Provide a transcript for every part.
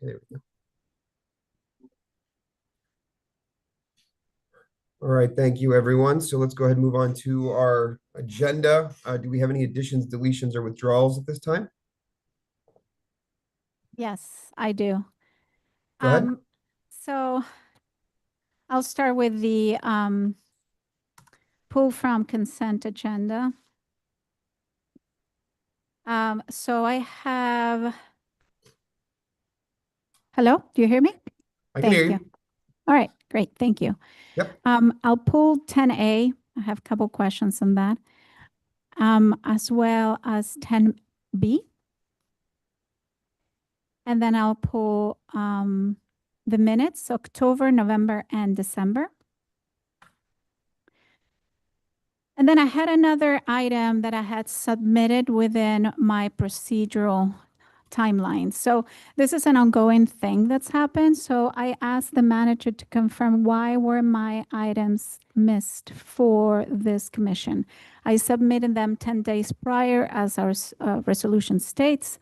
there we go. All right, thank you, everyone. So let's go ahead and move on to our agenda. Do we have any additions, deletions, or withdrawals at this time? Yes, I do. Go ahead. So I'll start with the pull from consent agenda. So I have, hello, do you hear me? I can hear you. All right, great, thank you. Yep. I'll pull 10A. I have a couple questions on that, as well as 10B. And then I'll pull the minutes, October, November, and December. And then I had another item that I had submitted within my procedural timeline. So this is an ongoing thing that's happened. So I asked the manager to confirm why were my items missed for this commission. I submitted them 10 days prior as our resolution states.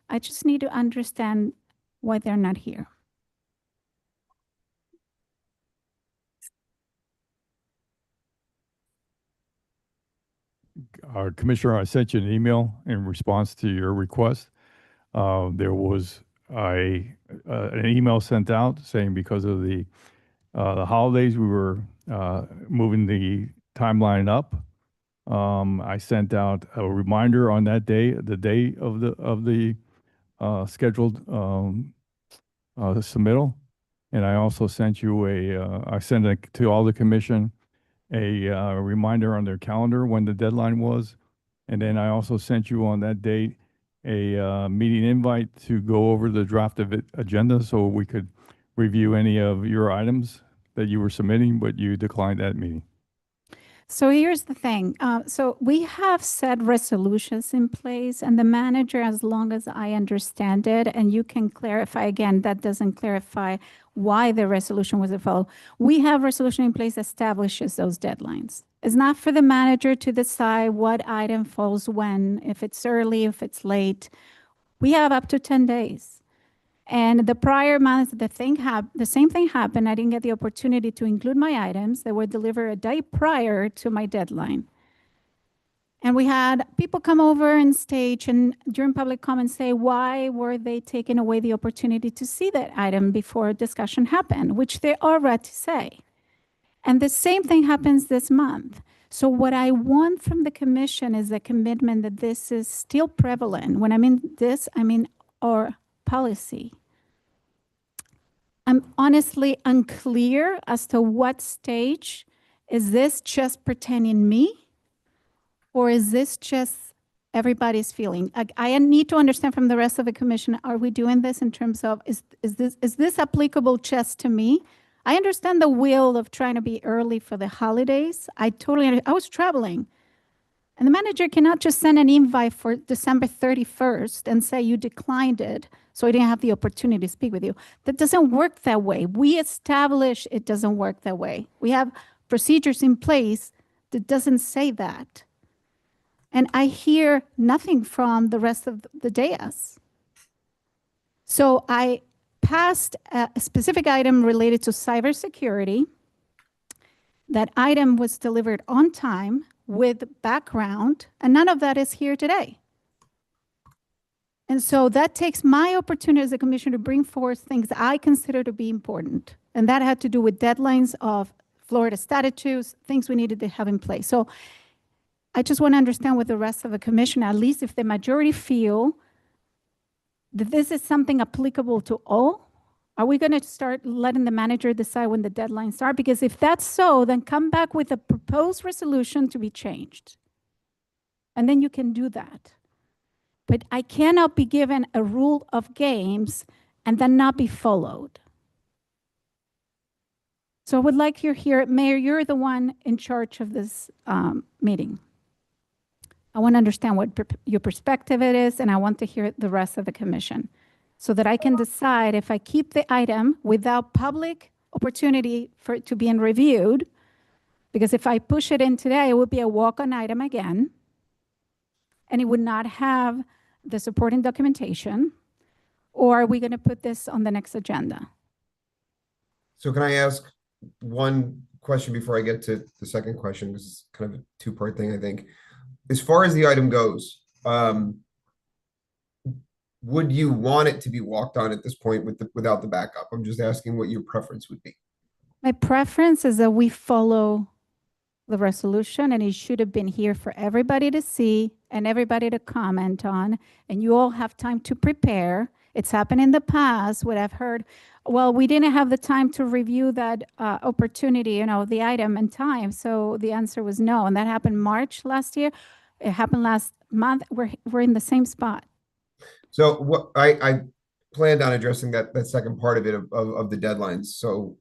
I just need to understand why they're not here. Commissioner, I sent you an email in response to your request. There was an email sent out saying because of the holidays, we were moving the timeline up. I sent out a reminder on that day, the day of the scheduled submittal, and I also sent you I sent it to all the commission a reminder on their calendar when the deadline was. And then I also sent you on that date a meeting invite to go over the draft of it agenda so we could review any of your items that you were submitting, but you declined that meeting. So here's the thing. So we have set resolutions in place, and the manager, as long as I understand it, and you can clarify again, that doesn't clarify why the resolution was followed. We have resolution in place that establishes those deadlines. It's not for the manager to decide what item falls when, if it's early, if it's late. We have up to 10 days. And the prior month, the same thing happened. I didn't get the opportunity to include my items that were delivered a day prior to my deadline. And we had people come over and stage and during public comment say, why were they taking away the opportunity to see that item before discussion happened, which they are right to say. And the same thing happens this month. So what I want from the commission is a commitment that this is still prevalent. When I mean this, I mean our policy. I'm honestly unclear as to what stage. Is this just pertaining me? Or is this just everybody's feeling? I need to understand from the rest of the commission, are we doing this in terms of, is this applicable just to me? I understand the will of trying to be early for the holidays. I was traveling. And the manager cannot just send an invite for December 31st and say you declined it, so I didn't have the opportunity to speak with you. That doesn't work that way. We establish it doesn't work that way. We have procedures in place that doesn't say that. And I hear nothing from the rest of the dais. So I passed a specific item related to cybersecurity. That item was delivered on time with background, and none of that is here today. And so that takes my opportunity as a commissioner to bring forth things I consider to be important. And that had to do with deadlines of Florida statutes, things we needed to have in place. So I just want to understand with the rest of the commission, at least if the majority feel that this is something applicable to all, are we going to start letting the manager decide when the deadlines are? Because if that's so, then come back with a proposed resolution to be changed. And then you can do that. But I cannot be given a rule of games and then not be followed. So I would like you here, Mayor, you're the one in charge of this meeting. I want to understand what your perspective it is, and I want to hear the rest of the commission so that I can decide if I keep the item without public opportunity for it to be reviewed, because if I push it in today, it would be a walk-on item again, and it would not have the supporting documentation, Or are we going to put this on the next agenda? So can I ask one question before I get to the second question? This is kind of a two-part thing, I think. As far as the item goes, would you want it to be walked on at this point without the backup? I'm just asking what your preference would be. My preference is that we follow the resolution, and it should have been here for everybody to see and everybody to comment on, and you all have time to prepare. It's happened in the past, what I've heard, well, we didn't have the time to review that opportunity, the item in time, so the answer was no, and that happened March last year. It happened last month. We're in the same spot. So what I planned on addressing that second part of it of the deadlines. So,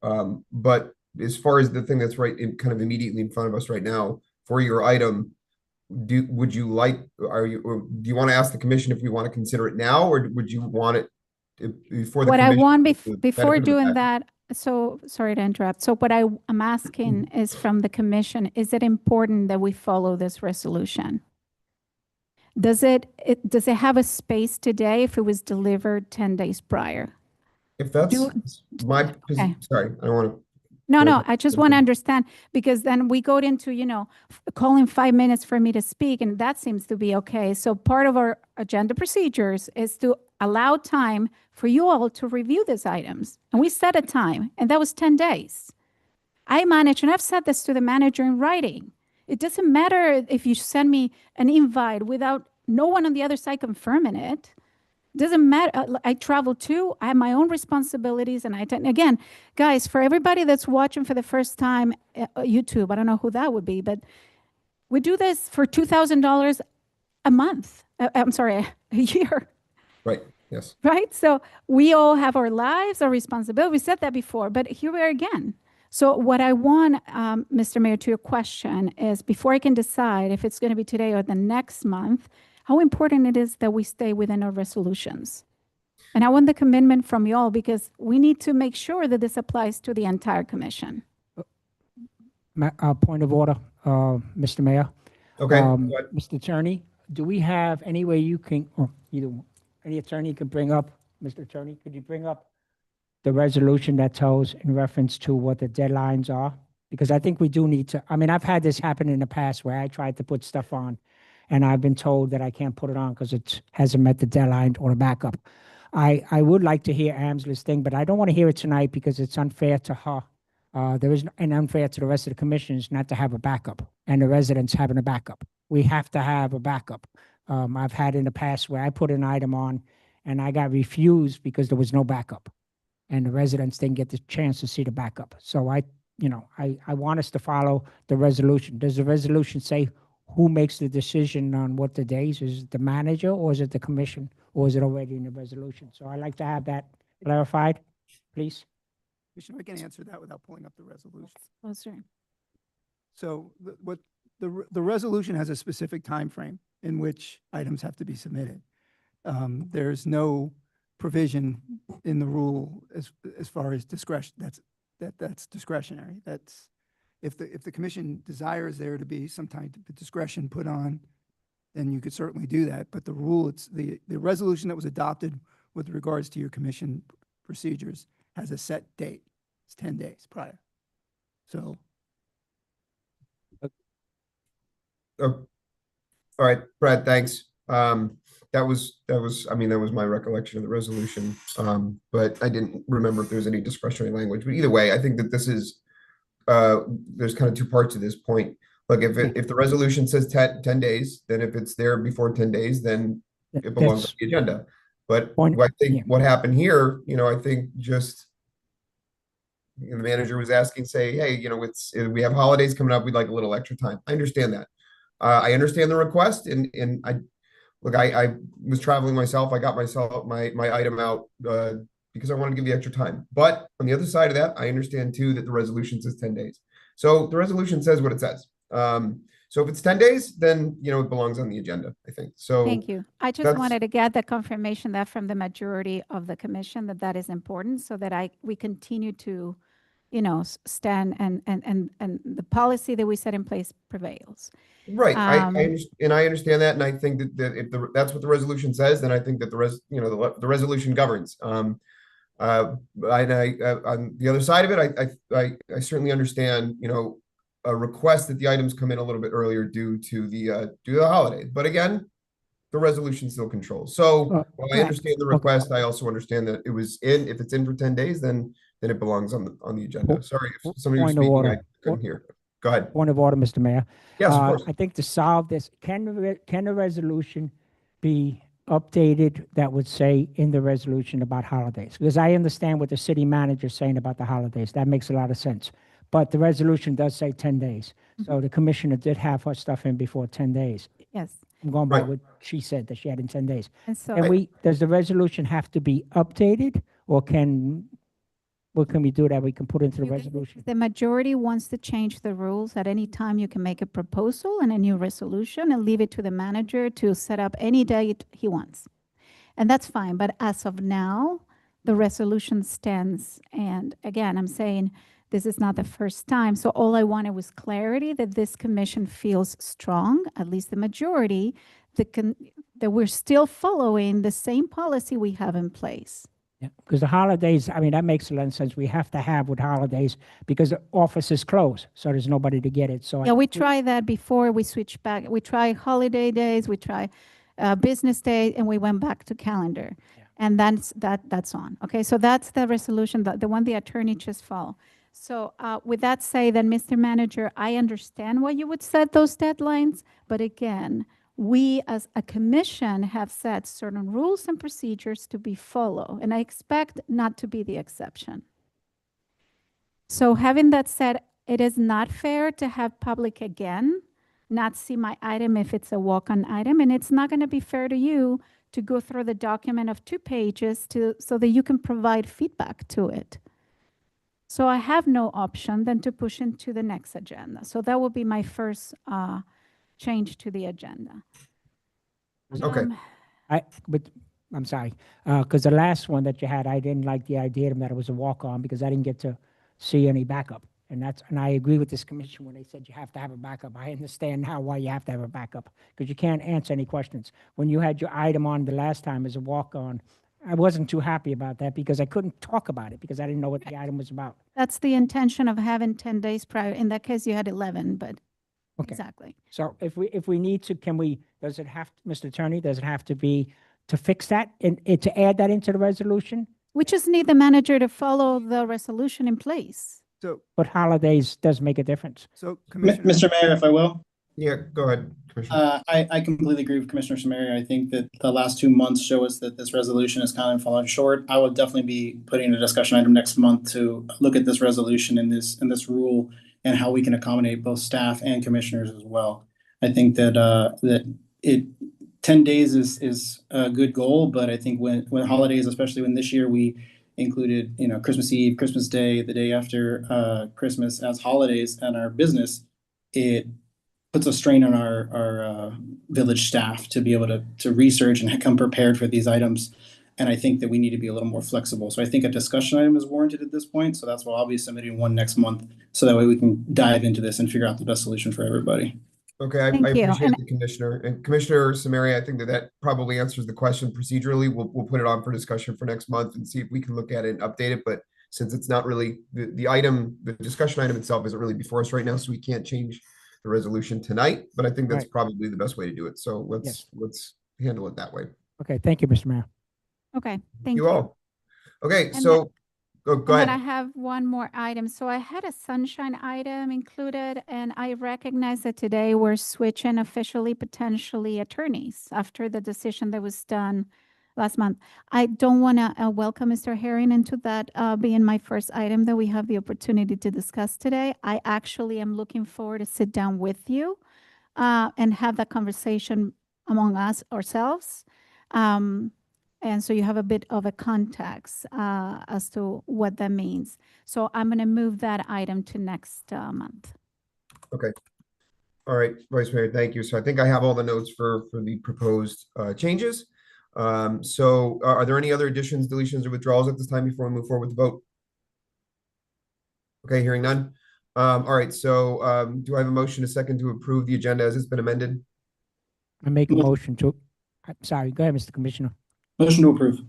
but as far as the thing that's right in kind of immediately in front of us right now for your item, do you want to ask the commission if we want to consider it now, or would you want it before the What I commission want with the before benefit of the doing backup? that, so sorry to interrupt. So what I'm asking is from the commission, is it important that we follow this resolution? Does it have a space today if it was delivered 10 days prior? If that's my Okay. sorry, I don't want to. No, I just want to understand, because then we go into, calling 5 minutes for me to speak, and that seems to be okay. So part of our agenda procedures is to allow time for you all to review these items. And we set a time, and that was 10 days. I manage, and I've said this to the manager in writing. It doesn't matter if you send me an invite without no one on the other side confirming it. Doesn't matter. I travel too. I have my own responsibilities, and again, guys, for everybody that's watching for the first time, YouTube, I don't know who that would be, but we do this for $2,000 a month. I'm sorry, a year. Right. Yes. Right. So we all have our lives, our responsibility. We said that before, but here we are again. So what I want, Mr. Mayor, to your question is, before I can decide if it's going to be today or the next month, how important it is that we stay within our resolutions. And I want the commitment from you all, because we need to make sure that this applies to the entire commission. Point of order, Mr. Mayor. Okay. Mr. Attorney, do we have any way you can, or any attorney could bring up, Mr. Attorney, could you bring up the resolution that tells in reference to what the deadlines are? Because I think we do need to, I've had this happen in the past where I tried to put stuff on and I've been told that I can't put it on because it hasn't met the deadline or the backup. I would like to hear Amsla's thing, but I don't want to hear it tonight because it's unfair to her. There is an unfair to the rest of the commissioners not to have a backup, and the residents having a backup. We have to have a backup. I've had in the past where I put an item on and I got refused because there was no backup, and the residents didn't get the chance to see the backup. So I want us to follow the resolution. Does the resolution say who makes the decision on what the days? Is it the manager, or is it the commission, or is it already in the resolution? So I'd like to have that clarified, please. Commissioner, I can answer that without pulling up the resolution. Closer. So the resolution has a specific time frame in which items have to be submitted. There's no provision in the rule as far as discretion. That's discretionary. That's if the commission desires there to be some type of discretion put on, then you could certainly do that. But the rule, it's the resolution that was adopted with regards to your commission procedures has a set date. It's 10 days prior. So. All right, Brad, thanks. That was my recollection of the resolution. But I didn't remember if there was any discretionary language. But either way, I think that this is there's kind of two parts to this point. Look, if the resolution says 10 days, then if it's there before 10 days, then it belongs on the agenda. But I think what happened here, I think just the manager was asking, say, hey, we have holidays coming up. We'd like a little extra time. I understand that. I understand the request, and I was traveling myself. I got myself my item out because I wanted to give the extra time. But on the other side of that, I understand too that the resolution says 10 days. So the resolution says what it says. So if it's 10 days, then it belongs on the agenda, I think. So Thank you. I just wanted to get the confirmation that from the majority of the commission that is important, so that we continue to stand and the policy that we set in place prevails. Right, Um, I understand that, and I think that if that's what the resolution says, then I think that the resolution governs. On the other side of it, I certainly understand, a request that the items come in a little bit earlier due to the holiday. But again, the resolution still controls. So Well, while I right. understand the Okay. request, I also understand that if it's in for 10 days, then it belongs on the agenda. Sorry, if somebody was Point of speaking, I order. couldn't hear. Go ahead. Point of order, Mr. Mayor. Yes, of course. I think to solve this, can the resolution be updated that would say in the resolution about holidays? Because I understand what the city manager is saying about the holidays. That makes a lot of sense. But the resolution does say 10 days. So the commissioner did have her stuff in before 10 days. Yes. I'm going by Right. what she said that she had in 10 days. And so And does the resolution have to be updated, or what can we do that we can put into the you can- resolution? if the majority wants to change the rules at any time, you can make a proposal and a new resolution and leave it to the manager to set up any date he wants. And that's fine. But as of now, the resolution stands. And again, I'm saying this is not the first time. So all I wanted was clarity that this commission feels strong, at least the majority, that we're still following the same policy we have in place. Yeah, because the holidays, I mean, that makes a lot of sense. We have to have with holidays because the office is closed, so there's nobody to get it. So Yeah, we tried that before we switched back. We tried holiday days, we tried business day, and we went back to calendar. Yeah. And that's on. Okay, so that's the resolution, the one the attorney just filed. So with that said, then, Mr. Manager, I understand why you would set those deadlines, but again, we as a commission have set certain rules and procedures to be followed, and I expect not to be the exception. So having that said, it is not fair to have public again not see my item if it's a walk-on item, and it's not going to be fair to you to go through the document of 2 pages so that you can provide feedback to it. So I have no option than to push into the next agenda. So that will be my first change to the agenda. Okay. But I'm sorry, because the last one that you had, I didn't like the idea that it was a walk-on because I didn't get to see any backup. And I agree with this commission when they said you have to have a backup. I understand now why you have to have a backup, because you can't answer any questions. When you had your item on the last time as a walk-on, I wasn't too happy about that because I couldn't talk about it because I didn't know what the item was about. That's the intention of having 10 days prior. In that case, you had 11, but Okay. exactly. So if we need to, does it have, Mr. Attorney, does it have to be to fix that and to add that into the resolution? We just need the manager to follow the resolution in place. So, But holidays does make a difference. so Commissioner. Mr. Mayor, if I will, Yeah, go ahead, Commissioner. I completely agree with Commissioner Samari. I think that the last 2 months show us that this resolution has kind of fallen short. I will definitely be putting a discussion item next month to look at this resolution and this rule and how we can accommodate both staff and commissioners as well. I think that 10 days is a good goal, but I think when holidays, especially when this year we included, Christmas Eve, Christmas Day, the day after Christmas as holidays and our business, it puts a strain on our village staff to be able to research and come prepared for these items. And I think that we need to be a little more flexible. So I think a discussion item is warranted at this point. So that's why I'll be submitting one next month. So that way we can dive into this and figure out the best solution for everybody. Okay, I Thank you. appreciate And- the Commissioner. And Commissioner Samari, I think that probably answers the question procedurally. We'll put it on for discussion for next month and see if we can look at it and update it. But since it's not really, the discussion item itself isn't really before us right now, so we can't change the resolution tonight. But I think that's Right. probably the best way to do it. So Yes. let's handle it that way. Okay, thank you, Mr. Mayor. Okay, thank You you. all. Okay, And so go And then I ahead. have one more item. So I had a sunshine item included, and I recognize that today we're switching officially, potentially attorneys after the decision that was done last month. I don't want to welcome Mr. Herring into that being my first item that we have the opportunity to discuss today. I actually am looking forward to sit down with you and have that conversation among us ourselves. And so you have a bit of a context as to what that means. So I'm going to move that item to next month. All right, Vice Mayor, thank you. So I think I have all the notes for the proposed changes. So are there any other additions, deletions, or withdrawals at this time before we move forward with the vote? Okay, hearing none. All right, so do I have a motion, a second, to approve the agenda as it's been amended? I make a Mo- motion to, I'm sorry, go ahead, Mr. Commissioner. Motion to approve.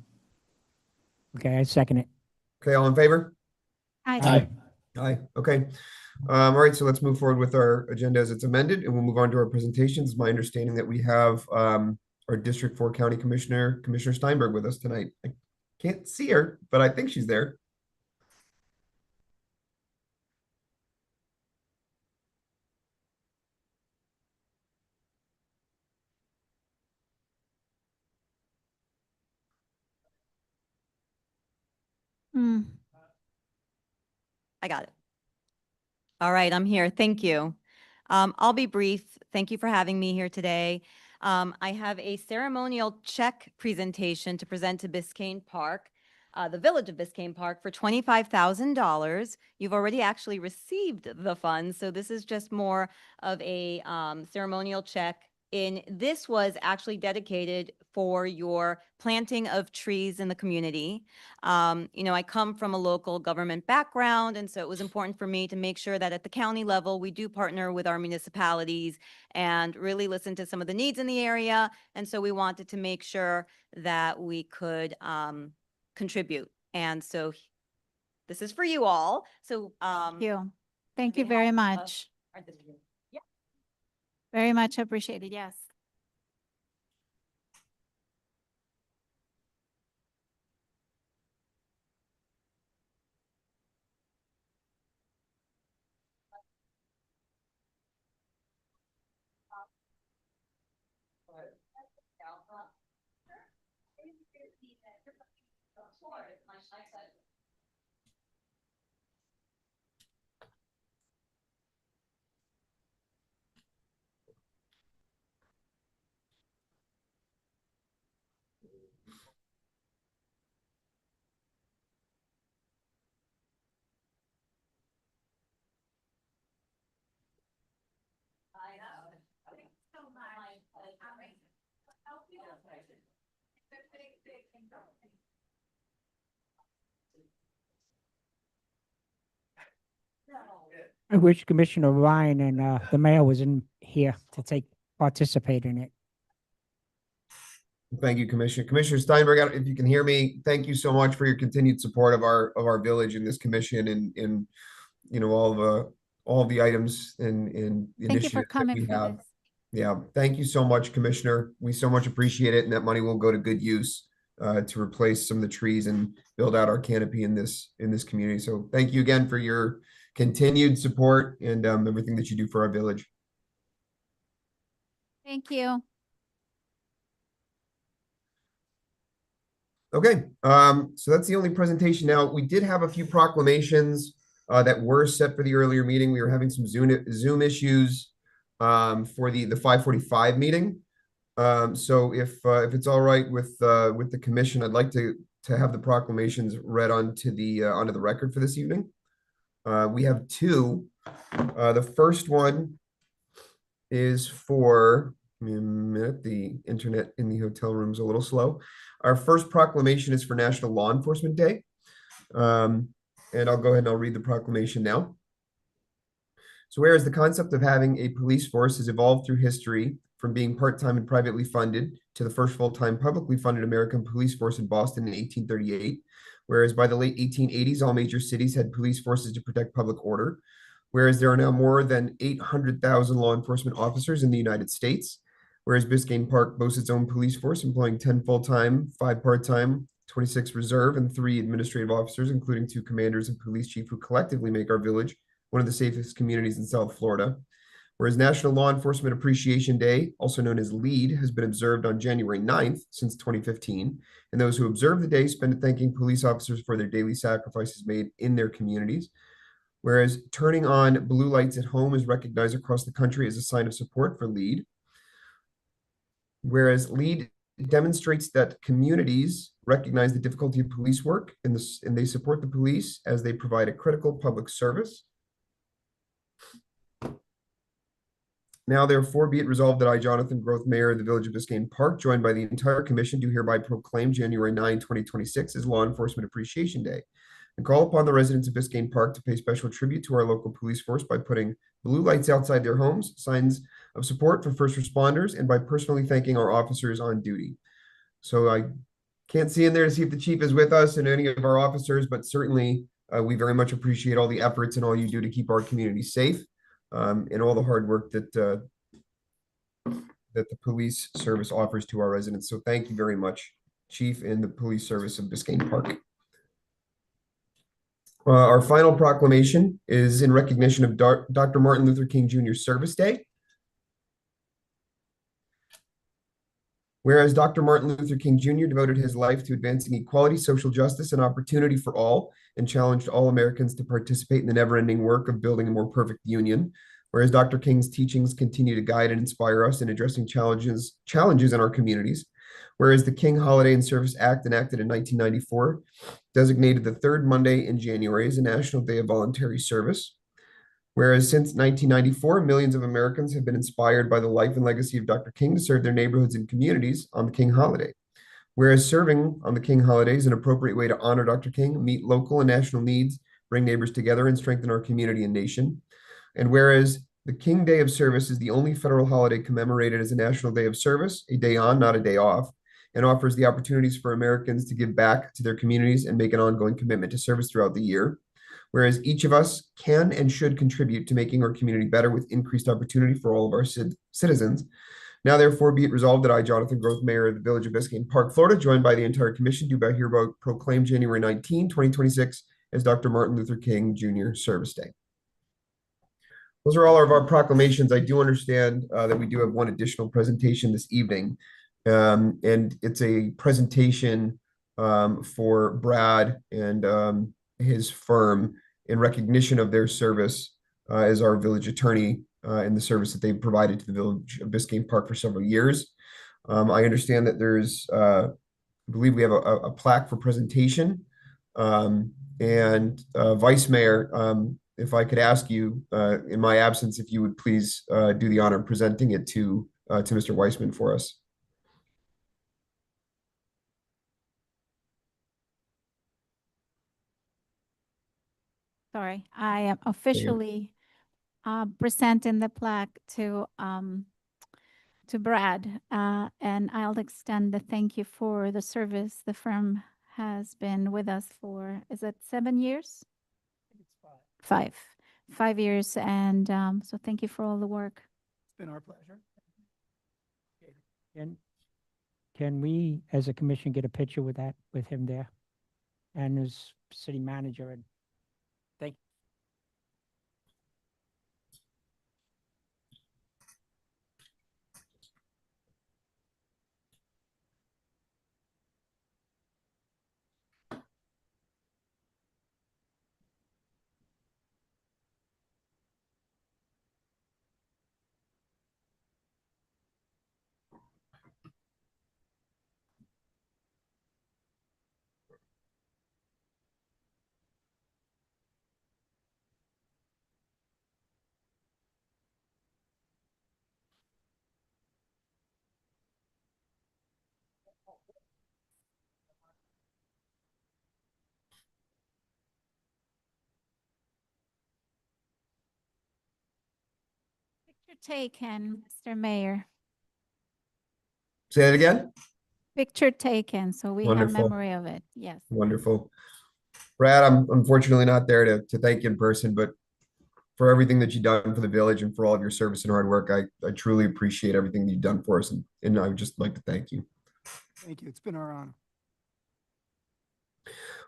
Okay, I second it. Okay, all in favor? Aye. Aye, okay. All right, so let's move forward with our agenda as it's amended, and we'll move on to our presentations. It's my understanding that we have our District 4 County Commissioner, Commissioner Steinberg, with us tonight. I can't see her, but I think she's there. Mm. I got it. All right, I'm here. Thank you. I'll be brief. Thank you for having me here today. I have a ceremonial check presentation to present to Biscayne Park, the Village of Biscayne Park, for $25,000. You've already actually received the funds, so this is just more of a ceremonial check. This was actually dedicated for your planting of trees in the community. I come from a local government background, and so it was important for me to make sure that at the county level, we do partner with our municipalities and really listen to some of the needs in the area. And so we wanted to make sure that we could contribute. And so this is for you all. So Thank you. Thank you behalf very of much. our district. Very much appreciated. Yes. I wish Commissioner Ryan and the mayor was in here to participate in it. Thank you, Commissioner. Commissioner Steinberg, if you can hear me, thank you so much for your continued support of our village and this commission and all of the items and Thank you for initiatives that coming we for have. this. Yeah, thank you so much, Commissioner. We so much appreciate it, and that money will go to good use to replace some of the trees and build out our canopy in this community. So thank you again for your continued support and everything that you do for our village. Thank you. Okay, so that's the only presentation. Now, we did have a few proclamations that were set for the earlier meeting. We were having some Zoom issues for the 5:45 meeting. So if it's all right with the commission, I'd like to have the proclamations read onto the record for this evening. We have two. The first one is for, give me a minute, the internet in the hotel room is a little slow. Our first proclamation is for National Law Enforcement Day. And I'll go ahead and I'll read the proclamation now. So whereas the concept of having a police force has evolved through history from being part-time and privately funded to the first full-time publicly funded American police force in Boston in 1838, whereas by the late 1880s, all major cities had police forces to protect public order, whereas there are now more than 800,000 law enforcement officers in the United States, whereas Biscayne Park boasts its own police force employing 10 full-time, 5 part-time, 26 reserve, and 3 administrative officers, including 2 commanders and police chief, who collectively make our village one of the safest communities in South Florida. Whereas National Law Enforcement Appreciation Day, also known as LEAD, has been observed on January 9th since 2015, and those who observe the day spend it thanking police officers for their daily sacrifices made in their communities. Whereas turning on blue lights at home is recognized across the country as a sign of support for LEAD. Whereas LEAD demonstrates that communities recognize the difficulty of police work and they support the police as they provide a critical public service. Now, therefore, be it resolved that I, Jonathan Groth, Mayor of the Village of Biscayne Park, joined by the entire commission, do hereby proclaim January 9, 2026 as Law Enforcement Appreciation Day. and call upon the residents of Biscayne Park to pay special tribute to our local police force by putting blue lights outside their homes, signs of support for first responders, and by personally thanking our officers on duty. So I can't see in there to see if the chief is with us and any of our officers, but certainly we very much appreciate all the efforts and all you do to keep our community safe, and all the hard work that the police service offers to our residents. So thank you very much, Chief, and the police service of Biscayne Park. Our final proclamation is in recognition of Dr. Martin Luther King Jr. Service Day. Whereas Dr. Martin Luther King Jr. devoted his life to advancing equality, social justice, and opportunity for all, and challenged all Americans to participate in the never-ending work of building a more perfect union. Whereas Dr. King's teachings continue to guide and inspire us in addressing challenges in our communities. Whereas the King Holiday and Service Act, enacted in 1994, designated the third Monday in January as a National Day of Voluntary Service. Whereas since 1994, millions of Americans have been inspired by the life and legacy of Dr. King to serve their neighborhoods and communities on the King Holiday. Whereas serving on the King Holiday is an appropriate way to honor Dr. King, meet local and national needs, bring neighbors together, and strengthen our community and nation. And whereas the King Day of Service is the only federal holiday commemorated as a National Day of Service, a day on, not a day off, and offers the opportunities for Americans to give back to their communities and make an ongoing commitment to service throughout the year. Whereas each of us can and should contribute to making our community better with increased opportunity for all of our citizens. Now, therefore, be it resolved that I, Jonathan Groth, Mayor of the Village of Biscayne Park, Florida, joined by the entire commission, do hereby proclaim January 19, 2026 as Dr. Martin Luther King Jr. Service Day. Those are all of our proclamations. I do understand that we do have one additional presentation this evening, and it's a presentation for Brad and his firm in recognition of their service as our village attorney in the service that they've provided to the Village of Biscayne Park for several years. I understand that there's, I believe we have a plaque for presentation, and Vice Mayor, if I could ask you, in my absence, if you would please do the honor of presenting it to Mr. Weissman for us. Sorry, I am officially presenting the plaque to Brad, and I'll extend the thank you for the service. The firm has been with us for, is it 7 years? Five years, and so thank you for all the work. It's been our pleasure. Can we, as a commission, get a picture with him there and his city manager? And thank Picture taken, Mr. Mayor. Say that again? Picture taken, so we have Wonderful. memory of it. Yes. Wonderful. Brad, I'm unfortunately not there to thank you in person, but for everything that you've done for the village and for all of your service and hard work, I truly appreciate everything you've done for us, and I would just like to thank you. Thank you. It's been our honor.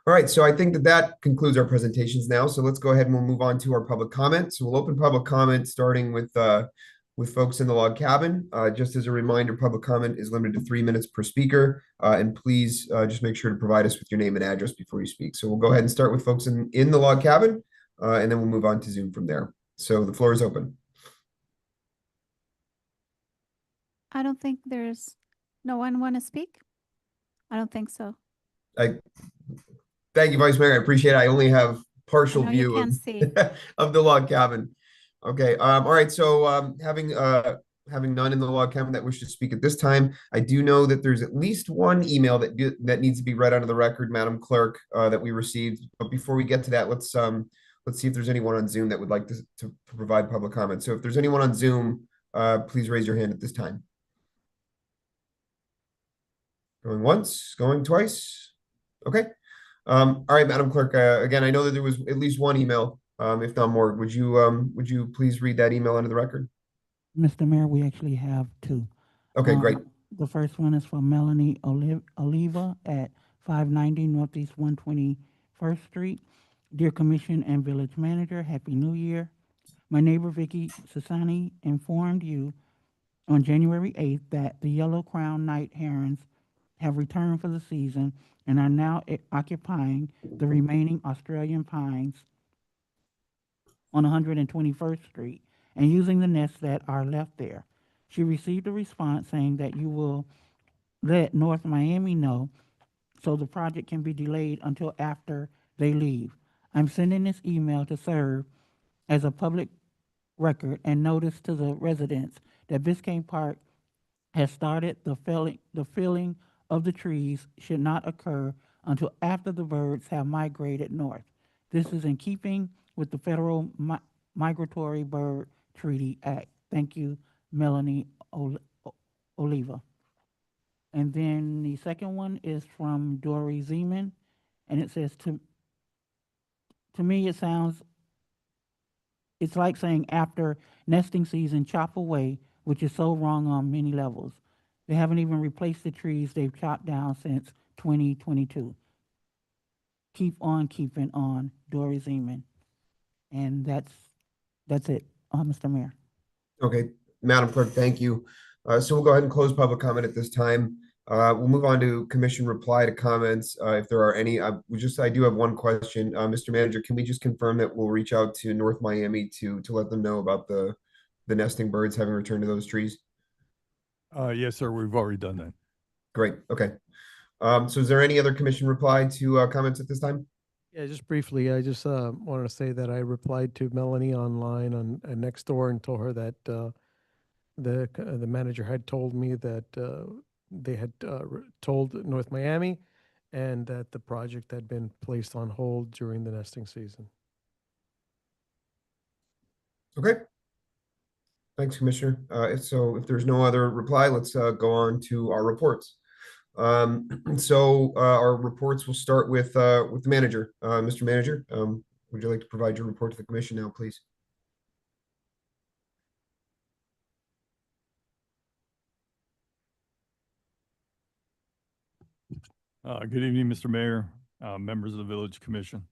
All right, so I think that concludes our presentations now. So let's go ahead and we'll move on to our public comment. So we'll open public comment starting with folks in the log cabin. Just as a reminder, public comment is limited to 3 minutes per speaker. And please just make sure to provide us with your name and address before you speak. So we'll go ahead and start with folks in the log cabin, and then we'll move on to Zoom from there. So the floor is open. I don't think there's no one want to speak. I don't think so. Thank you, Vice Mayor. I appreciate it. I only have partial I know you view can't see. of the log cabin. Okay. All right. So having Having none in the log cabin that wish to speak at this time, I do know that there's at least one email that needs to be read onto the record, Madam Clerk, that we received. But before we get to that, let's see if there's anyone on Zoom that would like to provide public comment. So if there's anyone on Zoom, please raise your hand at this time. Going once, going twice. Okay. All right, Madam Clerk. Again, I know that there was at least one email, if not more. Would you please read that email into the record? Mr. Mayor, we actually have two. Okay, great. The first one is from Melanie Oliva at 590 Northeast 121st Street. Dear Commission and Village Manager, Happy New Year. My neighbor Vicky Sassani informed you on January 8th that the yellow crown night herons have returned for the season and are now occupying the remaining Australian pines on 121st Street and using the nests that are left there. She received a response saying that you will let North Miami know so the project can be delayed until after they leave. I'm sending this email to serve as a public record and notice to the residents that Biscayne Park has started. The filling of the trees should not occur until after the birds have migrated north. This is in keeping with the Federal Migratory Bird Treaty Act. Thank you, Melanie Oliva. And then the second one is from Dory Zeman, and it says, to me it sounds, it's like saying after nesting season, chop away, which is so wrong on many levels. They haven't even replaced the trees they've chopped down since 2022. Keep on keeping on, Dory Zeman. And that's it, Mr. Mayor. Okay, Madam Clerk, thank you. So we'll go ahead and close public comment at this time. We'll move on to commission reply to comments, if there are any. I do have one question. Mr. Manager, can we just confirm that we'll reach out to North Miami to let them know about the nesting birds having returned to those trees? Yes, sir. We've already done that. Great, okay. So is there any other commission reply to comments at this time? Yeah, just briefly, I just wanted to say that I replied to Melanie online on Nextdoor and told her that the manager had told me that they had told North Miami and that the project had been placed on hold during the nesting season. Okay. Thanks, Commissioner. So if there's no other reply, let's go on to our reports. Our reports will start with the manager. Mr. Manager, would you like to provide your report to the commission now, please? Good evening, Mr. Mayor, members of the Village Commission.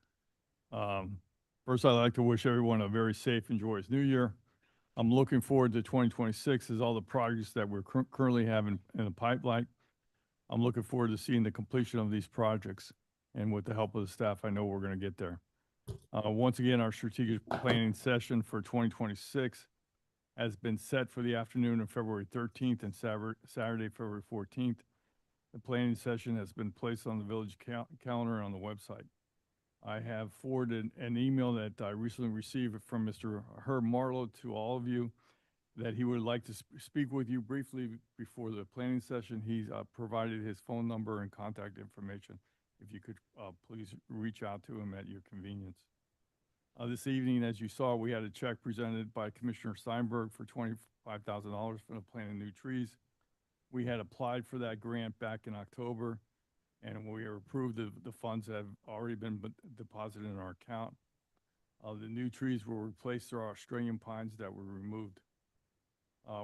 First, I'd like to wish everyone a very safe and joyous New Year. I'm looking forward to 2026 as all the projects that we're currently having in the pipeline. I'm looking forward to seeing the completion of these projects, and with the help of the staff, I know we're going to get there. Once again, our strategic planning session for 2026 has been set for the afternoon of February 13th and Saturday, February 14th. The planning session has been placed on the village calendar and on the website. I have forwarded an email that I recently received from Mr. Herb Marlowe to all of you that he would like to speak with you briefly before the planning session. He's provided his phone number and contact information. If you could please reach out to him at your convenience. This evening, as you saw, we had a check presented by Commissioner Steinberg for $25,000 for the planting new trees. We had applied for that grant back in October, and we are approved. The funds have already been deposited in our account. The new trees will replace our Australian pines that were removed.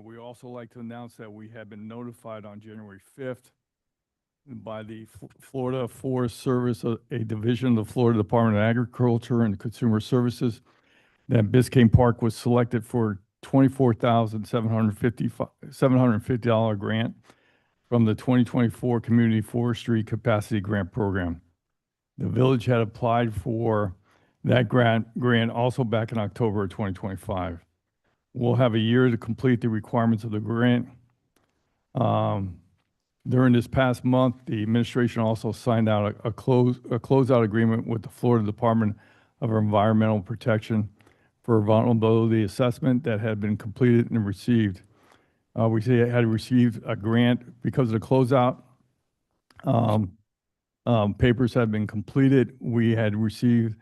We also like to announce that we have been notified on January 5th by the Florida Forest Service, a division of the Florida Department of Agriculture and Consumer Services, that Biscayne Park was selected for $24,750 grant from the 2024 Community Forestry Capacity Grant Program. The village had applied for that grant also back in October of 2025. We'll have a year to complete the requirements of the grant. During this past month, the administration also signed out a closeout agreement with the Florida Department of Environmental Protection for a vulnerability assessment that had been completed and received. had received a grant because of the closeout. Papers had been completed. We had received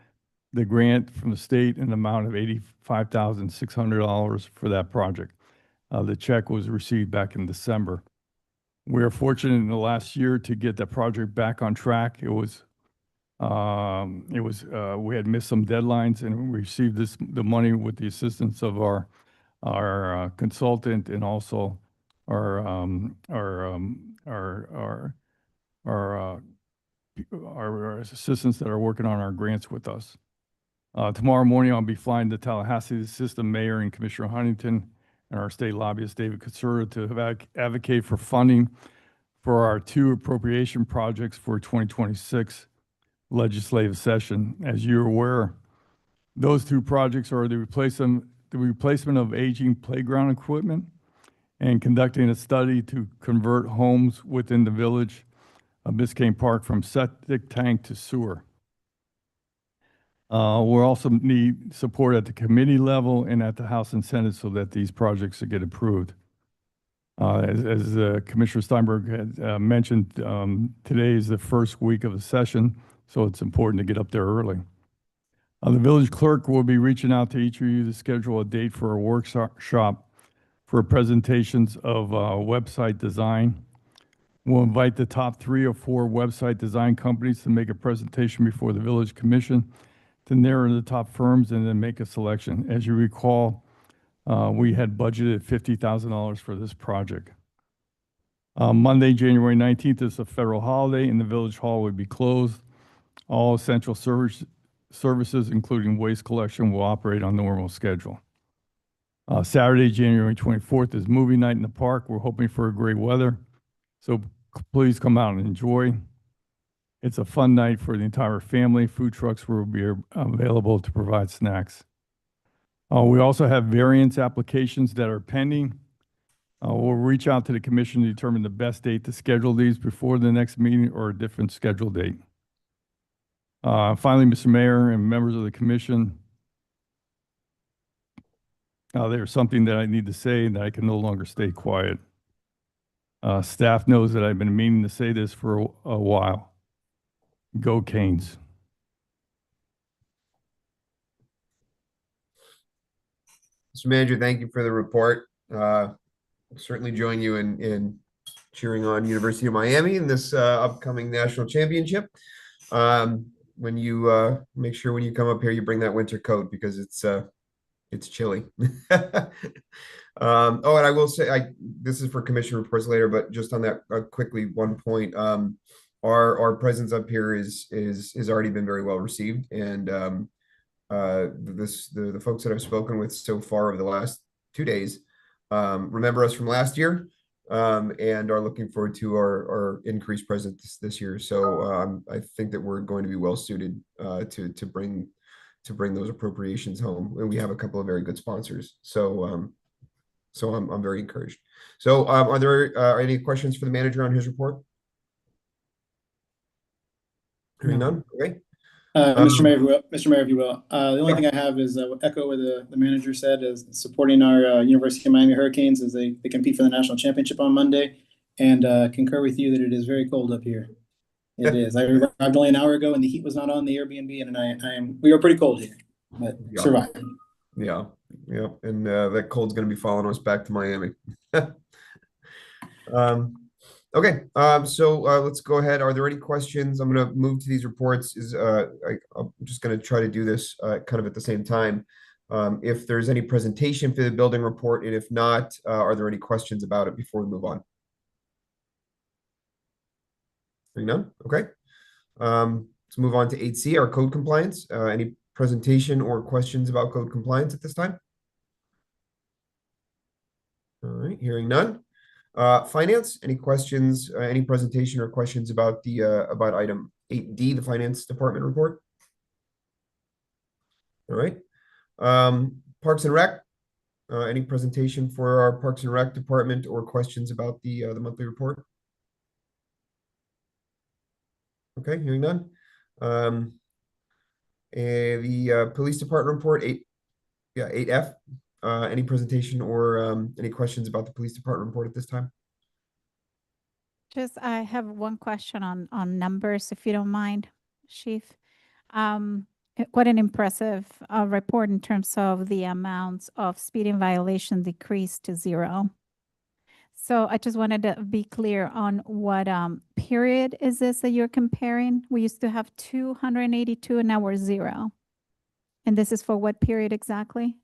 the grant from the state in the amount of $85,600 for that project. The check was received back in December. We are fortunate in the last year to get that project back on track. We had missed some deadlines and we received the money with the assistance of our consultant and also our assistants that are working on our grants with us. Tomorrow morning, I'll be flying to Tallahassee to assist the mayor and Commissioner Huntington and our state lobbyist, David Katsura, to advocate for funding for our 2 appropriation projects for 2026 legislative session. As you're aware, those 2 projects are the replacement of aging playground equipment and conducting a study to convert homes within the village of Biscayne Park from septic tank to sewer. We'll also need support at the committee level and at the House and Senate so that these projects get approved. As Commissioner Steinberg had mentioned, today is the first week of the session, so it's important to get up there early. The village clerk will be reaching out to each of you to schedule a date for a workshop for presentations of website design. We'll invite the top 3 or 4 website design companies to make a presentation before the village commission to narrow the top firms and then make a selection. As you recall, we had budgeted $50,000 for this project. Monday, January 19th is a federal holiday and the village hall will be closed. All essential services, including waste collection, will operate on normal schedule. Saturday, January 24th is movie night in the park. We're hoping for great weather, so please come out and enjoy. It's a fun night for the entire family. Food trucks will be available to provide snacks. We also have variance applications that are pending. We'll reach out to the commission to determine the best date to schedule these before the next meeting or a different scheduled date. Finally, Mr. Mayor and members of the commission, there's something that I need to say and that I can no longer stay quiet. Staff knows that I've been meaning to say this for a while. Go Canes. Mr. Manager, thank you for the report. Certainly join you in cheering on University of Miami in this upcoming national championship. When you make sure when you come up here, you bring that winter coat because it's chilly. Oh, and I will say, this is for commission reports later, but just on that quickly, one point, our presence up here is already been very well received, and the folks that I've spoken with so far over the last 2 days remember us from last year, and are looking forward to our increased presence this year. So I think that we're going to be well suited to bring those appropriations home, and we have a couple of very good sponsors. So I'm very encouraged. So are there any questions for the manager on his report? Hearing none. Okay. Mr. Mayor, if you will, the only thing I have is echo what the manager said, is supporting our University of Miami Hurricanes as they compete for the national championship on Monday, and concur with you that it is very cold up here. It is. I arrived only an hour ago and the heat was not on the Airbnb, and we were pretty cold here, but surviving. Yeah. And that cold's going to be following us back to Miami. Okay, so let's go ahead. Are there any questions? I'm going to move to these reports. I'm just going to try to do this kind of at the same time. If there's any presentation for the building report, and if not, are there any questions about it before we move on? None? Okay. Let's move on to 8C, our code compliance. Any presentation or questions about code compliance at this time? All right, hearing none. Finance, any questions, any presentation or questions about about item 8D, the finance department report? All right. Parks and Rec, any presentation for our Parks and Rec department or questions about the monthly report? Okay, hearing none. The police department report, 8F, any presentation or any questions about the police department report at this time? Just, I have one question on numbers, if you don't mind, Chief. What an impressive report in terms of the amounts of speeding violation decreased to 0. So I just wanted to be clear on what period is this that you're comparing? We used to have 282 and now we're 0. And this is for what period exactly?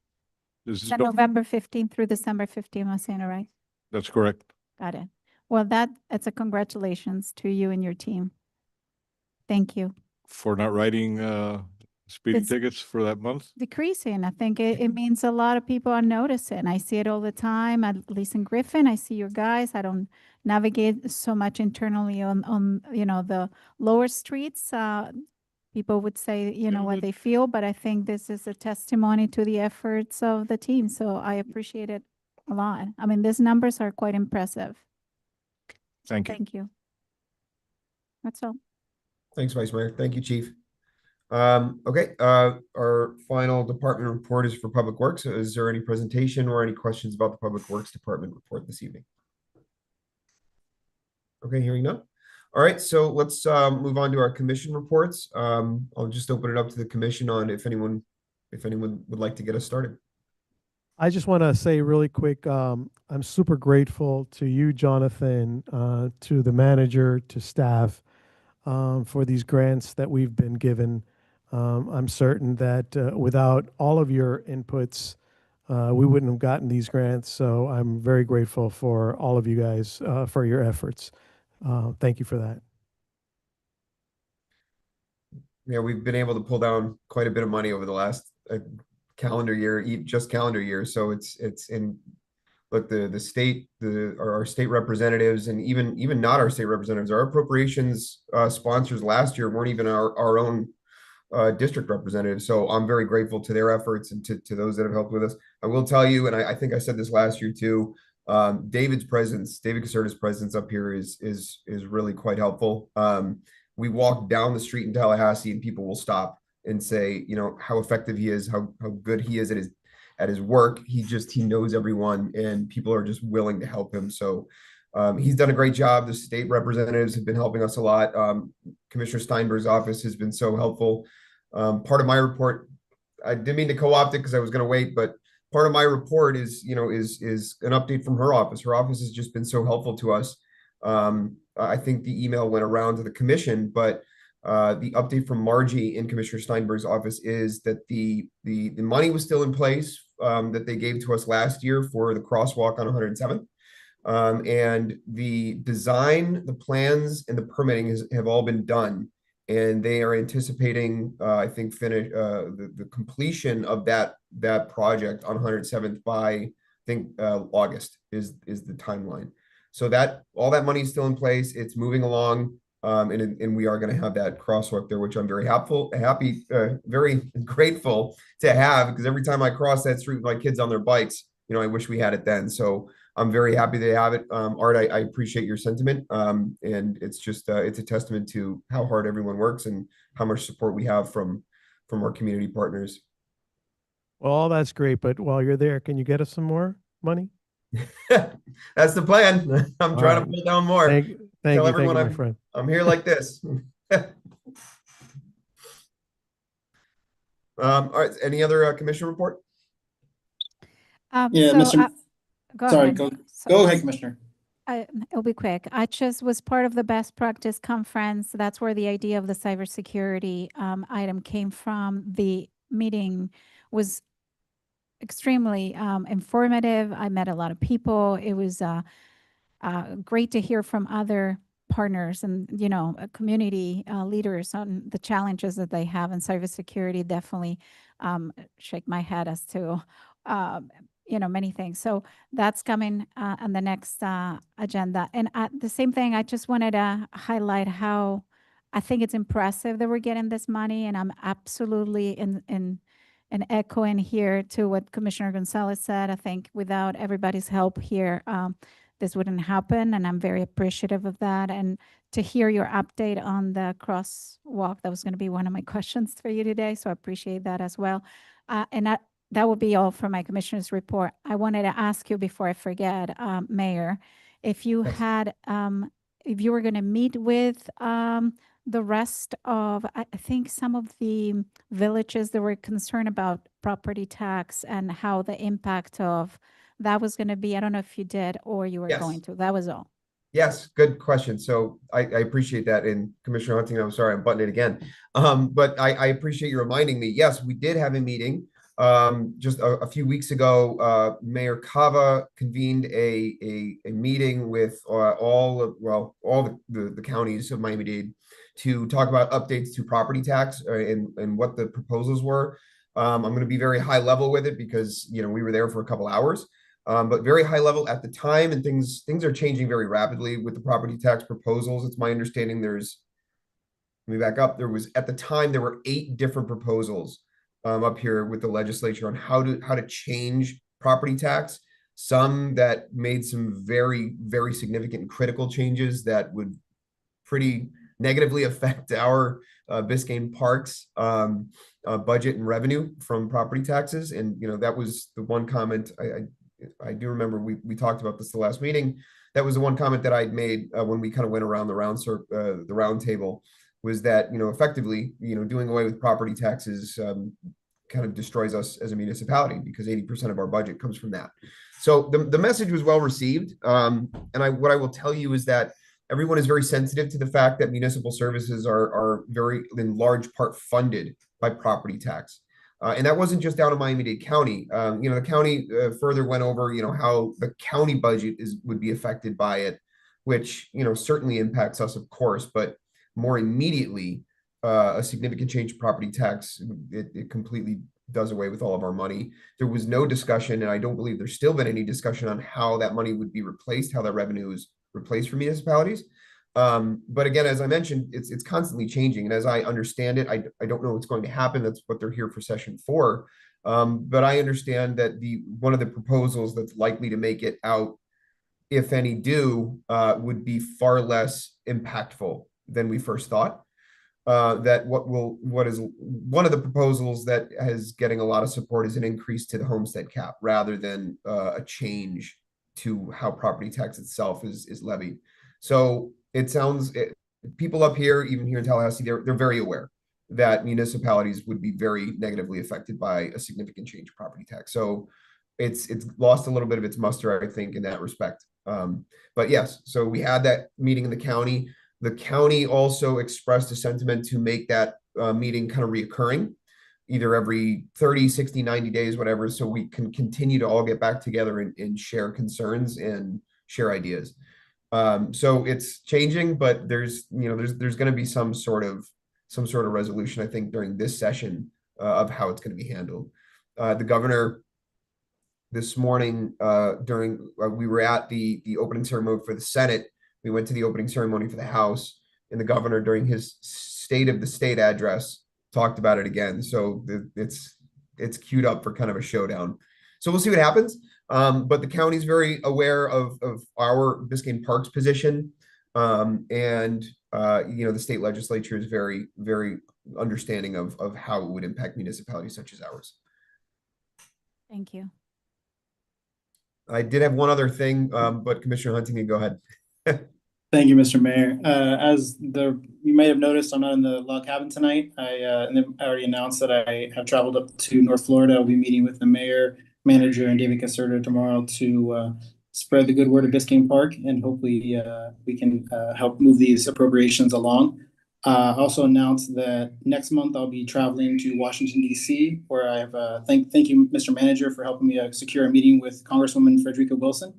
This Is is, that November 15th through December 15th? Am I saying it right? that's correct. Got it. Well, it's a congratulations to you and your team. Thank you. For not writing speeding It's- tickets for that month. Decreasing. I think it means a lot of people are noticing. I see it all the time, at least in Griffin. I see your guys. I don't navigate so much internally on the lower streets. People would say, what they feel, but I think this is a testimony to the efforts of the team. So I appreciate it a lot. I mean, these numbers are quite impressive. Thank you. Thank you. That's all. Thanks, Vice Mayor. Thank you, Chief. Okay, our final department report is for Public Works. Is there any presentation or any questions about the Public Works Department report this evening? Okay, hearing none. All right, so let's move on to our commission reports. I'll just open it up to the commission on if anyone would like to get us started. I just want to say really quick, I'm super grateful to you, Jonathan, to the manager, to staff, for these grants that we've been given. I'm certain that without all of your inputs, we wouldn't have gotten these grants. So I'm very grateful for all of you guys for your efforts. Thank you for that. Yeah, we've been able to pull down quite a bit of money over the last calendar year, just calendar year. So it's in, look, the state, our state representatives, and even not our state representatives, our appropriations sponsors last year weren't even our own district representatives. So I'm very grateful to their efforts and to those that have helped with us. I will tell you, and I think I said this last year too, David Caserta's presence up here is really quite helpful. We walk down the street in Tallahassee and people will stop and say, how effective he is, how good he is at his work. He knows everyone and people are just willing to help him. So he's done a great job. The state representatives have been helping us a lot. Commissioner Steinberg's office has been so helpful. Part of my report, I didn't mean to co-opt it because I was going to wait, but part of my report is an update from her office. Her office has just been so helpful to us. I think the email went around to the commission, but the update from Margie in Commissioner Steinberg's office is that the money was still in place that they gave to us last year for the crosswalk on 107th. And the design, the plans, and the permitting have all been done. And they are anticipating, I think, the completion of that project on 107th by, I think, August is the timeline. So all that money is still in place. It's moving along, and we are going to have that crosswalk there, which I'm very very grateful to have, because every time I cross that street with my kids on their bikes, I wish we had it then. So I'm very happy they have it. Art, I appreciate your sentiment. And it's just, it's a testament to how hard everyone works and how much support we have from our community partners. Well, all that's great, but while you're there, can you get us some more money? That's the plan. I'm trying to pull down more. Thank you, everyone my friend. I'm here like this. All right. Any other commission report? Yeah, Mr. Go Sorry, ahead. go ahead, Commissioner. It'll be quick. I just was part of the best practice conference. That's where the idea of the cybersecurity item came from. The meeting was extremely informative. I met a lot of people. It was great to hear from other partners and, community leaders on the challenges that they have in cybersecurity. Definitely shake my head as to many things. So that's coming on the next agenda. And the same thing, I just wanted to highlight how I think it's impressive that we're getting this money. And I'm absolutely in echoing here to what Commissioner Gonzalez said. I think without everybody's help here, this wouldn't happen. And I'm very appreciative of that. And to hear your update on the crosswalk, that was going to be one of my questions for you today. So I appreciate that as well. And that will be all for my commissioner's report. I wanted to ask you before I forget, Mayor, if you Yes. had, if you were going to meet with the rest of, I think some of the villages that were concerned about property tax and how the impact of that was going to be. I don't know if you did or you were Yes. going to. That was all. Yes, good question. So I appreciate that. And Commissioner Huntington, I'm sorry, I'm buttoning it again. But I appreciate you reminding me. Yes, we did have a meeting. Just a few weeks ago, Mayor Cava convened a meeting with all the counties of Miami-Dade to talk about updates to property tax and what the proposals were. I'm going to be very high level with it because, you know, we were there for a couple hours. But very high level at the time, and things are changing very rapidly with the property tax proposals. It's my understanding let me back up. At the time, there were 8 different proposals up here with the legislature on how to change property tax. Some that made some very, very significant and critical changes that would pretty negatively affect our Biscayne Parks budget and revenue from property taxes. And, you know, that was the one comment I do remember we talked about this the last meeting. That was the one comment that I'd made when we kind of went around the round table, was that, you know, effectively, you know, doing away with property taxes kind of destroys us as a municipality because 80% of our budget comes from that. So the message was well received. And what I will tell you is that everyone is very sensitive to the fact that municipal services are very, in large part, funded by property tax. And that wasn't just down in Miami-Dade County. You know, the county further went over, you know, how the county budget would be affected by it, which, you know, certainly impacts us, of course, but more immediately, a significant change to property tax, it completely does away with all of our money. There was no discussion, and I don't believe there's still been any discussion on how that money would be replaced, how that revenue is replaced for municipalities. But again, as I mentioned, it's constantly changing. And as I understand it, I don't know what's going to happen. That's what they're here for session 4. But I understand that one of the proposals that's likely to make it out, if any do, would be far less impactful than we first thought. That what is one of the proposals that is getting a lot of support is an increase to the homestead cap rather than a change to how property tax itself is levied. So it sounds, people up here, even here in Tallahassee, they're very aware that municipalities would be very negatively affected by a significant change in property tax. So it's lost a little bit of its muster, I think, in that respect. But yes, so we had that meeting in the county. The county also expressed a sentiment to make that meeting kind of reoccurring, either every 30, 60, 90 days, whatever, so we can continue to all get back together and share concerns and share ideas. So it's changing, but there's going to be some sort of resolution, I think, during this session of how it's going to be handled. The governor this morning we were at the opening ceremony for the Senate. We went to the opening ceremony for the House, and the governor, during his State of the State address, talked about it again. So it's queued up for kind of a showdown. So we'll see what happens. But the county's very aware of our Biscayne Parks position. And the state legislature is very, very understanding of how it would impact municipalities such as ours. Thank you. I did have one other thing, but Commissioner Huntington, go ahead. Thank you, Mr. Mayor. You may have noticed, I'm not in the log cabin tonight. I already announced that I have traveled up to North Florida. I'll be meeting with the mayor, manager, and David Caserta tomorrow to spread the good word of Biscayne Park, and hopefully we can help move these appropriations along. Also announced that next month I'll be traveling to Washington, D.C., where I have thank you, Mr. Manager, for helping me secure a meeting with Congresswoman Frederica Wilson.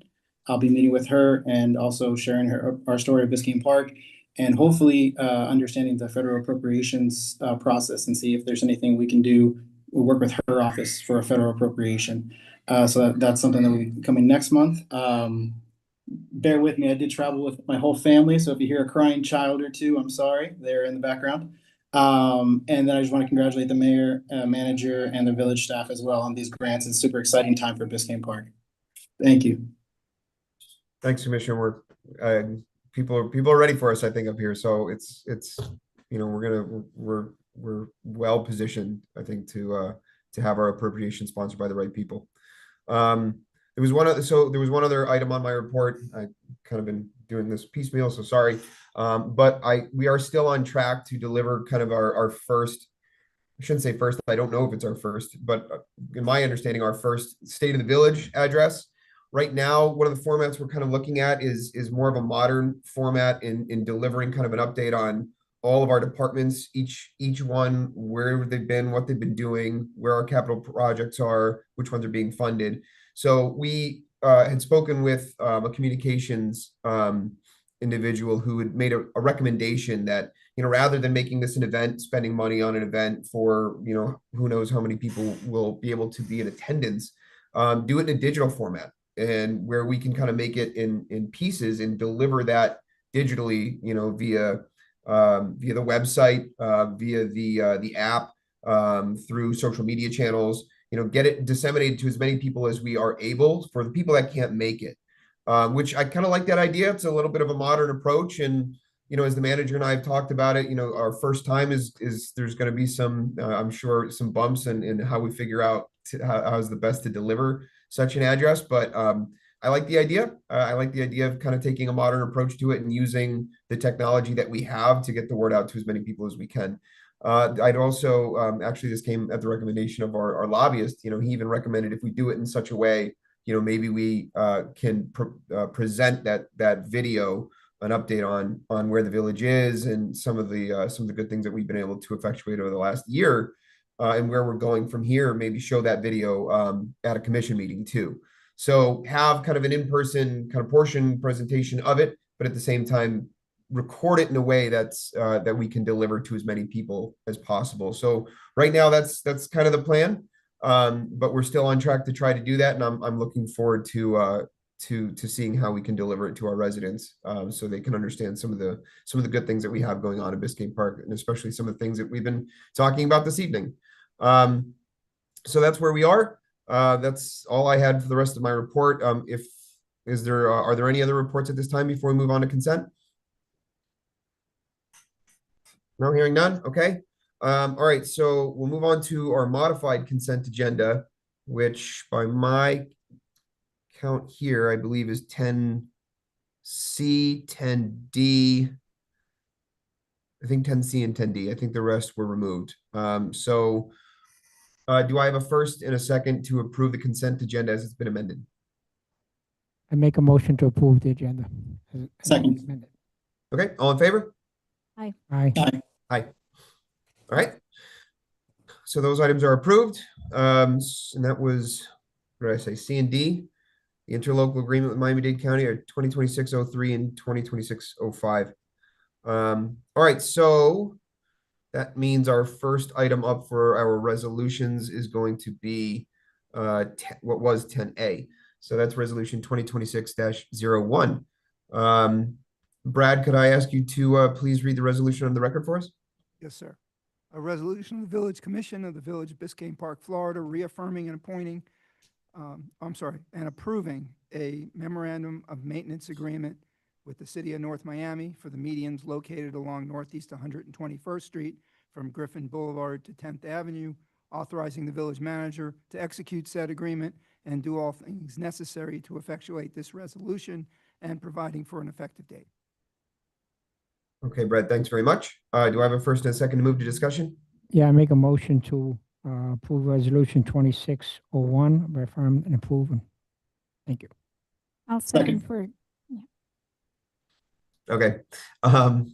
I'll be meeting with her and also sharing our story of Biscayne Park, and hopefully understanding the federal appropriations process and see if there's anything we can do. We'll work with her office for a federal appropriation. So that's something that will be coming next month. Bear with me, I did travel with my whole family, so if you hear a crying child or two, I'm sorry, they're in the background. And then I just want to congratulate the mayor, manager, and the village staff as well on these grants. It's a super exciting time for Biscayne Park. Thank you. Thanks, Commissioner. People are ready for us, I think, up here. So it's we're well positioned, I think, to to have our appropriation sponsored by the right people. There was one other item on my report. I kind of been doing this piecemeal, so sorry. But we are still on track to deliver kind of our first, I shouldn't say first, I don't know if it's our first, but in my understanding, our first State of the Village address. Right now, one of the formats we're kind of looking at is more of a modern format in delivering kind of an update on all of our departments, each one, where they've been, what they've been doing, where our capital projects are, which ones are being funded. So we had spoken with a communications individual who had made a recommendation that, rather than making this an event, spending money on an event for, who knows how many people will be able to be in attendance, do it in a digital format, and where we can kind of make it in pieces and deliver that digitally, via the website, via the app, through social media channels, get it disseminated to as many people as we are able for the people that can't make it. Which I kind of like that idea. It's a little bit of a modern approach. And, as the manager and I have talked about it, our first time is there's going to be some, I'm sure, some bumps in how we figure out how's the best to deliver such an address. But I like the idea. I like the idea of kind of taking a modern approach to it and using the technology that we have to get the word out to as many people as we can. I'd also, actually, this came at the recommendation of our lobbyist. He even recommended if we do it in such a way, maybe we can present that video, an update on where the village is and some of the good things that we've been able to effectuate over the last year, and where we're going from here. Maybe show that video at a commission meeting too. So have kind of an in-person kind of portion presentation of it, but at the same time record it in a way that's that we can deliver to as many people as possible. So right now that's kind of the plan. But we're still on track to try to do that, and I'm looking forward to seeing how we can deliver it to our residents, so they can understand some of the good things that we have going on in Biscayne Park, and especially some of the things that we've been talking about this evening. So that's where we are. That's all I had for the rest of my report. Are there any other reports at this time before we move on to consent? No, hearing none. Okay. All right, so we'll move on to our modified consent agenda, which by my count here, I believe is 10C, 10D. I think 10C and 10D. I think the rest were removed. Do I have a first and a second to approve the consent agenda as it's been amended? I make a motion to approve the agenda. Second. Amended. Okay, all in favor? Aye. Aye. All right. So those items are approved. And that was, what did I say, C and D? The interlocal agreement with Miami-Dade County are 2026-03 and 2026-05. All right, so that means our first item up for our resolutions is going to be what was 10A. So that's resolution 2026-01. Brad, could I ask you to please read the resolution on the record for us? Yes, sir. A resolution of the Village Commission of the Village of Biscayne Park, Florida, reaffirming and approving a memorandum of maintenance agreement with the City of North Miami for the medians located along Northeast 121st Street from Griffin Boulevard to 10th Avenue, authorizing the village manager to execute said agreement and do all things necessary to effectuate this resolution, and providing for an effective date. Okay, Brad, thanks very much. Do I have a first and a second to move to discussion? Yeah, I make a motion to approve resolution 2601, reaffirm and approve. Thank you. I'll Second. second for, Okay. All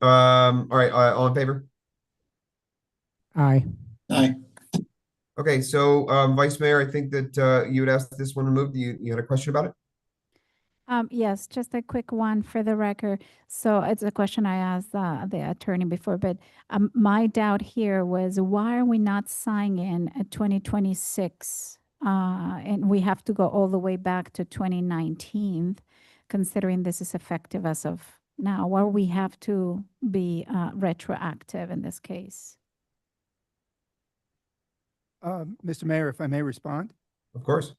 right, all in favor? Aye. Aye. Okay, so Vice Mayor, I think that you had asked this one removed. You had a question about it? yes, just a quick one for the record. So it's a question I asked the attorney before, but my doubt here was, why are we not signing a 2026? And we have to go all the way back to 2019, considering this is effective as of now, or we have to be retroactive in this case. Mr. Mayor, if I may respond? Of course.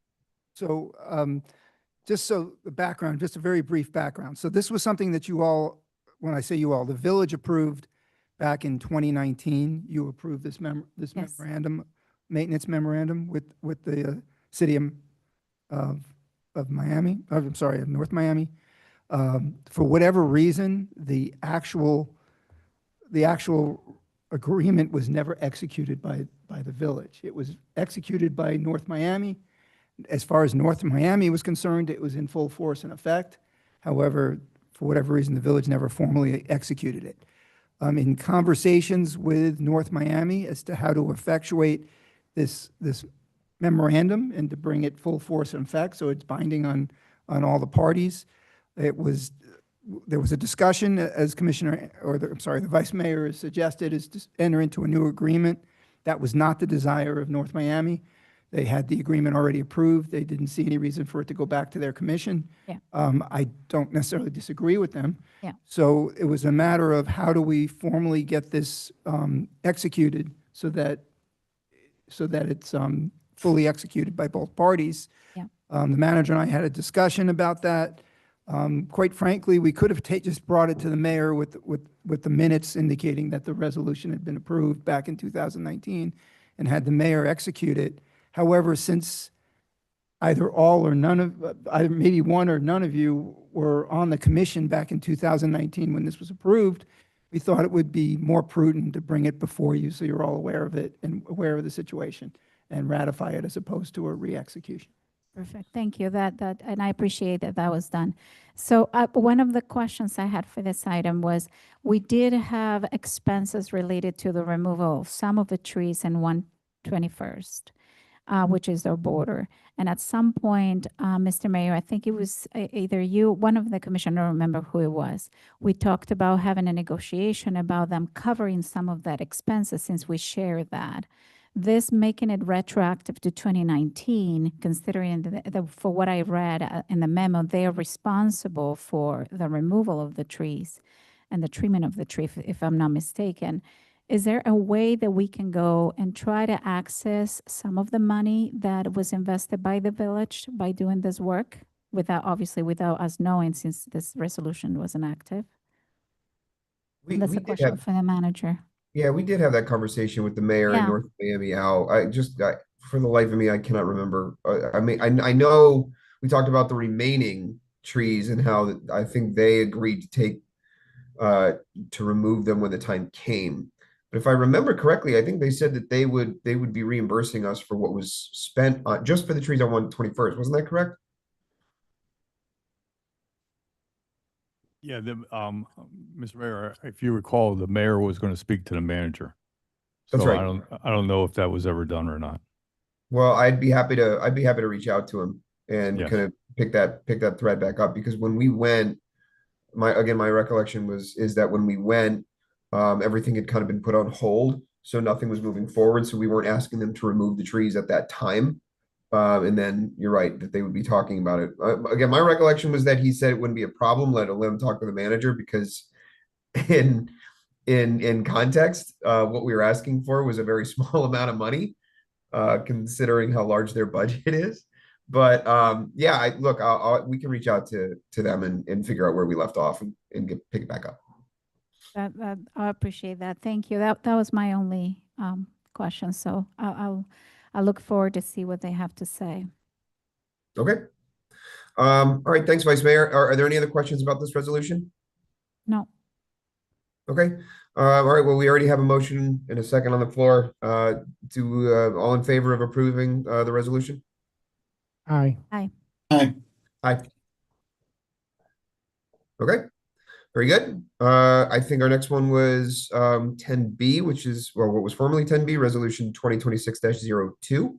So just so the background, just a very brief background. So this was something that you all, when I say you all, the village approved back in 2019. You approved this Yes. memorandum maintenance memorandum with the city of Miami, I'm sorry, of North Miami. For whatever reason, the actual agreement was never executed by the village. It was executed by North Miami. As far as North Miami was concerned, it was in full force and effect. However, for whatever reason, the village never formally executed it. In conversations with North Miami as to how to effectuate this memorandum and to bring it full force and effect, so it's binding on all the parties, there was a discussion, as the Vice Mayor has suggested, is to enter into a new agreement. That was not the desire of North Miami. They had the agreement already approved. They didn't see any reason for it to go back to their commission. Yeah. I don't necessarily disagree with them. Yeah. So it was a matter of how do we formally get this executed so that it's fully executed by both parties. Yeah. The manager and I had a discussion about that. Quite frankly, we could have just brought it to the mayor with the minutes indicating that the resolution had been approved back in 2019 and had the mayor execute it. However, since either all or none of, either maybe one or none of you were on the commission back in 2019 when this was approved, we thought it would be more prudent to bring it before you so you're all aware of it and aware of the situation and ratify it as opposed to a re-execution. Perfect. Thank you. And I appreciate that was done. So one of the questions I had for this item was, we did have expenses related to the removal of some of the trees in 121st, which is their border. And at some point, Mr. Mayor, I think it was either you, one of the commissioners, I don't remember who it was. We talked about having a negotiation about them covering some of that expenses since we share that. This making it retroactive to 2019, considering for what I read in the memo, they are responsible for the removal of the trees and the treatment of the tree, if I'm not mistaken. Is there a way that we can go and try to access some of the money that was invested by the village by doing this work obviously without us knowing, since this resolution wasn't active? That's a question for the manager. Yeah, we did have that conversation with the mayor in Yeah. North Miami, Al. For the life of me, I cannot remember. I know we talked about the remaining trees and how I think they agreed to take to remove them when the time came. But if I remember correctly, I think they said that they would be reimbursing us for what was spent just for the trees on 121st. Wasn't that correct? Yeah, Mr. Mayor, if you recall, the mayor was going to speak to the manager. That's So right. I don't know if that was ever done or not. Well, I'd be happy to reach out to him and Yes. kind of pick that thread back up, because when we went, my recollection is that when we went, everything had kind of been put on hold, so nothing was moving forward. So we weren't asking them to remove the trees at that time. And then you're right that they would be talking about it. Again, my recollection was that he said it wouldn't be a problem. Let him talk to the manager, because in context, what we were asking for was a very small amount of money, considering how large their budget is. But yeah, we can reach out to them and figure out where we left off and pick it back up. I appreciate that. Thank you. That was my only question. So I'll look forward to see what they have to say. Okay. All right. Thanks, Vice Mayor. Are there any other questions about this resolution? No. Okay. All right. Well, we already have a motion and a second on the floor. All in favor of approving the resolution? Aye. Aye. Okay. Very good. I think our next one was 10B, which is, well, what was formerly 10B, Resolution 2026-02.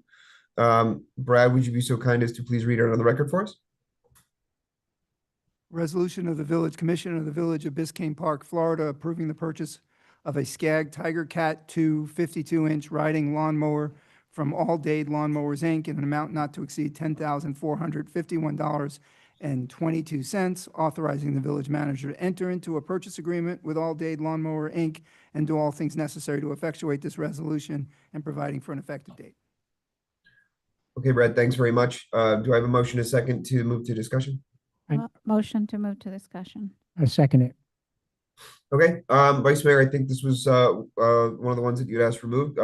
Brad, would you be so kind as to please read it on the record for us? Resolution of the Village Commission of the Village of Biscayne Park, Florida, approving the purchase of a Skag Tiger Cat 2 52-inch riding lawnmower from All Dade Lawnmowers, Inc. in an amount not to exceed $10,451.22, authorizing the village manager to enter into a purchase agreement with All Dade Lawnmower, Inc. and do all things necessary to effectuate this resolution and providing for an effective date. Okay, Brad, thanks very much. Do I have a motion, a second, to move to discussion? Motion to move to discussion. I second it. Okay, Vice Mayor, I think this was one of the ones that you'd asked removed.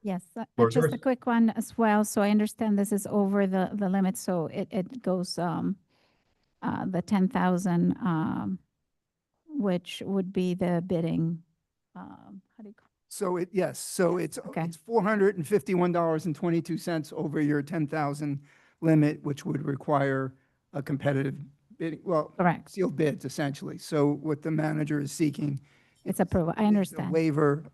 Yes, Floor is just a yours. quick one as well. So I understand this is over the limit, so it goes, the 10,000, which would be the bidding, how do you call? So yes, so it's Okay. $451.22 over your 10,000 limit, which would require a competitive bidding, well, Correct. sealed bids essentially. So what the manager is seeking. It's approval. I is a understand. waiver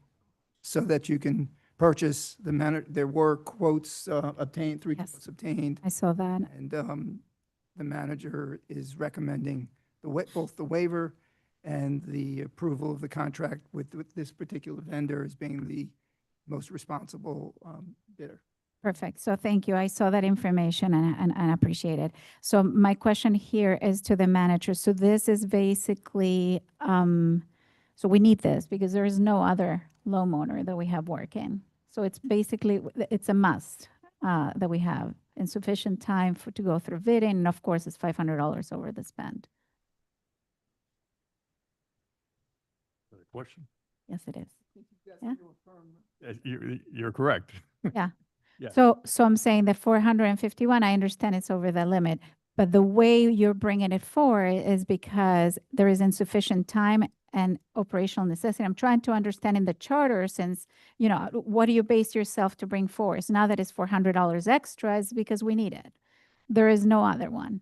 so that you can purchase there were quotes obtained, three Yes. quotes obtained. I saw that. And the manager is recommending both the waiver and the approval of the contract with this particular vendor as being the most responsible bidder. Perfect. So thank you. I saw that information and appreciate it. So my question here is to the manager. So this is basically, so we need this because there is no other homeowner that we have working. So it's basically, it's a must that we have insufficient time to go through bidding. And of course, it's $500 over the spend. Question? Yes, it is. Yeah. You're correct. Yeah. Yeah. So I'm saying that 451, I understand it's over the limit, but the way you're bringing it forward is because there is insufficient time and operational necessity. I'm trying to understand in the charter, since, what do you base yourself to bring forward? It's not that it's $400 extra, it's because we need it. There is no other one.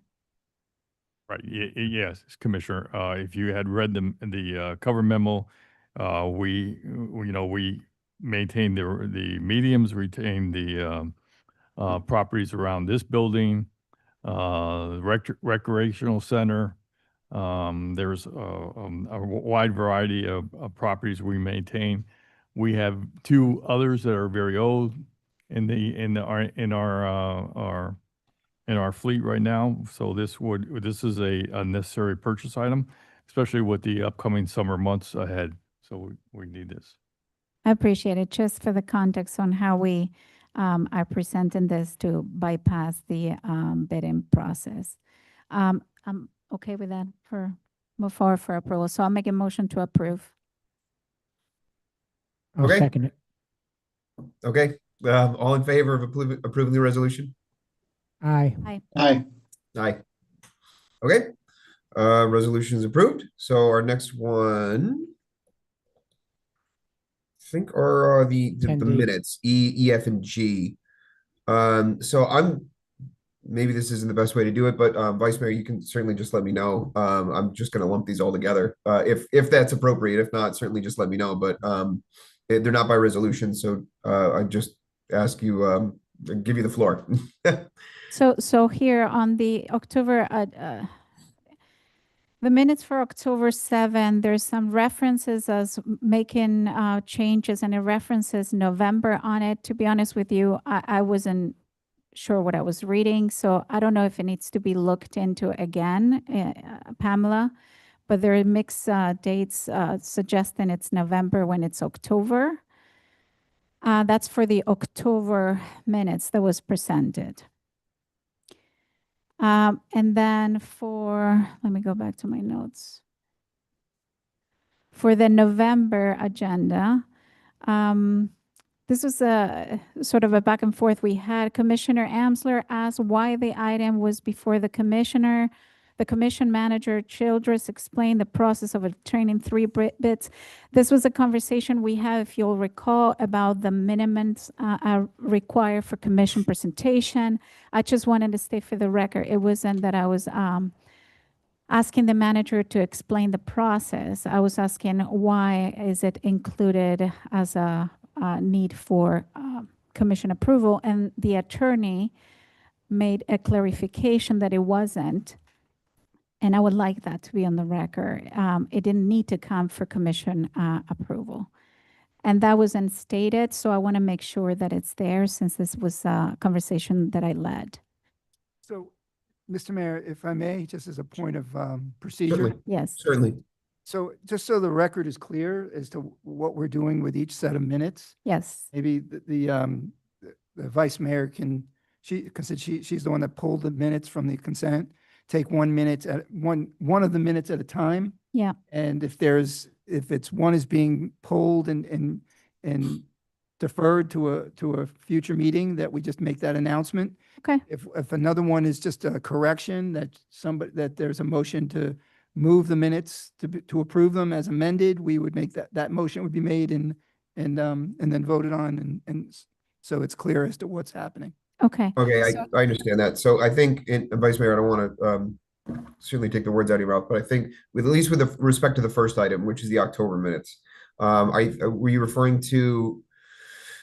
Right, yes, Commissioner, if you had read the cover memo, we maintain the mediums, retain the properties around this building, recreational center. There's a wide variety of properties we maintain. We have two others that are very old in our fleet right now. So this is a necessary purchase item, especially with the upcoming summer months ahead. So we need this. I appreciate it, just for the context on how we are presenting this to bypass the bidding process. I'm okay with that move forward for approval. So I'll make a motion to approve. I'll Okay. second it. Okay, all in favor of approving the resolution? Aye. Aye. Aye. Okay, resolution is approved. So our next one, I think, are the 10D. minutes, E, F, and G. So maybe this isn't the best way to do it, but Vice Mayor, you can certainly just let me know. I'm just gonna lump these all together, if that's appropriate. If not, certainly just let me know, but they're not by resolution, so I just ask you, give you the floor. So here on the October, the minutes for October 7, there's some references as making changes, and it references November on it. To be honest with you, I wasn't sure what I was reading, so I don't know if it needs to be looked into again, Pamela, but there are mixed dates suggesting it's November when it's October. That's for the October minutes that was presented. And then let me go back to my notes. For the November agenda, this was a sort of a back and forth we had. Commissioner Amsler asked why the item was before the commissioner. The commission manager, Childress, explained the process of obtaining 3 bids. This was a conversation we had, if you'll recall, about the minimums required for commission presentation. I just wanted to state for the record, it wasn't that I was asking the manager to explain the process. I was asking why is it included as a need for commission approval, and the attorney made a clarification that it wasn't. And I would like that to be on the record. It didn't need to come for commission approval. And that wasn't stated, so I want to make sure that it's there, since this was a conversation that I led. So, Mr. Mayor, if I may, just as a point of procedure. Certainly, Yes. certainly. So just so the record is clear as to what we're doing with each set of minutes, Yes. maybe the vice mayor because she's the one that pulled the minutes from the consent, take 1 minute at one of the minutes at a time. Yeah. And if one is being pulled and deferred to a future meeting, that we just make that announcement. Okay, If another one is just a correction, that there's a motion to move the minutes to approve them as amended, we would make that motion would be made and then voted on, so it's clear as to what's happening. okay. Okay, So- I understand that. So I think, Vice Mayor, I don't want to certainly take the words out of your mouth, but I think with, at least with the respect to the first item, which is the October minutes, were you referring to,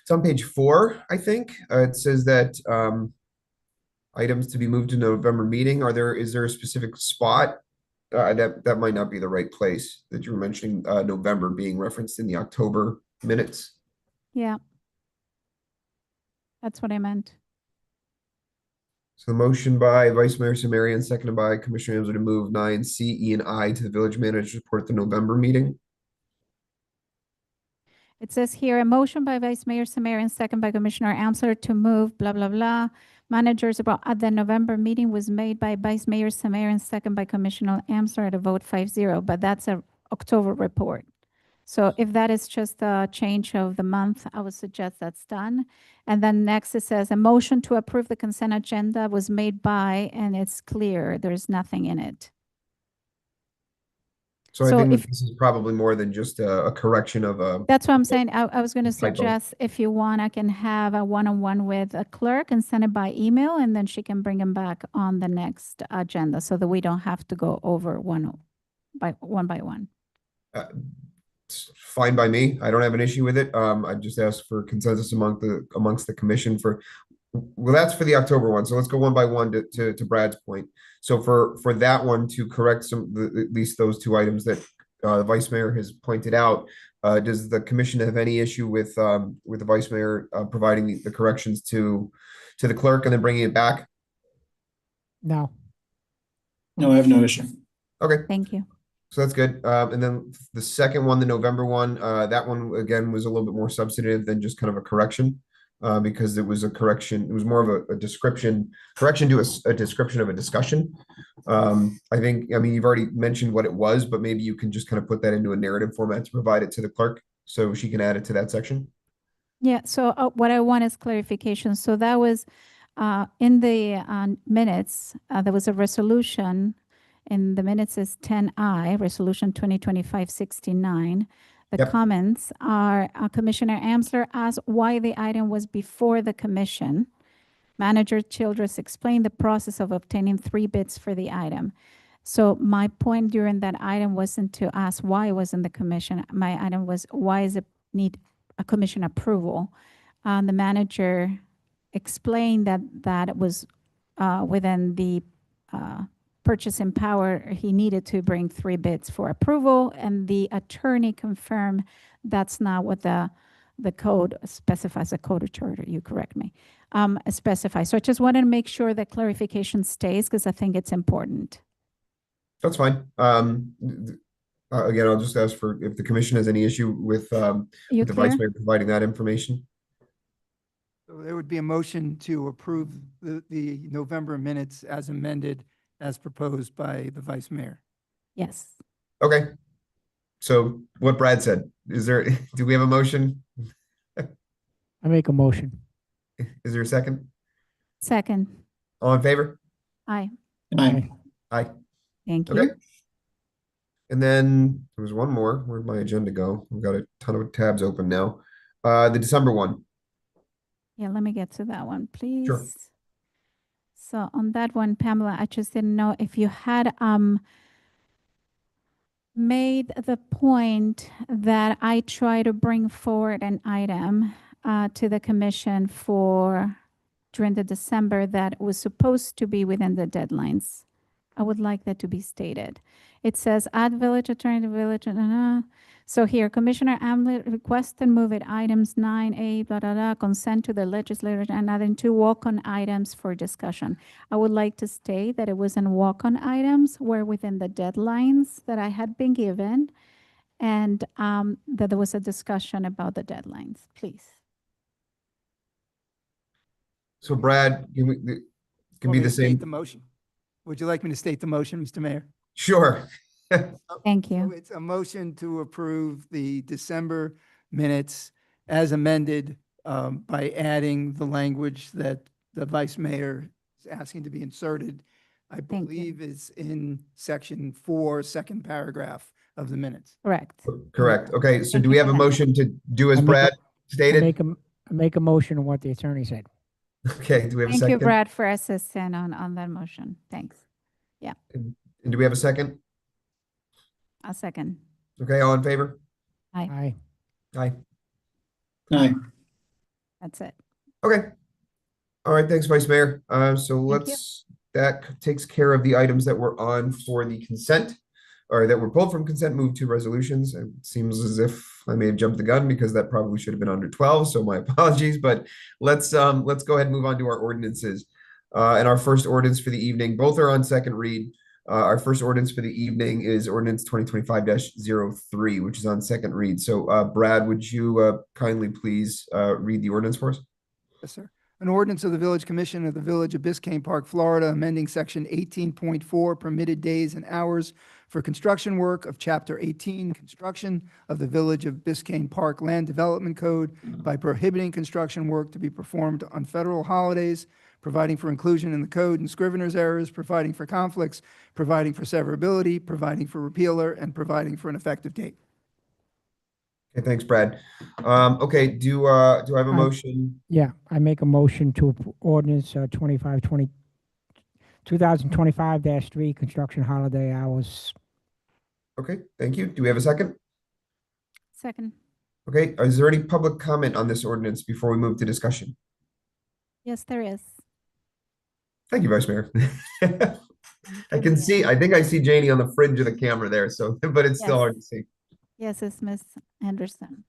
it's on page 4, I think. It says that items to be moved to November meeting. Is there a specific spot? That might not be the right place that you were mentioning, November being referenced in the October minutes. Yeah. That's what I meant. So the motion by Vice Mayor Sumerian, seconded by Commissioner Amsler to move 9C, E, and I to the village manager's report at the November meeting. It says here, a motion by Vice Mayor Sumerian, second by Commissioner Amsler to move blah, blah, blah. Managers about at the November meeting was made by Vice Mayor Sumerian, second by Commissioner Amsler at a vote 5-0, but that's a October report. So if that is just a change of the month, I would suggest that's done. And then next it says, a motion to approve the consent agenda was made by, and it's clear, there's nothing in it. So I So think if- this is probably more than just a correction of a, That's what I'm saying. I was going to Typo. suggest, if you want, I can have a one-on-one with a clerk and send it by email, and then she can bring them back on the next agenda so that we don't have to go over one by one. it's fine by me. I don't have an issue with it. I just asked for consensus amongst the commission well, that's for the October one. So let's go one by one to Brad's point. So for that one to correct at least those 2 items that the Vice Mayor has pointed out, does the commission have any issue with the Vice Mayor providing the corrections to the clerk and then bringing it back? No. No, I have no issue. Okay, Thank you. so that's good. And then the second one, the November one, that one again was a little bit more substantive than just kind of a correction. Because it was a correction, it was more of a correction to a description of a discussion. I mean, you've already mentioned what it was, but maybe you can just kind of put that into a narrative format to provide it to the clerk so she can add it to that section. Yeah, so what I want is clarification. So that was in the minutes, there was a resolution. In the minutes is 10I, Resolution 2025-69. The Yep. comments are Commissioner Amsler asked why the item was before the commission. Manager Childress explained the process of obtaining 3 bids for the item. So my point during that item wasn't to ask why it was in the commission. My item was, why does it need a commission approval? The manager explained that it was within the purchasing power, he needed to bring 3 bids for approval, and the attorney confirmed that's not what the code specifies, the code of charter, you correct me, specifies. So I just wanted to make sure that clarification stays, because I think it's important. That's fine. Again, I'll just ask for if the commission has any issue with You the Vice clear? Mayor providing that information. So there would be a motion to approve the November minutes as amended, as proposed by the Vice Mayor. Yes. Okay. So what Brad said, do we have a motion? I make a motion. Is there a second? Second. All in favor? Aye. Aye. Aye. Thank Okay. you. And then there was one more. Where'd my agenda go? We've got a ton of tabs open now. The December one. Yeah, let me get to that one, please. Sure. So on that one, Pamela, I just didn't know if you had made the point that I try to bring forward an item to the commission during the December that was supposed to be within the deadlines. I would like that to be stated. It says, add village attorney to village, So here, Commissioner Amlett request and move it items 9A, blah, blah, blah, consent to the legislature and adding 2 walk-on items for discussion. I would like to state that it wasn't walk-on items, were within the deadlines that I had been given, and that there was a discussion about the deadlines, please. So Brad, can be Want me the to state same. the motion? Would you like me to state the motion, Mr. Mayor? Sure. Thank So you. it's a motion to approve the December minutes as amended, by adding the language that the vice mayor is asking to be inserted. I Thank you. believe is in section 4, second paragraph of the minutes. Correct. Correct. Okay, so Thank do you we have for a that. motion to do as I make a- Brad I stated? make a motion on what the attorney said. Okay, do we have a Thank you, second? Brad, for assisting on that motion. Thanks. And do we have a second? A second. Okay, all in favor? Aye. Aye. Aye. That's it. Okay. All right, thanks, Vice Mayor. So Thank you. let's, that takes care of the items that were on for the consent, or that were pulled from consent, moved to resolutions. It seems as if I may have jumped the gun because that probably should have been under 12, so my apologies, but let's go ahead and move on to our ordinances. And our first ordinance for the evening, both are on second read. Our first ordinance for the evening is ordinance 2025-03, which is on second read. So Brad, would you kindly please read the ordinance for us? Yes, sir. An ordinance of the Village Commission of the Village of Biscayne Park, Florida, amending section 18.4 permitted days and hours for construction work of chapter 18 construction of the Village of Biscayne Park Land Development Code by prohibiting construction work to be performed on federal holidays, providing for inclusion in the code and scrivener's errors, providing for conflicts, providing for severability, providing for repealer, and providing for an effective date. Okay, thanks, Brad. Okay, do I have a Aye. motion? Yeah, I make a motion to ordinance 2025-3 construction holiday hours. Okay, thank you. Do we have a second? Second. Okay, is there any public comment on this ordinance before we move to discussion? Yes, there is. Thank you, Vice Mayor. I can see, I think I see Janie on the fringe of the camera there, so, but it's still hard to see. Yes, it's Ms. Anderson.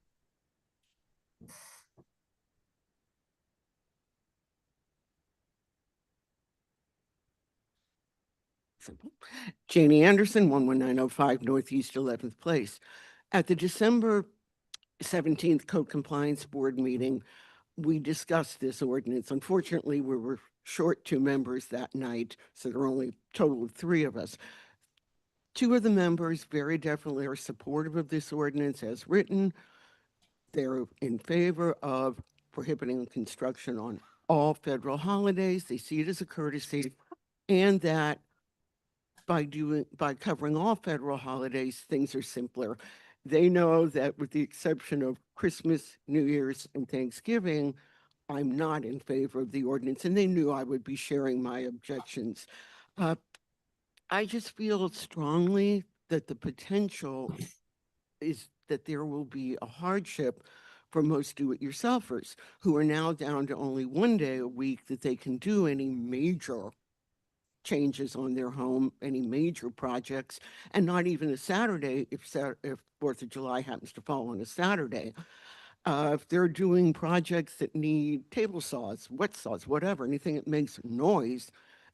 Simple. Janie Anderson, 11905 Northeast 11th Place. At the December 17th Code Compliance Board meeting, we discussed this ordinance. Unfortunately, we were short 2 members that night, so there were only a total of 3 of us. 2 of the members very definitely are supportive of this ordinance as written. They're in favor of prohibiting construction on all federal holidays. They see it as a courtesy, and that by covering all federal holidays, things are simpler. They know that with the exception of Christmas, New Year's, and Thanksgiving, I'm not in favor of the ordinance, and they knew I would be sharing my objections. I just feel strongly that the potential is that there will be a hardship for most do-it-yourselfers who are now down to only 1 day a week that they can do any major changes on their home, any major projects, and not even a Saturday if 4th of July happens to fall on a Saturday. If they're doing projects that need table saws, wet saws, whatever, anything that makes noise,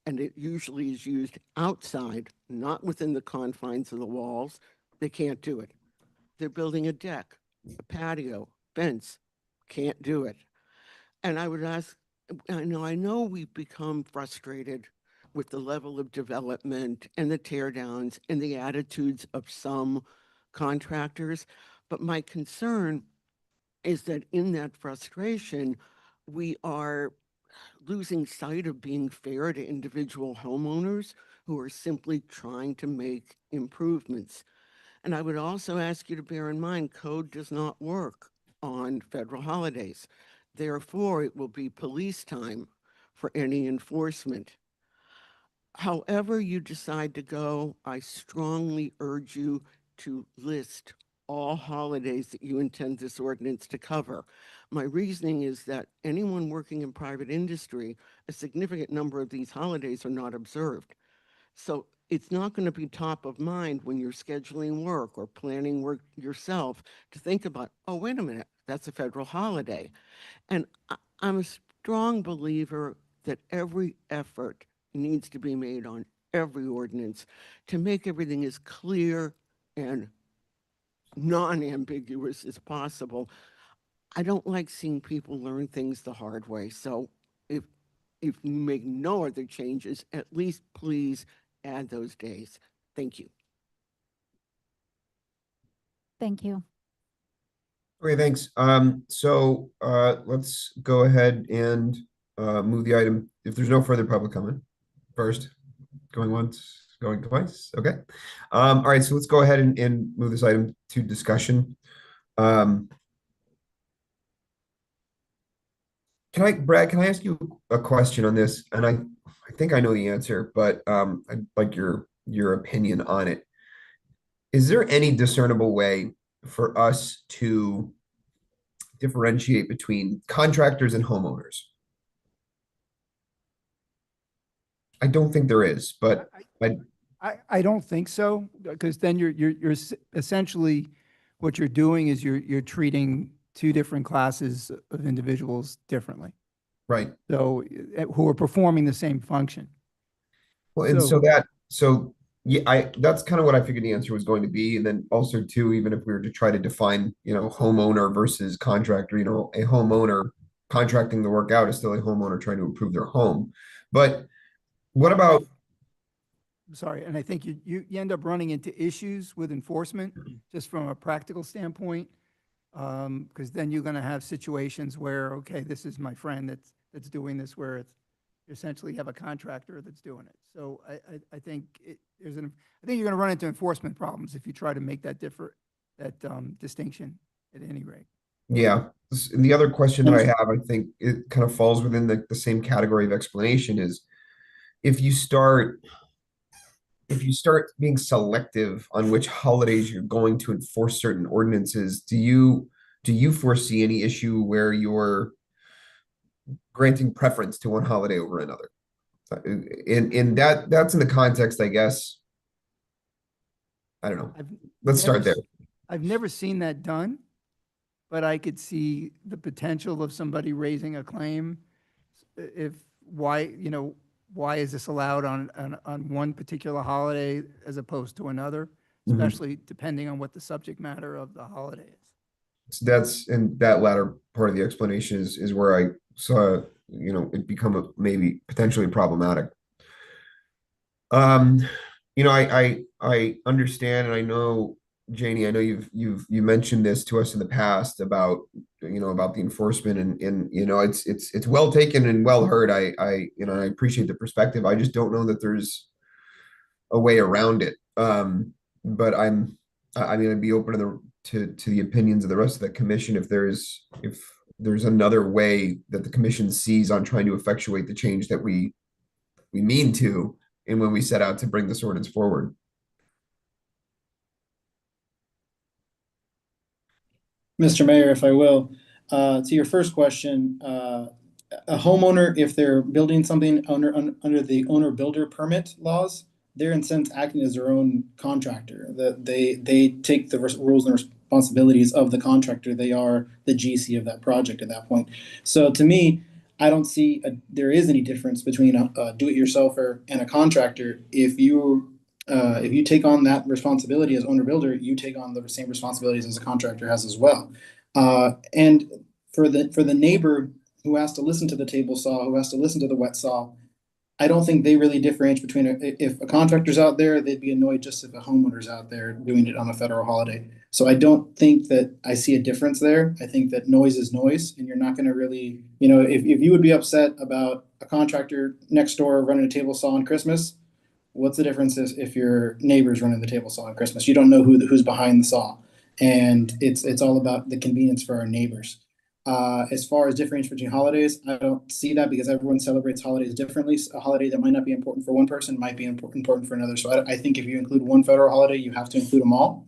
and it usually is used outside, not within the confines of the walls, they can't do it. They're building a deck, a patio, fence, can't do it. And I would ask, I know we've become frustrated with the level of development and the tear downs and the attitudes of some contractors. But my concern is that in that frustration, we are losing sight of being fair to individual homeowners who are simply trying to make improvements. And I would also ask you to bear in mind, code does not work on federal holidays. Therefore, it will be police time for any enforcement. However you decide to go, I strongly urge you to list all holidays that you intend this ordinance to cover. My reasoning is that anyone working in private industry, a significant number of these holidays are not observed. So it's not going to be top of mind when you're scheduling work or planning work yourself to think about, oh, wait a minute, that's a federal holiday. And I'm a strong believer that every effort needs to be made on every ordinance to make everything as clear and non-ambiguous as possible. I don't like seeing people learn things the hard way. So if you make no other changes, at least please add those days. Thank you. Thank you. Okay, thanks. Let's go ahead and move the item. If there's no further public comment, first, going once, going twice. Okay. All right, so let's go ahead and move this item to discussion. Um, Brad, can I ask you a question on this? And I think I know the answer, but I'd like your opinion on it. Is there any discernible way for us to differentiate between contractors and homeowners? I don't think there is, but I don't think so, because then you're essentially, what you're doing is you're treating two different classes of individuals differently. right. So, who are performing the same function. Well, and So- yeah, that's kind of what I figured the answer was going to be. And then also too, even if we were to try to define, homeowner versus contractor, a homeowner contracting the work out is still a homeowner trying to improve their home. But what about, Sorry, and I think you end up running into issues with enforcement, just from a practical standpoint. Because then you're gonna have situations where, okay, this is my friend that's doing this, where it's you essentially have a contractor that's doing it. So I think I think you're gonna run into enforcement problems if you try to make that distinction at any rate. yeah, and the other question that I have, I think it kind of falls within the same category of explanation is if you start if you start being selective on which holidays you're going to enforce certain ordinances, do you foresee any issue where you're granting preference to one holiday over another? In that's in the context, I guess. I don't know. I've Let's never start there. s- I've never seen that done, but I could see the potential of somebody raising a claim. If, why is this allowed on one particular holiday as opposed to another? Mhm. Especially depending on what the subject matter of the holiday is. So that's and that latter part of the explanation is where I saw, it become maybe potentially problematic. Um, I understand, and I know, Janie, I know you mentioned this to us in the past about, about the enforcement, and it's well taken and well heard. I appreciate the perspective. I just don't know that there's a way around it. But I mean, I'd be open to the opinions of the rest of the commission if there's another way that the commission sees on trying to effectuate the change that we mean to, and when we set out to bring this ordinance forward. Mr. Mayor, if I will, to your first question, a homeowner, if they're building something under the owner builder permit laws, they're in sense acting as their own contractor. That they take the rules and responsibilities of the contractor. They are the GC of that project at that point. So to me, I don't see there is any difference between a do-it-yourselfer and a contractor. If you take on that responsibility as owner builder, you take on the same responsibilities as a contractor has as well. And for the neighbor who has to listen to the table saw, who has to listen to the wet saw, I don't think they really differentiate between if a contractor's out there, they'd be annoyed just if a homeowner's out there doing it on a federal holiday. So I don't think that I see a difference there. I think that noise is noise, and you're not going to really, if you would be upset about a contractor next door running a table saw on Christmas, what's the difference if your neighbor's running the table saw on Christmas? You don't know who's behind the saw, and it's all about the convenience for our neighbors. As far as differentiation between holidays, I don't see that because everyone celebrates holidays differently. A holiday that might not be important for one person might be important for another. So I think if you include one federal holiday, you have to include them all.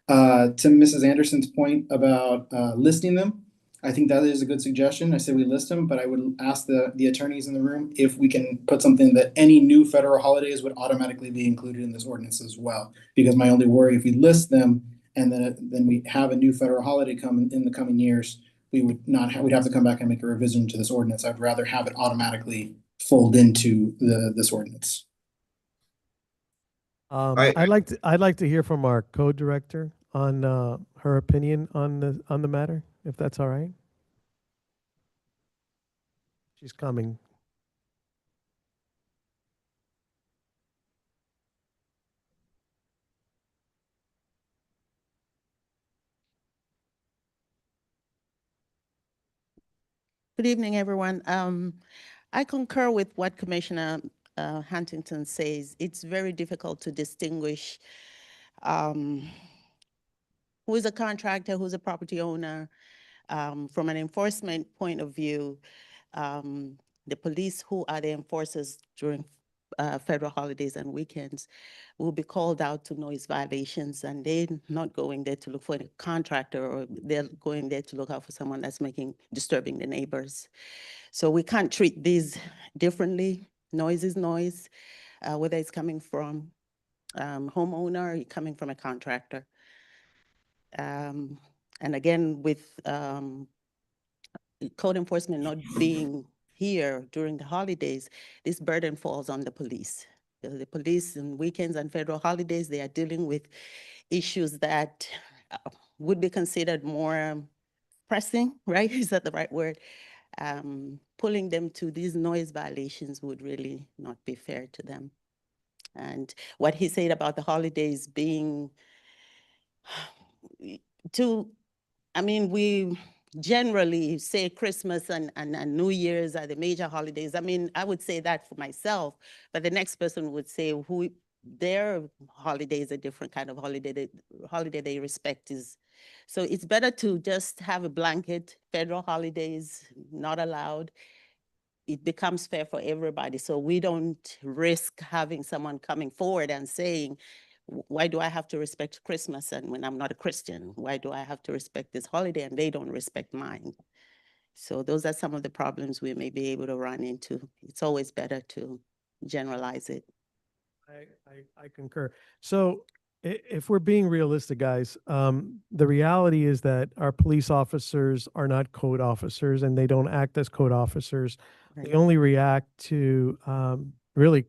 To Mrs. Anderson's point about listing them, I think that is a good suggestion. I say we list them, but I would ask the attorneys in the room if we can put something that any new federal holidays would automatically be included in this ordinance as well. Because my only worry, if we list them and then we have a new federal holiday come in the coming years, we would not have, we'd have to come back and make a revision to this ordinance. I'd rather have it automatically fold into this ordinance. I'd like to hear from our code director on her opinion on the matter, if that's all right. She's coming. Good evening, everyone. I concur with what Commissioner Huntington says. It's very difficult to distinguish who is a contractor, who's a property owner. From an enforcement point of view, the police, who are the enforcers during federal holidays and weekends, will be called out to noise violations, and they're not going there to look for a contractor, or they're going there to look out for someone that's disturbing the neighbors. So we can't treat these differently. Noise is noise, whether it's coming from homeowner or coming from a contractor. And again, with code enforcement not being here during the holidays, this burden falls on the police. The police on weekends and federal holidays, they are dealing with issues that would be considered more pressing, right? Is that the right word? Pulling them to these noise violations would really not be fair to them. And what he said about the holidays being we generally say Christmas and New Year's are the major holidays. I mean, I would say that for myself, but the next person would say their holiday is a different kind of holiday. The holiday they respect is, so it's better to just have a blanket, federal holidays not allowed. It becomes fair for everybody. So we don't risk having someone coming forward and saying, why do I have to respect Christmas and when I'm not a Christian? Why do I have to respect this holiday and they don't respect mine? So those are some of the problems we may be able to run into. It's always better to generalize it. I concur. So if we're being realistic, guys, the reality is that our police officers are not code officers and they don't act as code officers. They only react to really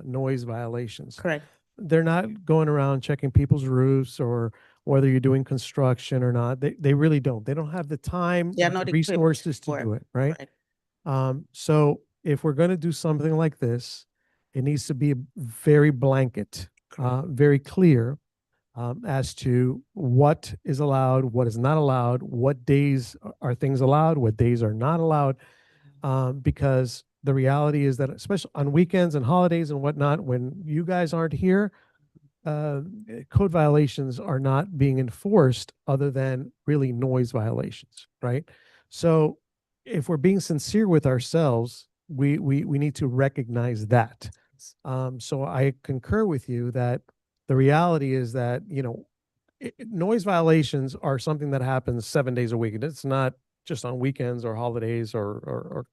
noise violations. Correct. They're not going around checking people's roofs or whether you're doing construction or not. They really don't. They don't have the time, They are or not the equipped resources to for do it, right? Correct. So if we're going to do something like this, it needs to be very blanket, very clear as to what is allowed, what is not allowed, what days are things allowed, what days are not allowed, because the reality is that, especially on weekends and holidays and whatnot, when you guys aren't here, code violations are not being enforced other than really noise violations, right? So if we're being sincere with ourselves, we need to recognize that. So I concur with you that the reality is that, noise violations are something that happens 7 days a week. And it's not just on weekends or holidays or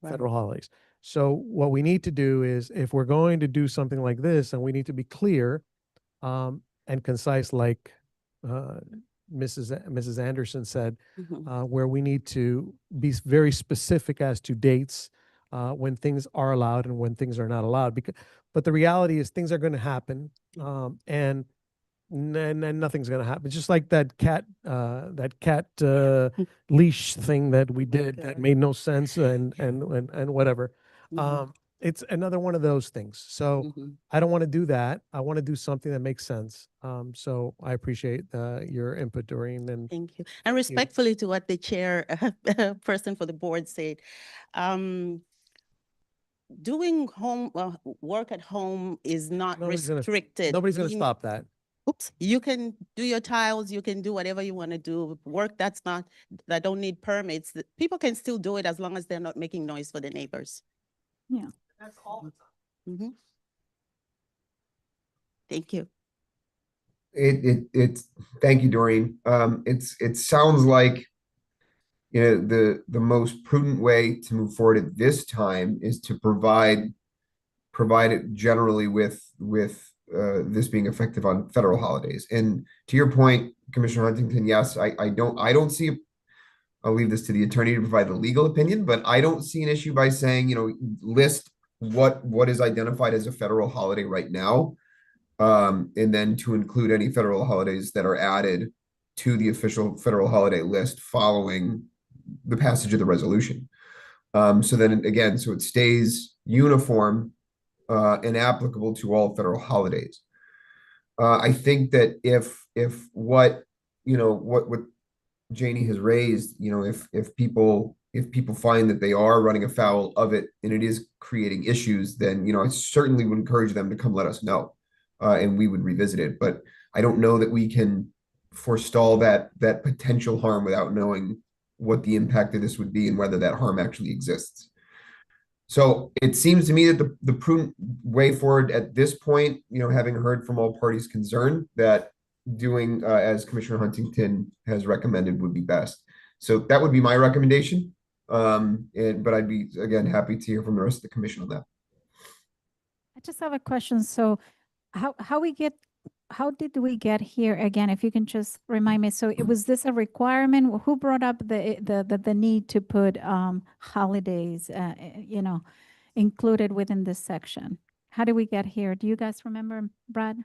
federal holidays. So what we need to do is, if we're going to do something like this, and we need to be clear and concise, like Mrs. Anderson said, where we need to be very specific as to dates when things are allowed and when things are not allowed. But the reality is things are going to happen, and nothing's going to happen. Just like that cat leash thing that we did that made no sense and whatever. It's another one of those things. So I don't want to do that. I want to do something that makes sense. So I appreciate your input, Doreen. And thank you. And respectfully to what the chair person for the board said, doing home work at home is not restricted. Nobody's going to stop that. Oops, you can do your tiles, you can do whatever you want to do. Work that don't need permits. People can still do it as long as they're not making noise for the neighbors. Yeah. That's all. Thank you. Thank you, Doreen. It sounds like, the most prudent way to move forward at this time is to provide it generally with this being effective on federal holidays. And to your point, Commissioner Huntington, yes, I don't see, I'll leave this to the attorney to provide the legal opinion, but I don't see an issue by saying, list what is identified as a federal holiday right now. And then to include any federal holidays that are added to the official federal holiday list following the passage of the resolution. So then again, so it stays uniform and applicable to all federal holidays. I think that if what Janie has raised, if people if people find that they are running afoul of it and it is creating issues, then, I certainly would encourage them to come let us know. And we would revisit it. But I don't know that we can forestall that potential harm without knowing what the impact of this would be and whether that harm actually exists. So it seems to me that the prudent way forward at this point, having heard from all parties concerned, that doing as Commissioner Huntington has recommended would be best. So that would be my recommendation. But I'd be, again, happy to hear from the rest of the commission on that. I just have a question. So how did we get here again? If you can just remind me. So was this a requirement? Who brought up the need to put holidays, included within this section? How did we get here? Do you guys remember, Brad?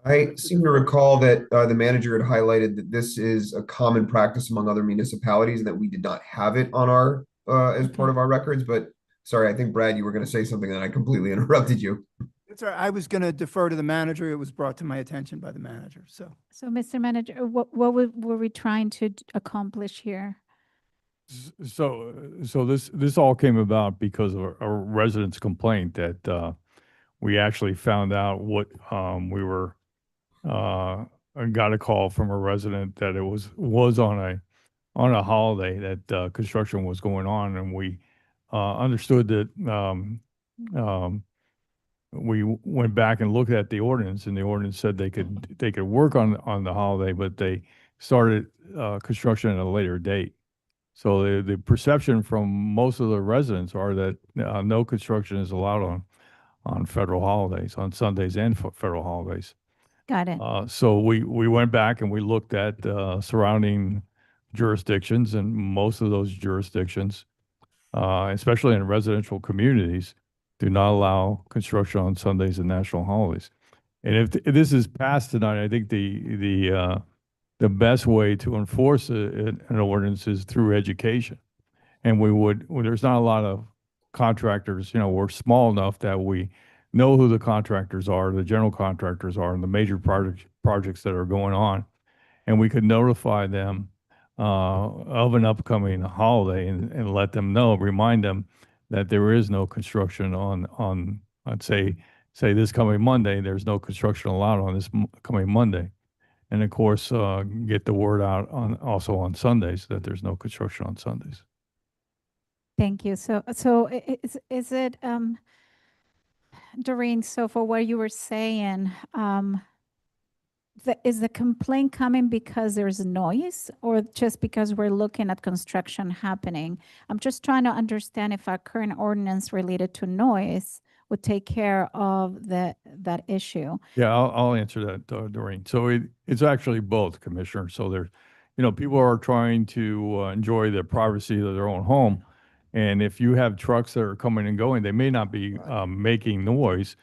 I seem to recall that the manager had highlighted that this is a common practice among other municipalities and that we did not have it on our as part of our records. But sorry, I think Brad, you were going to say something and I completely interrupted you. That's all right. I was going to defer to the manager. It was brought to my attention by the manager, so. So, Mr. Manager, what were we trying to accomplish here? So this all came about because of a resident's complaint that we actually found out what we were got a call from a resident that it was on a holiday that construction was going on, and we understood that we went back and looked at the ordinance, and the ordinance said they could work on the holiday, but they started construction at a later date. So the perception from most of the residents are that no construction is allowed on federal holidays, on Sundays and federal holidays. Got it. So we went back and we looked at surrounding jurisdictions, and most of those jurisdictions, especially in residential communities, do not allow construction on Sundays and national holidays. And if this is passed tonight, I think the best way to enforce an ordinance is through education. And there's not a lot of contractors, we're small enough that we know who the contractors are, the general contractors are, and the major projects that are going on. And we could notify them of an upcoming holiday and let them know, remind them that there is no construction on I'd say this coming Monday, there's no construction allowed on this coming Monday. And of course, get the word out also on Sundays that there's no construction on Sundays. Thank you. So is it, Doreen, so for what you were saying, is the complaint coming because there's noise or just because we're looking at construction happening? I'm just trying to understand if our current ordinance related to noise would take care of that issue. Yeah, I'll answer that, Doreen. So it's actually both, Commissioner. So there's, people are trying to enjoy the privacy of their own home. And if you have trucks that are coming and going, they may not be making noise,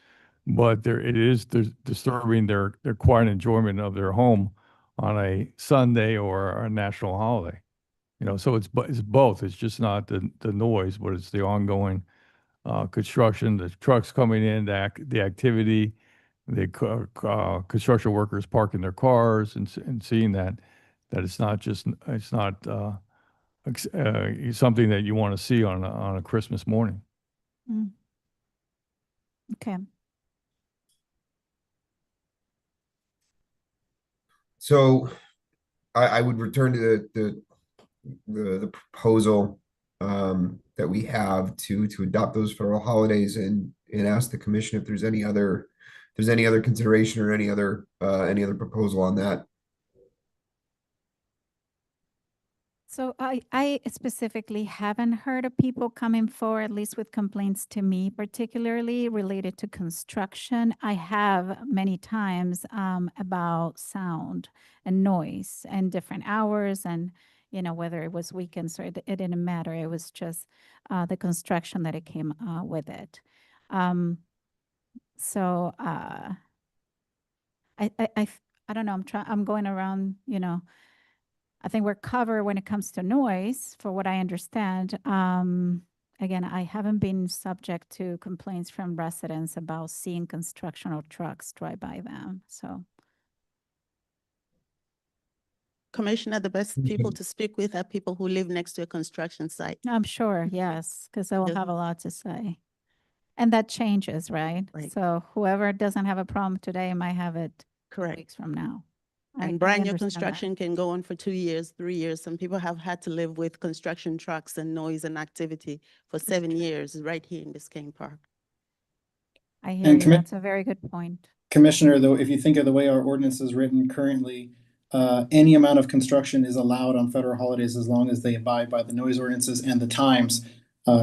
but it is disturbing their quiet enjoyment of their home on a Sunday or a national holiday. So it's both. It's just not the noise, but it's the ongoing construction, the trucks coming in, the activity, the construction workers parking their cars and seeing that it's not something that you want to see on a Christmas morning. Mm. Okay. So I would return to the proposal that we have to adopt those federal holidays and ask the commission if there's any other consideration or any other proposal on that. So I specifically haven't heard of people coming forward, at least with complaints to me, particularly related to construction. I have many times about sound and noise and different hours and, whether it was weekends or it didn't matter. It was just the construction that it came with it. So I don't know, I'm going around, I think we're covered when it comes to noise, for what I understand. Again, I haven't been subject to complaints from residents about seeing construction or trucks drive by them, so. Commissioner, the best people Understood. to speak with are people who live next to a construction site. I'm sure, yes, because they will Yeah. have a lot to say. And that changes, right? Right. So whoever doesn't have a problem today might have it 2 Correct. weeks from now. I And brand new understand that. construction can go on for 2 years, 3 years. Some people have had to live with construction trucks and noise and activity for 7 years right here in Biscayne Park. I hear And you. That's a very good point. Commissioner, though, if you think of the way our ordinance is written currently, any amount of construction is allowed on federal holidays as long as they abide by the noise ordinances and the times.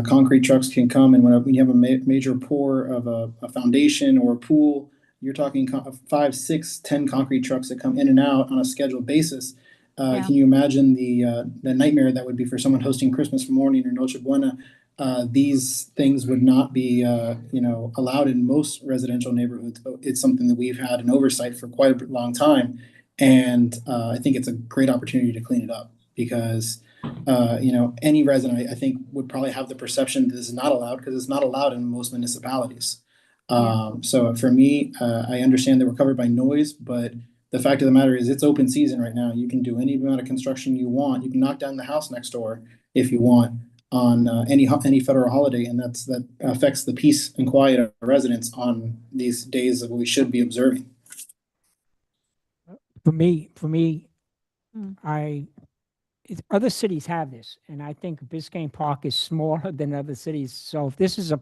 Concrete trucks can come, and when you have a major pour of a foundation or a pool, you're talking 5, 6, 10 concrete trucks that come in and out on a scheduled basis. Yeah. Can you imagine the nightmare that would be for someone hosting Christmas morning or Noche Buena? These things would not be, allowed in most residential neighborhoods. But it's something that we've had an oversight for quite a long time, and I think it's a great opportunity to clean it up because, any resident I think would probably have the perception that this is not allowed because it's not allowed in most municipalities. So for me, I understand that we're covered by noise, but the fact of the matter is it's open season right now. You can do any amount of construction you want. You can knock down the house next door if you want on any federal holiday, and that affects the peace and quiet of residents on these days that we should be observing. For me, Mm. other cities have this, and I think Biscayne Park is smaller than other cities. So if this is a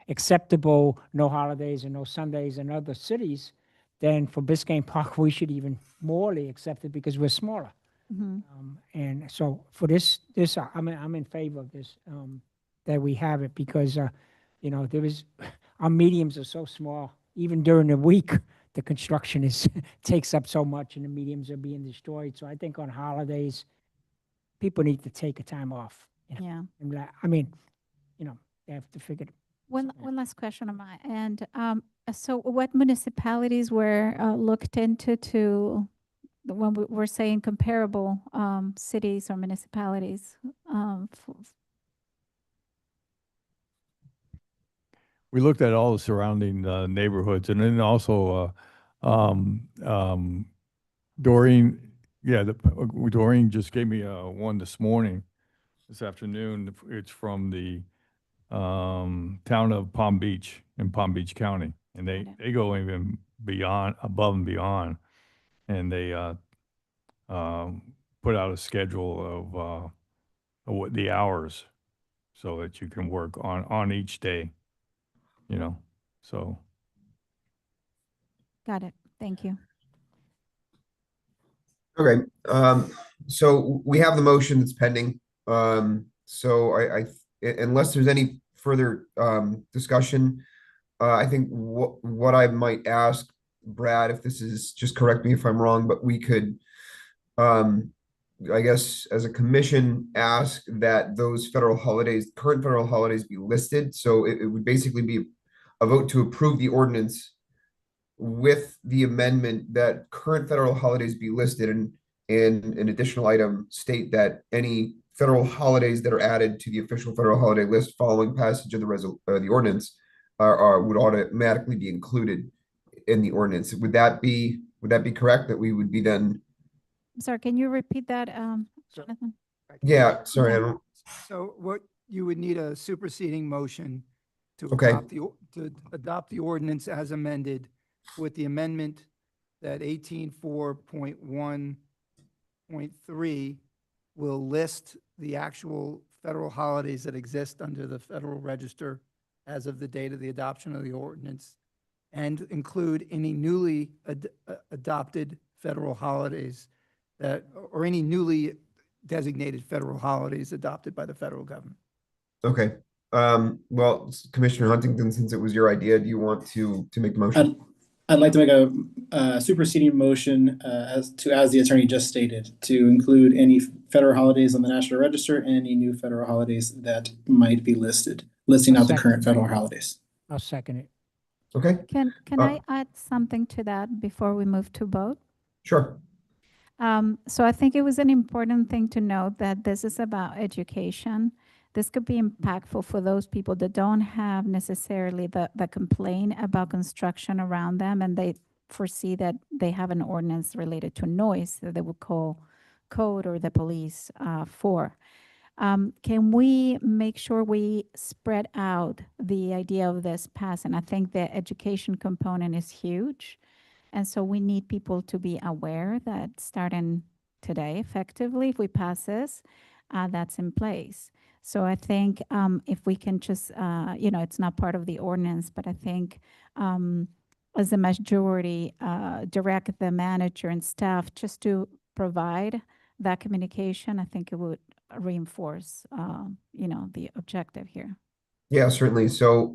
acceptable, no holidays and no Sundays in other cities, then for Biscayne Park, we should even morely accept it because we're smaller. Mhm. And so for this, I'm in favor of this, that we have it because, our mediums are so small. Even during the week, the construction takes up so much and the mediums are being destroyed. So I think on holidays, people need to take a time off. Yeah. And they have to figure it. One last question on my end. So what municipalities were looked into when we're saying comparable cities or municipalities? We looked at all the surrounding neighborhoods, and then also Doreen. Yeah, Doreen just gave me one this afternoon. It's from the town of Palm Beach in Palm Beach County, and they go even above and beyond, and they put out a schedule of what the hours so that you can work on each day. So Got it. Thank you. Okay, so we have the motion that's pending. So unless there's any further discussion, I think what I might ask Brad, if this is, just correct me if I'm wrong, but we could, I guess, as a commission, ask that those current federal holidays be listed. So it would basically be a vote to approve the ordinance with the amendment that current federal holidays be listed, and an additional item state that any federal holidays that are added to the official federal holiday list following passage of the ordinance would automatically be included in the ordinance. Would that be correct? That we would be then? Sorry, can you repeat that, Jonathan? Yeah, sorry, I don't. So what you would need a superseding motion to Okay. adopt the ordinance as amended with the amendment that 18.4.1.3 will list the actual federal holidays that exist under the Federal Register as of the date of the adoption of the ordinance, and include any newly adopted federal holidays or any newly designated federal holidays adopted by the federal government. Okay. Well, Commissioner Huntington, since it was your idea, do you want to make the motion? I'd like to make a superseding motion as the attorney just stated, to include any federal holidays on the National Register and any new federal holidays that might be listing out the current federal holidays. I'll second it. Okay, Can I add something to that before we move to vote? sure. So I think it was an important thing to note that this is about education. This could be impactful for those people that don't have necessarily the complaint about construction around them, and they foresee that they have an ordinance related to noise that they would call code or the police for. Can we make sure we spread out the idea of this pass? And I think the education component is huge. And so we need people to be aware that starting today, effectively, if we pass this, that's in place. So I think if we can just, it's not part of the ordinance, but I think as a majority, direct the manager and staff just to provide that communication, I think it would reinforce, the objective here. Yeah, certainly. So,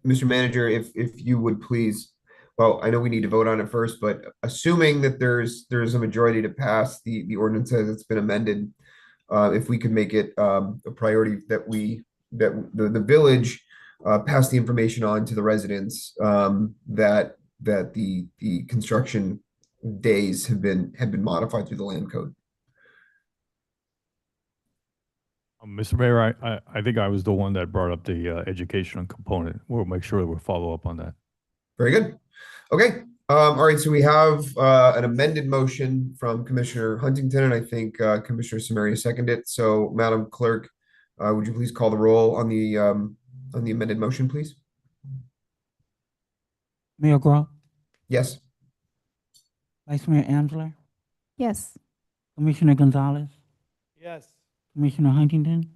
Mr. Manager, if you would please, well, I know we need to vote on it first, but assuming that there's a majority to pass the ordinance as it's been amended, if we could make it a priority that the village pass the information on to the residents that the construction days have been modified through the land code. Mr. Mayor, I think I was the one that brought up the educational component. We'll make sure that we'll follow up on that. Very good. Okay. All right. So we have an amended motion from Commissioner Huntington, and I think Commissioner Samaria seconded it. So, Madam Clerk, would you please call the roll on the amended motion, please? Mayor Gro, Yes. Vice Mayor Amsler, Yes. Commissioner Gonzalez, Yes. Commissioner Huntington,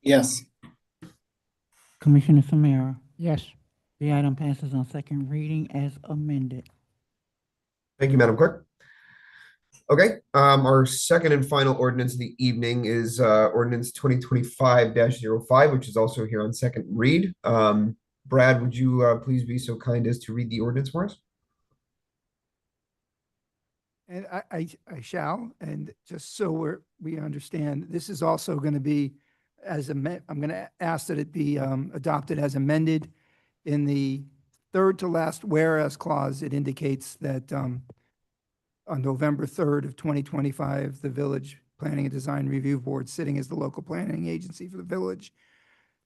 Yes. Commissioner Samara. Yes. The item passes on second reading as amended. Thank you, Madam Clerk. Okay, our second and final ordinance of the evening is ordinance 2025-05, which is also here on second read. Brad, would you please be so kind as to read the ordinance for us? And I shall, and just so we understand, this is also going to be I'm going to ask that it be adopted as amended. In the third to last whereas clause, it indicates that on November 3rd of 2025, the Village Planning and Design Review Board, sitting as the local planning agency for the village,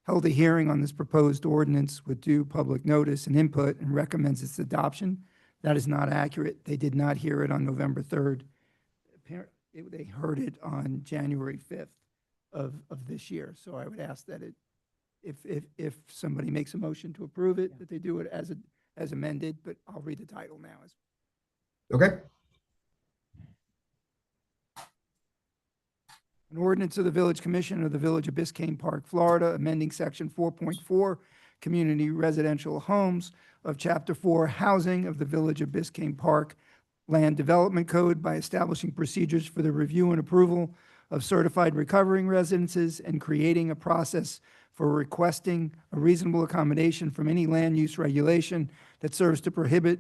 held a hearing on this proposed ordinance with due public notice and input and recommends its adoption. That is not accurate. They did not hear it on November 3rd. They heard it on January 5th of this year. So I would ask that if somebody makes a motion to approve it, that they do it as amended, but I'll read the title now. Okay. An ordinance of the Village Commission of the Village of Biscayne Park, Florida, amending Section 4.4, Community Residential Homes of Chapter 4, Housing of the Village of Biscayne Park Land Development Code by establishing procedures for the review and approval of certified recovering residences and creating a process for requesting a reasonable accommodation from any land use regulation that serves to prohibit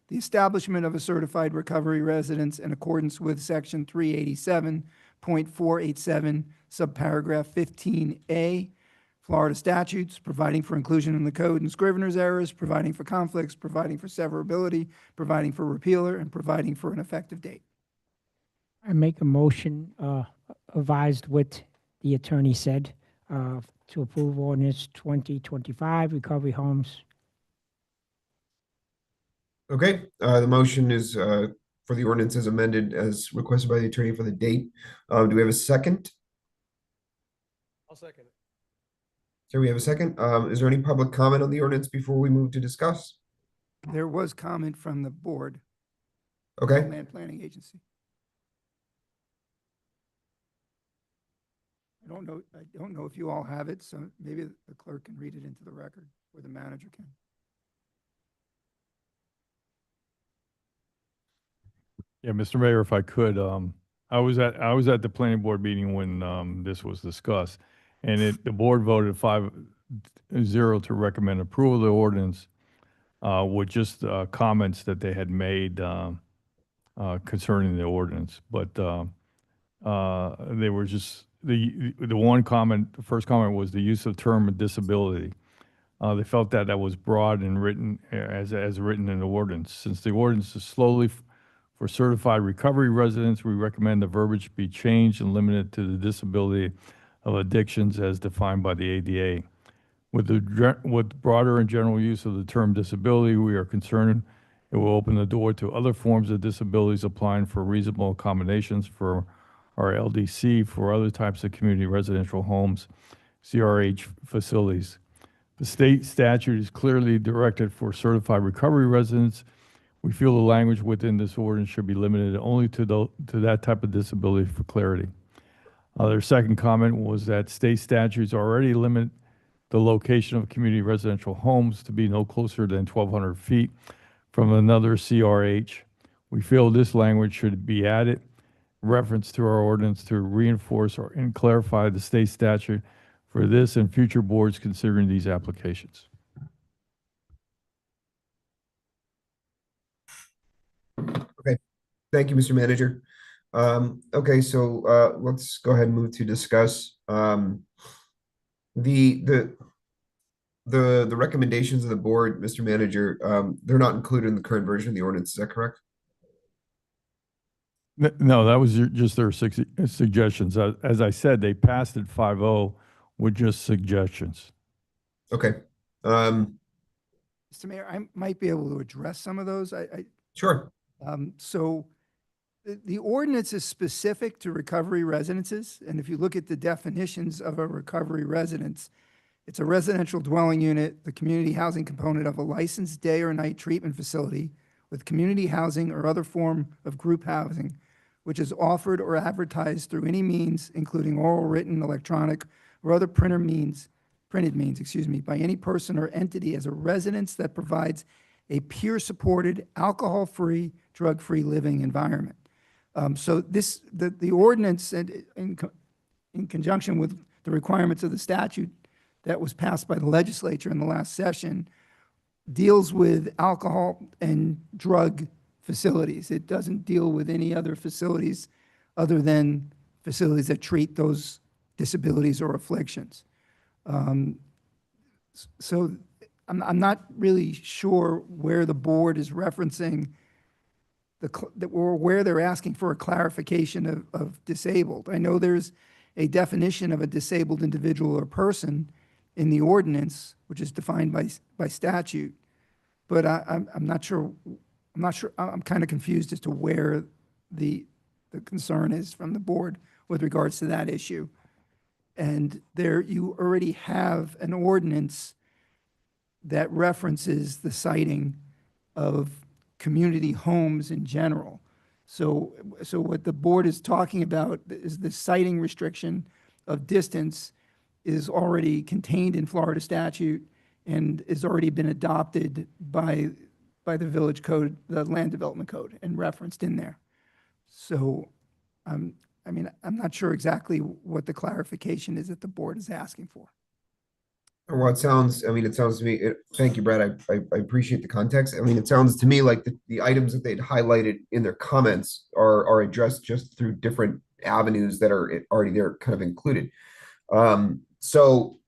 the establishment of a certified recovery residence in accordance with Section 387.487, subparagraph 15A, Florida statutes, providing for inclusion in the code and scrivener's errors, providing for conflicts, providing for severability, providing for repealer, and providing for an effective date. I make a motion advised what the attorney said to approve ordinance 2025 recovery homes. Okay, the motion is for the ordinance as amended as requested by the attorney for the date. Do we have a second? I'll second it. So we have a second. Is there any public comment on the ordinance before we move to discuss? There was comment from the board, Okay, Land Planning Agency. I don't know if you all have it, so maybe the clerk can read it into the record, or the manager can. Yeah, Mr. Mayor, if I could, I was at the planning board meeting when this was discussed, and the board voted 5-0 to recommend approval of the ordinance with just comments that they had made concerning the ordinance. But they were just the one comment. The first comment was the use of term disability. They felt that was broad and written as written in the ordinance. Since the ordinance is solely for certified recovery residents, we recommend the verbiage be changed and limited to the disability of addictions as defined by the ADA. With broader and general use of the term disability, we are concerned it will open the door to other forms of disabilities applying for reasonable accommodations for or LDC for other types of community residential homes, CRH facilities. The state statute is clearly directed for certified recovery residents. We feel the language within this ordinance should be limited only to that type of disability for clarity. Their second comment was that state statutes already limit the location of community residential homes to be no closer than 1,200 feet from another CRH. We feel this language should be added, reference to our ordinance to reinforce and clarify the state statute for this and future boards considering these applications. Okay, thank you, Mr. Manager. Okay, so let's go ahead and move to discuss the recommendations of the board, Mr. Manager. They're not included in the current version of the ordinance. Is that correct? No, that was just their suggestions. As I said, they passed it 5-0 with just suggestions. Okay. Mr. Mayor, I might be able to address some of those. Sure. So the ordinance is specific to recovery residences. And if you look at the definitions of a recovery residence, it's a residential dwelling unit, the community housing component of a licensed day or night treatment facility with community housing or other form of group housing, which is offered or advertised through any means, including oral, written, electronic, or other printed means, by any person or entity as a residence that provides a peer-supported, alcohol-free, drug-free living environment. So the ordinance, in conjunction with the requirements of the statute that was passed by the legislature in the last session, deals with alcohol and drug facilities. It doesn't deal with any other facilities other than facilities that treat those disabilities or afflictions. So I'm not really sure where the board is referencing or where they're asking for a clarification of disabled. I know there's a definition of a disabled individual or person in the ordinance, which is defined by statute, but I'm not sure. I'm kind of confused as to where the concern is from the board with regards to that issue. And there, you already have an ordinance that references the siting of community homes in general. So what the board is talking about is the siting restriction of distance is already contained in Florida statute and has already been adopted by the village code, the land development code, and referenced in there. So, I mean, I'm not sure exactly what the clarification is that the board is asking for. Well, it sounds to me, thank you, Brad. I appreciate the context. I mean, it sounds to me like the items that they'd highlighted in their comments are addressed just through different avenues that are already there, kind of included. So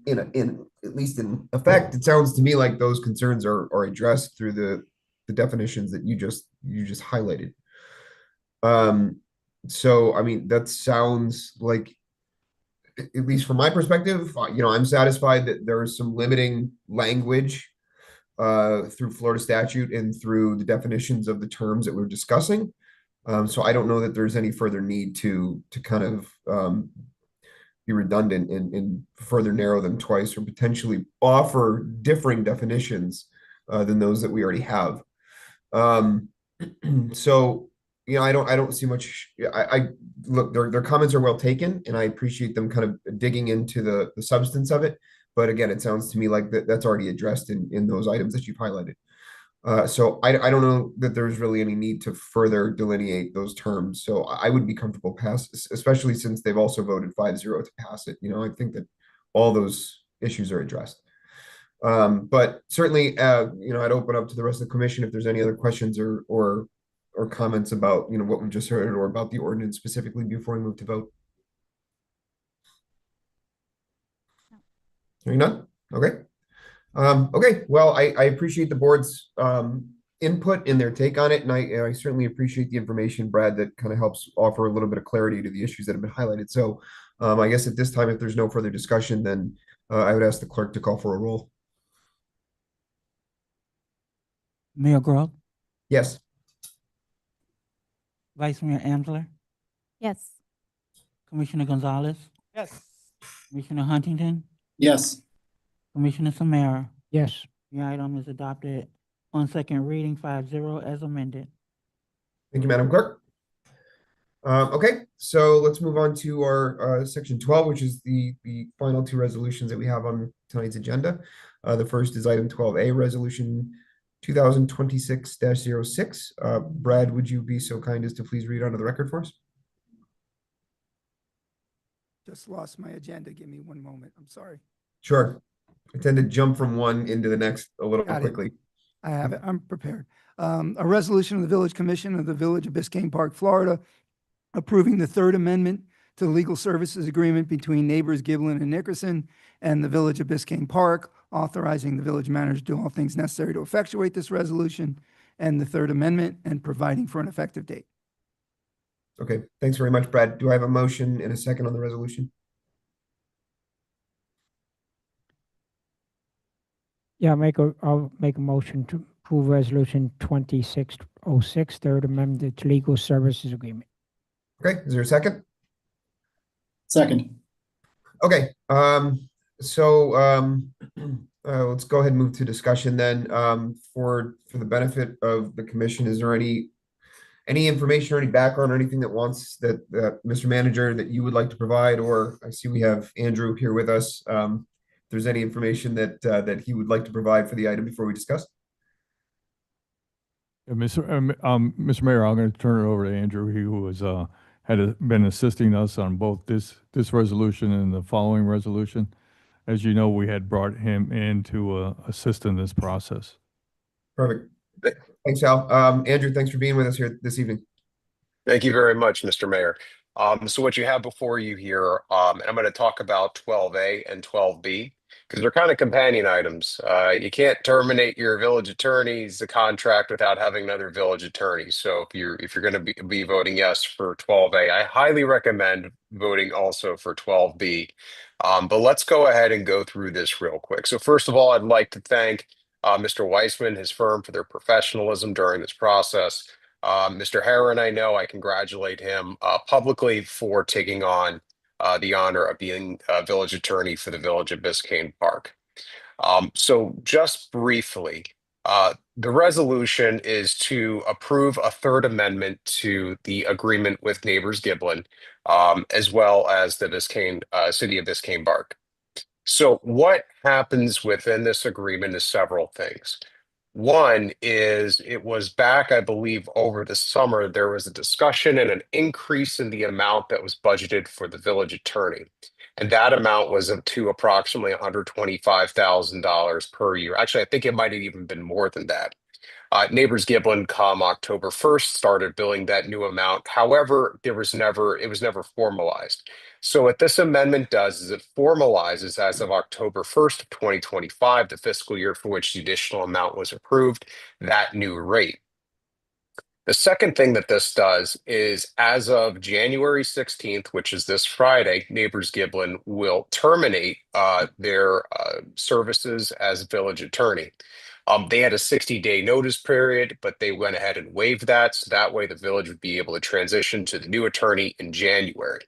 in at least in effect, it sounds to me like those concerns are addressed through the definitions that you just highlighted. So I mean, that sounds like, at least from my perspective, I'm satisfied that there is some limiting language through Florida statute and through the definitions of the terms that we're discussing. So I don't know that there's any further need to kind of be redundant and further narrow them twice or potentially offer differing definitions than those that we already have. So I don't see much. I look, their comments are well taken, and I appreciate them kind of digging into the substance of it. But again, it sounds to me like that's already addressed in those items that you've highlighted. So I don't know that there's really any need to further delineate those terms. So I would be comfortable pass, especially since they've also voted 5-0 to pass it. I think that all those issues are addressed. But certainly, I'd open up to the rest of the commission if there's any other questions or comments about what we just heard or about the ordinance specifically before we move to vote. Hearing none? Okay. Okay, well, I appreciate the board's input and their take on it, and I certainly appreciate the information, Brad, that kind of helps offer a little bit of clarity to the issues that have been highlighted. So I guess at this time, if there's no further discussion, then I would ask the clerk to call for a roll. Mayor Grohl, Yes. Vice Mayor Amsler, Yes. Commissioner Gonzalez, Yes. Commissioner Huntington, Yes. Commissioner Samara. Yes. The item is adopted on second reading 5-0 as amended. Thank you, Madam Clerk. Okay, so let's move on to our section 12, which is the final two resolutions that we have on tonight's agenda. The first is item 12A, resolution 2026-06. Brad, would you be so kind as to please read onto the record for us? Just lost my agenda. Give me one moment. I'm sorry. Sure. I tend to jump from one into the next a little Got it. quickly. I have it. I'm prepared. A resolution of the Village Commission of the Village of Biscayne Park, Florida, approving the third amendment to the legal services agreement between Neighbors Giblin and Nickerson and the Village of Biscayne Park, authorizing the village manager to do all things necessary to effectuate this resolution and the third amendment and providing for an effective date. Okay, thanks very much, Brad. Do I have a motion and a second on the resolution? Yeah, I'll make a motion to approve resolution 2606, third amendment to legal services agreement. Okay, is there a second? Second. Okay, let's go ahead and move to discussion then. For the benefit of the commission, is there any information or any background or anything that Mr. Manager, that you would like to provide? Or I see we have Andrew here with us. If there's any information that he would like to provide for the item before we discuss. Mr. Mayor, I'm going to turn it over to Andrew, who was been assisting us on both this resolution and the following resolution. As you know, we had brought him in to assist in this process. Perfect. Thanks, Al. Andrew, thanks for being with us here this evening. Thank you very much, Mr. Mayor. So what you have before you here, and I'm going to talk about 12A and 12B, because they're kind of companion items. You can't terminate your village attorney's contract without having another village attorney. So if you're going to be voting yes for 12A, I highly recommend voting also for 12B. But let's go ahead and go through this real quick. So first of all, I'd like to thank Mr. Weissman, his firm, for their professionalism during this process. Mr. Herron, I congratulate him publicly for taking on the honor of being a village attorney for the Village of Biscayne Park. So just briefly, the resolution is to approve a third amendment to the agreement with Neighbors Giblin, as well as the City of Biscayne Park. So what happens within this agreement is several things. One is, it was back, I believe, over the summer, there was a discussion and an increase in the amount that was budgeted for the village attorney. And that amount was up to approximately $125,000 per year. Actually, I think it might have even been more than that. Neighbors Giblin, come October 1st, started billing that new amount. However, it was never formalized. So what this amendment does is it formalizes, as of October 1st of 2025, the fiscal year for which the additional amount was approved, that new rate. The second thing that this does is, as of January 16th, which is this Friday, Neighbors Giblin will terminate their services as village attorney. They had a 60-day notice period, but they went ahead and waived that. So that way the village would be able to transition to the new attorney in January.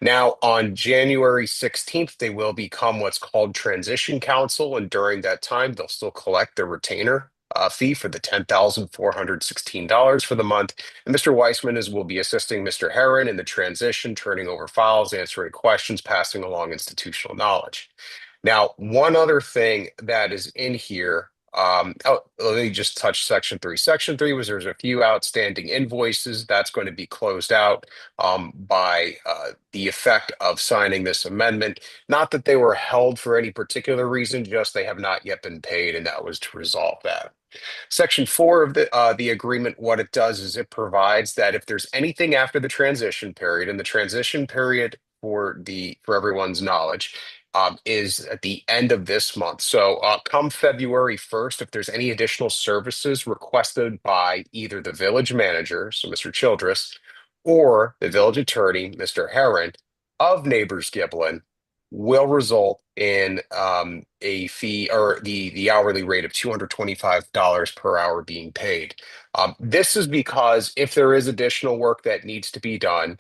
Now, on January 16th, they will become what's called transition counsel. And during that time, they'll still collect their retainer fee for the $10,416 for the month. And Mr. Weissman will be assisting Mr. Herron in the transition, turning over files, answering questions, passing along institutional knowledge. Now, one other thing that is in here, let me just touch section 3. Section 3 was there's a few outstanding invoices that's going to be closed out by the effect of signing this amendment. Not that they were held for any particular reason, just they have not yet been paid, and that was to resolve that. Section 4 of the agreement, what it does is it provides that if there's anything after the transition period, and the transition period for everyone's knowledge is at the end of this month. So come February 1st, if there's any additional services requested by either the village manager, so Mr. Childress, or the village attorney, Mr. Herron, of Neighbors Giblin, will result in a fee, or the hourly rate of $225 per hour being paid. This is because if there is additional work that needs to be done,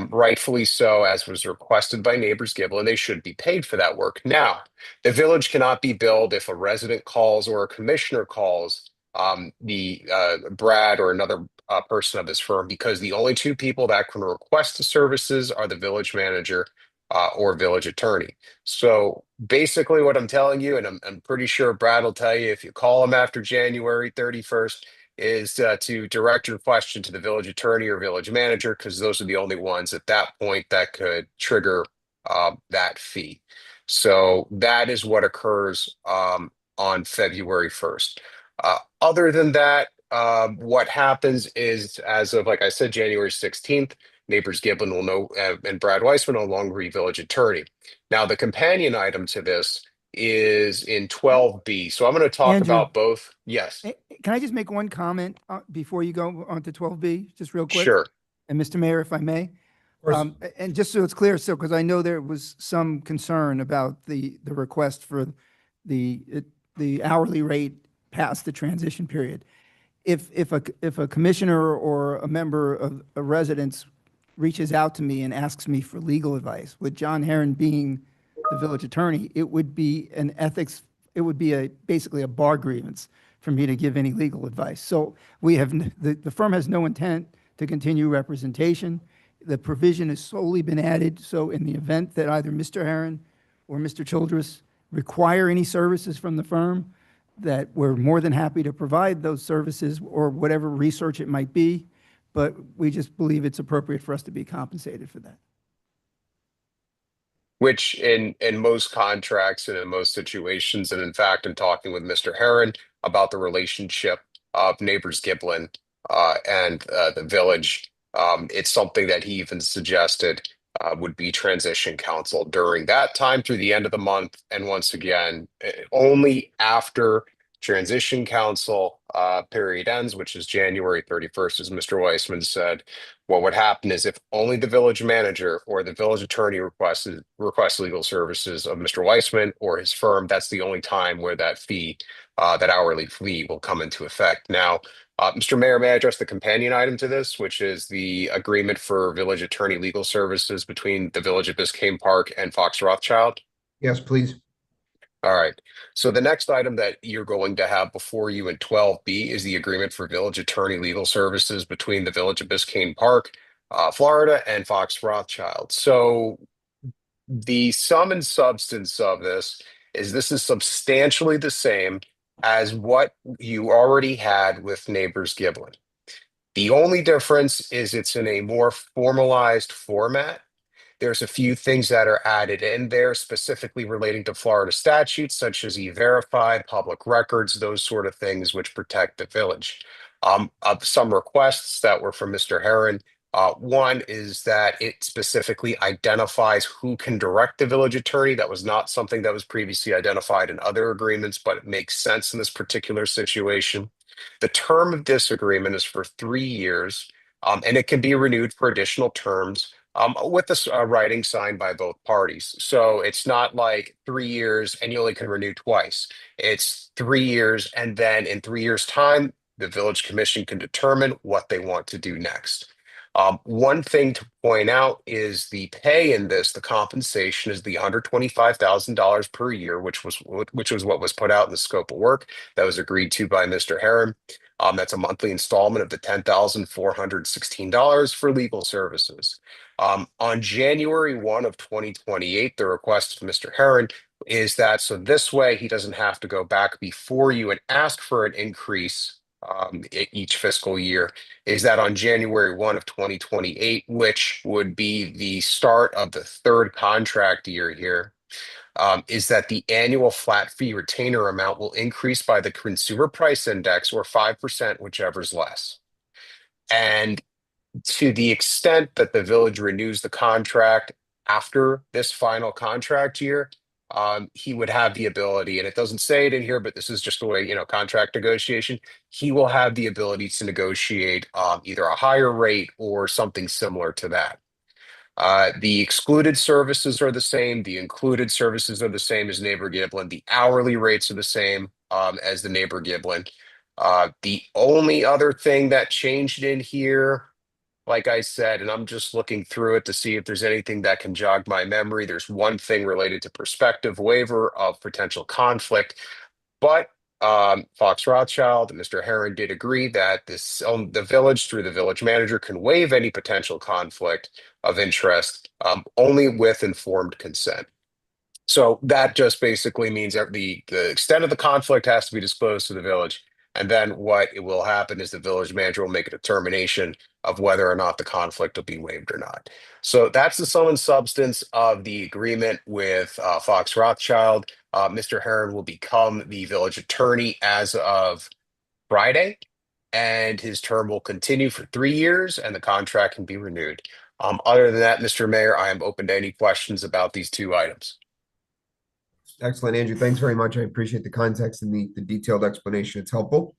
rightfully so, as was requested by Neighbors Giblin. They should be paid for that work. Now, the village cannot be billed if a resident calls or a commissioner calls Brad or another person of his firm, because the only two people that can request the services are the village manager or village attorney. So basically what I'm telling you, and I'm pretty sure Brad will tell you, if you call him after January 31st, is to direct your question to the village attorney or village manager, because those are the only ones at that point that could trigger that fee. So that is what occurs on February 1st. Other than that, what happens is, as of, like I said, January 16th, Neighbors Giblin will know, and Brad Weissman no longer be village attorney. Now, the companion item to this is in 12B. So I'm going to talk Andrew. about both. Yes, Can I just make one comment before you go on to 12B, just real quick? sure. And Mr. Mayor, if I may? course. And just so it's clear, so, because I know there was some concern about the request for the hourly rate past the transition period. If a commissioner or a member of a residence reaches out to me and asks me for legal advice, with John Herron being the village attorney, it would be an ethics, it would be basically a bar grievance for me to give any legal advice. So we have, the firm has no intent to continue representation. The provision has solely been added, so in the event that either Mr. Herron or Mr. Childress require any services from the firm, that we're more than happy to provide those services or whatever research it might be, but we just believe it's appropriate for us to be compensated for that. Which in most contracts and in most situations, and in fact, in talking with Mr. Herron about the relationship of Neighbors Giblin and the village, it's something that he even suggested would be transition counsel during that time through the end of the month. And once again, only after transition counsel period ends, which is January 31st, as Mr. Weissman said, what would happen is if only the village manager or the village attorney requests legal services of Mr. Weissman or his firm, that's the only time where that fee, that hourly fee will come into effect. Now, Mr. Mayor, may I address the companion item to this, which is the agreement for village attorney legal services between the Village of Biscayne Park and Fox Rothschild? Yes, please. All right. So the next item that you're going to have before you in 12B is the agreement for village attorney legal services between the Village of Biscayne Park, Florida, and Fox Rothschild. So the sum and substance of this is substantially the same as what you already had with Neighbors Giblin. The only difference is it's in a more formalized format. There's a few things that are added in there specifically relating to Florida statutes, such as E-Verify, public records, those sort of things which protect the village. Some requests that were from Mr. Herron. One is that it specifically identifies who can direct the village attorney. That was not something that was previously identified in other agreements, but it makes sense in this particular situation. The term of this agreement is for 3 years, and it can be renewed for additional terms with this writing signed by both parties. So it's not like 3 years and you only can renew twice. It's 3 years, and then in 3 years' time, the village commission can determine what they want to do next. One thing to point out is the pay in this, the compensation is the $125,000 per year, which was what was put out in the scope of work that was agreed to by Mr. Herron. That's a monthly installment of the $10,416 for legal services. On January 1 of 2028, the request of Mr. Herron is that so this way he doesn't have to go back before you and ask for an increase each fiscal year, is that on January 1 of 2028, which would be the start of the third contract year here, is that the annual flat fee retainer amount will increase by the consumer price index or 5%, whichever's less. And to the extent that the village renews the contract after this final contract year, he would have the ability, and it doesn't say it in here, but this is just the way, contract negotiation, he will have the ability to negotiate either a higher rate or something similar to that. The excluded services are the same. The included services are the same as Neighbor Giblin. The hourly rates are the same as the Neighbor Giblin. The only other thing that changed in here, like I said, and I'm just looking through it to see if there's anything that can jog my memory. There's one thing related to prospective waiver of potential conflict, but Fox Rothschild and Mr. Heron did agree that the village through the village manager can waive any potential conflict of interest only with informed consent. So that just basically means that the extent of the conflict has to be disclosed to the village. And then what it will happen is the village manager will make a determination of whether or not the conflict will be waived or not. So that's the sum and substance of the agreement with Fox Rothschild. Mr. Heron will become the village attorney as of Friday, and his term will continue for 3 years, and the contract can be renewed. Other than that, Mr. Mayor, I am open to any questions about these two items. Excellent, Andrew. Thanks very much. I appreciate the context and the detailed explanation. It's helpful.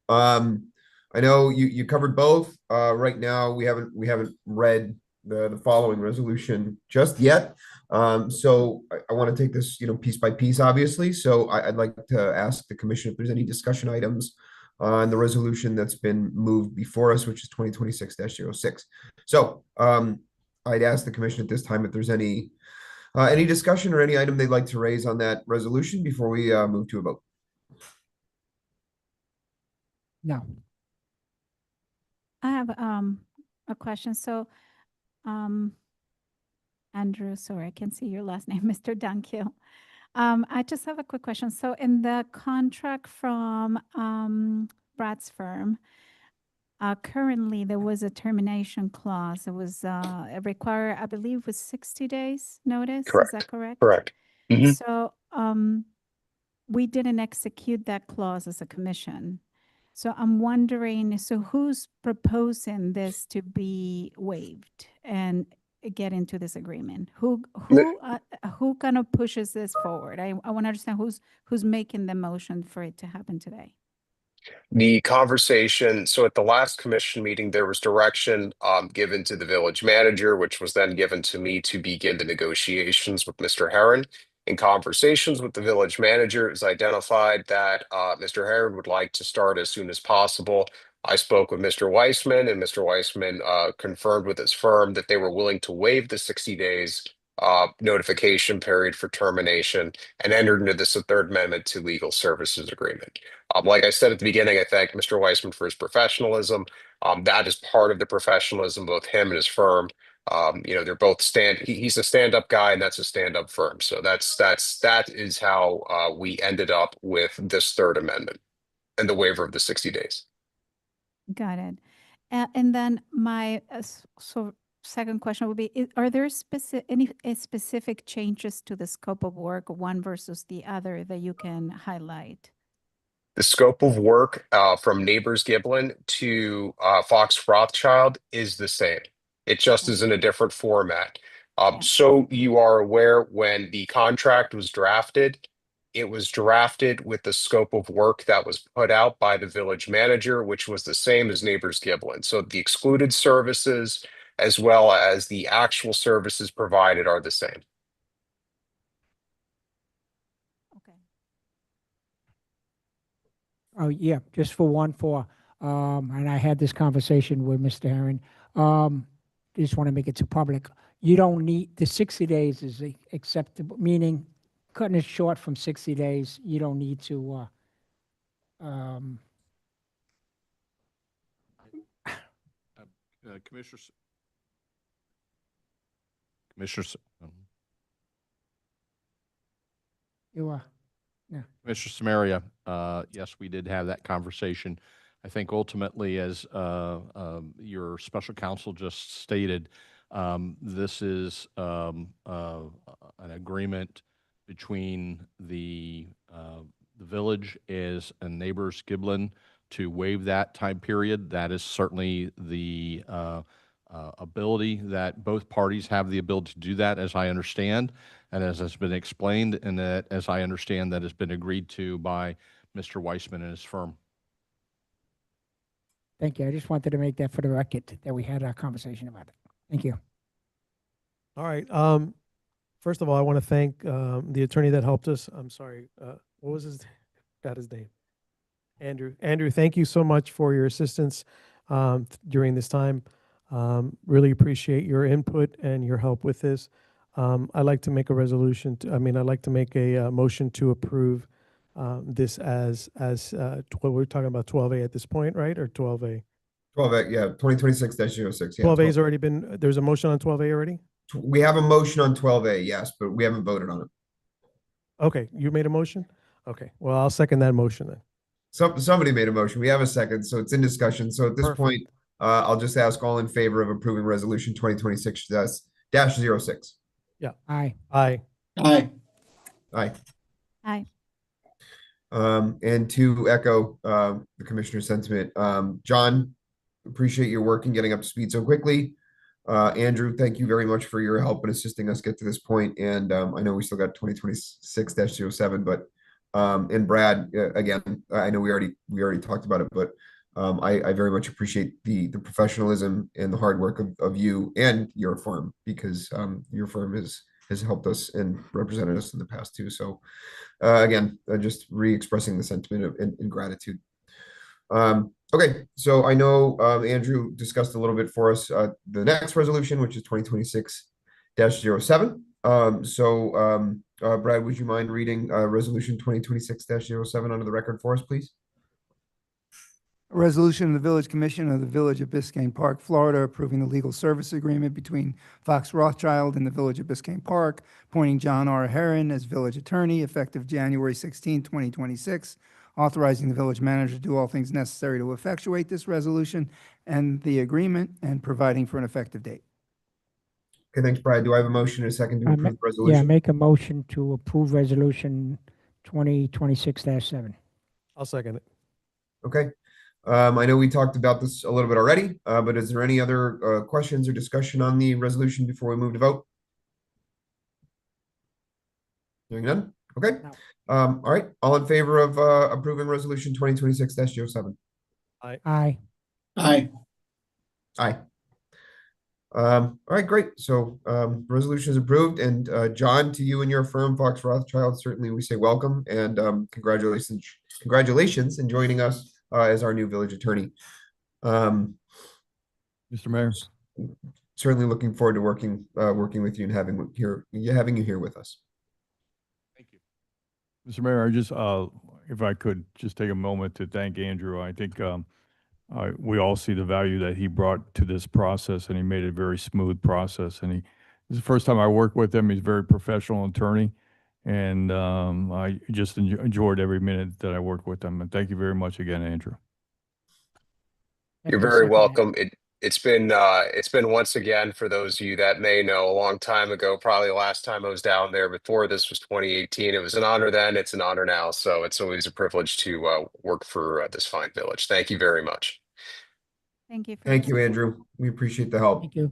I know you covered both. Right now, we haven't read the following resolution just yet. So I want to take this, piece by piece, obviously. So I'd like to ask the commission if there's any discussion items on the resolution that's been moved before us, which is 2026-06. So I'd ask the commission at this time if there's any discussion or any item they'd like to raise on that resolution before we move to a vote. No. I have a question. So, Andrew, sorry, I can't see your last name, Mr. Dunkill. I just have a quick question. So in the contract from Brad's firm, currently there was a termination clause. It was it required, I believe, it was 60 days notice. Correct. Is that correct? Correct. Mhm. So we didn't execute that clause as a commission. So I'm wondering, so who's proposing this to be waived and get into this agreement? Who kind of pushes this forward? I want to understand who's making the motion for it to happen today. The conversation, so at the last commission meeting, there was direction given to the village manager, which was then given to me to begin the negotiations with Mr. Heron. In conversations with the village manager, it was identified that Mr. Heron would like to start as soon as possible. I spoke with Mr. Weissman, and Mr. Weissman confirmed with his firm that they were willing to waive the 60 days notification period for termination and entered into this third amendment to legal services agreement. Like I said at the beginning, I thank Mr. Weissman for his professionalism. That is part of the professionalism, both him and his firm. They're both he's a stand-up guy and that's a stand-up firm. So that is how we ended up with this third amendment and the waiver of the 60 days. Got it. And then my second question would be, are there any specific changes to the scope of work, one versus the other, that you can highlight? The scope of work from Neighbors Giblin to Fox Rothschild is the same. It just is in a different format. So you are aware, when the contract was drafted, it was drafted with the scope of work that was put out by the village manager, which was the same as Neighbors Giblin. So the excluded services as well as the actual services provided are the same. Okay. Oh, yeah, just and I had this conversation with Mr. Heron. Just want to make it to public. You don't need, the 60 days is acceptable, meaning cutting it short from 60 days, you don't need to, Commissioners. you are. Commissioner Samaria, yes, we did have that conversation. I think ultimately, as your special counsel just stated, this is an agreement between the village and Neighbors Giblin to waive that time period. That is certainly the ability that both parties have the ability to do that, as I understand, and as has been explained, and that, as I understand, that has been agreed to by Mr. Weissman and his firm. Thank you. I just wanted to make that for the record, that we had our conversation about it. Thank you. All right. First of all, I want to thank the attorney that helped us. I'm sorry. What was his name? Andrew. Andrew, thank you so much for your assistance during this time. Really appreciate your input and your help with this. I'd like to make a resolution, I'd like to make a motion to approve this as, what we're talking about 12A at this point, right? Or 12A? 12A, yeah, 2026-06, yeah. 12A's already been, there's a motion on 12A already? We have a motion on 12A, yes, but we haven't voted on it. Okay, you made a motion? Okay, well, I'll second that motion then. Somebody made a motion. We have a second, so it's in discussion. So at this Perfect. point, I'll just ask all in favor of approving resolution 2026-06. Aye. Aye. Aye. Aye. Aye. And to echo the commissioner's sentiment, John, appreciate your work in getting up to speed so quickly. Andrew, thank you very much for your help in assisting us get to this point. And I know we still got 2026-07, but and Brad, again, I know we already talked about it, but I very much appreciate the professionalism and the hard work of you and your firm, because your firm has helped us and represented us in the past too. So again, just re-expressing the sentiment and gratitude. Okay, so I know Andrew discussed a little bit for us the next resolution, which is 2026-07. Brad, would you mind reading resolution 2026-07 onto the record for us, please? A resolution of the Village Commission of the Village of Biscayne Park, Florida, approving the legal service agreement between Fox Rothschild and the Village of Biscayne Park, appointing John R. Herron as village attorney effective January 16, 2026, authorizing the village manager to do all things necessary to effectuate this resolution and the agreement, and providing for an effective date. Okay, thanks, Brad. Do I have a motion and a second to I approve ma- the resolution? Yeah, make a motion to approve resolution 2026-7. I'll second it. Okay. I know we talked about this a little bit already, but is there any other questions or discussion on the resolution before we move to vote? Hearing none? Okay. No. All right. All in favor of approving resolution 2026-07? Aye. Aye. Aye. All right, great. So resolution is approved, and John, to you and your firm, Fox Rothschild, certainly we say welcome and congratulations in joining us as our new village attorney. Mr. Mayor, Certainly looking forward to working with you and having you here with us. thank you. Mr. Mayor, I just, if I could just take a moment to thank Andrew. I think we all see the value that he brought to this process, and he made it a very smooth process. And this is the first time I worked with him. He's a very professional attorney, and I just enjoyed every minute that I worked with him. And thank you very much again, Andrew. You're very welcome. It's been once again, for those of you that may know, a long time ago, probably the last time I was down there before this was 2018. It was an honor then, it's an honor now. So it's always a privilege to work for this fine village. Thank you very much. Thank you. Thank you, Andrew. We appreciate the help. Thank you.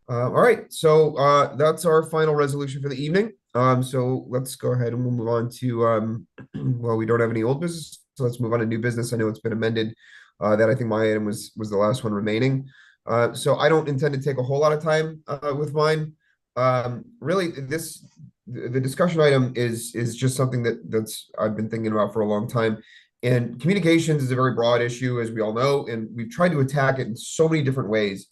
All right, so that's our final resolution for the evening. So let's go ahead and we'll move on to well, we don't have any old business, so let's move on to new business. I know it's been amended. That I think my item was the last one remaining. So I don't intend to take a whole lot of time with mine. Really, the discussion item is just something that's I've been thinking about for a long time. And communications is a very broad issue, as we all know, and we've tried to attack it in so many different ways.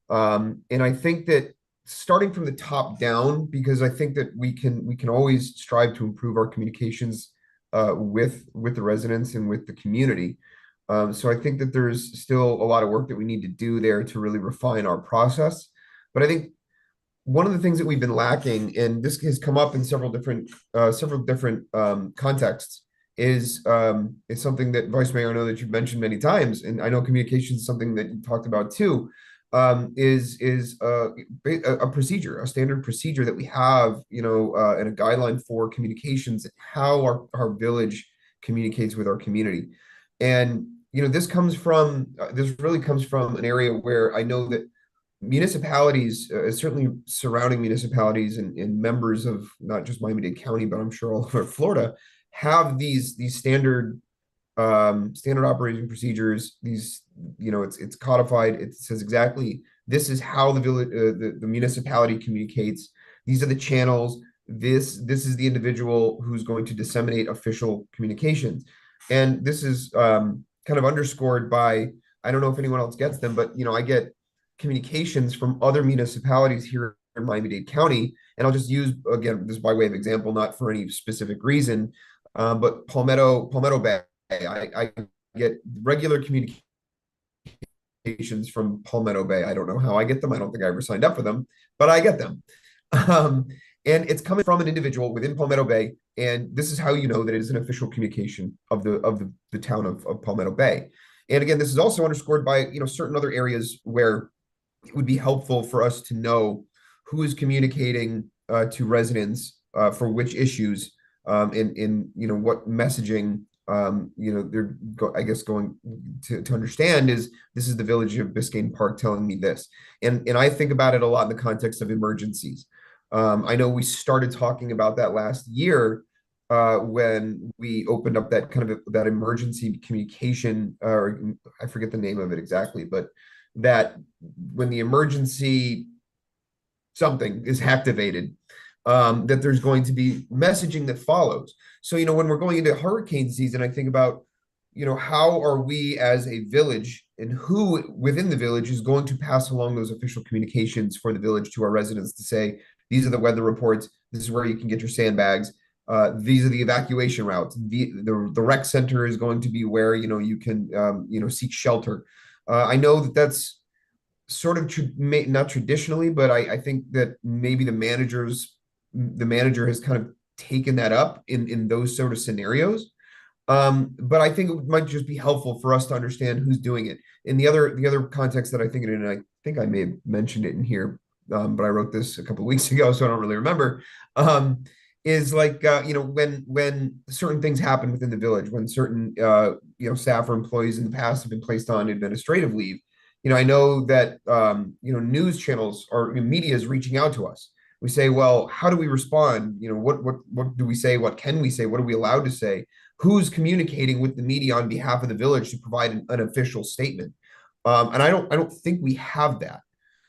And I think that starting from the top down, because I think that we can always strive to improve our communications with the residents and with the community. So I think that there's still a lot of work that we need to do there to really refine our process. But I think one of the things that we've been lacking, and this has come up in several different contexts, is something that Vice Mayor, I know that you've mentioned many times, and I know communications is something that you talked about too, is a procedure, a standard procedure that we have, and a guideline for communications, and how our village communicates with our community. And this really comes from an area where I know that municipalities, certainly surrounding municipalities and members of not just Miami-Dade County, but I'm sure all over Florida, have these standard operating procedures. These, it's codified. It says exactly this is how the village, the municipality communicates. These are the channels. This is the individual who's going to disseminate official communications. And this is kind of underscored by I don't know if anyone else gets them, but I get communications from other municipalities here in Miami-Dade County, and I'll just use, again, this by way of example, not for any specific reason, but Palmetto Bay. I get regular communications from Palmetto Bay. I don't know how I get them. I don't think I ever signed up for them, but I get them. And it's coming from an individual within Palmetto Bay, and this is how you know that it is an official communication of the town of Palmetto Bay. And again, this is also underscored by certain other areas where it would be helpful for us to know who is communicating to residents for which issues, in what messaging they're I guess going to understand is this is the Village of Biscayne Park telling me this, and I think about it a lot in the context of emergencies. I know we started talking about that last year when we opened up that kind of that emergency communication, or I forget the name of it exactly, but that when the emergency something is activated, that there's going to be messaging that follows. So, when we're going into hurricane season, I think about, how are we as a village and who within the village is going to pass along those official communications for the village to our residents to say, these are the weather reports, this is where you can get your sandbags, these are the evacuation routes, the rec center is going to be where, you can, seek shelter. I know that that's sort of not traditionally, but I think that maybe the manager has kind of taken that up in those sort of scenarios. But I think it might just be helpful for us to understand who's doing it. In the other context that I think it in, and I think I may have mentioned it in here, but I wrote this a couple of weeks ago, so I don't really remember. Is like when certain things happen within the village, when certain staff or employees in the past have been placed on administrative leave. I know that news channels or media is reaching out to us. We say, well, how do we respond? What do we say? What can we say? What are we allowed to say? Who's communicating with the media on behalf of the village to provide an official statement? And I don't think we have that.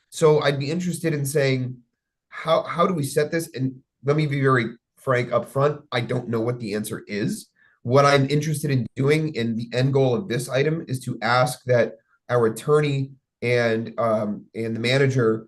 So I'd be interested in saying, how do we set this? And let me be very frank up front. I don't know what the answer is. What I'm interested in doing, and the end goal of this item, is to ask that our attorney and the manager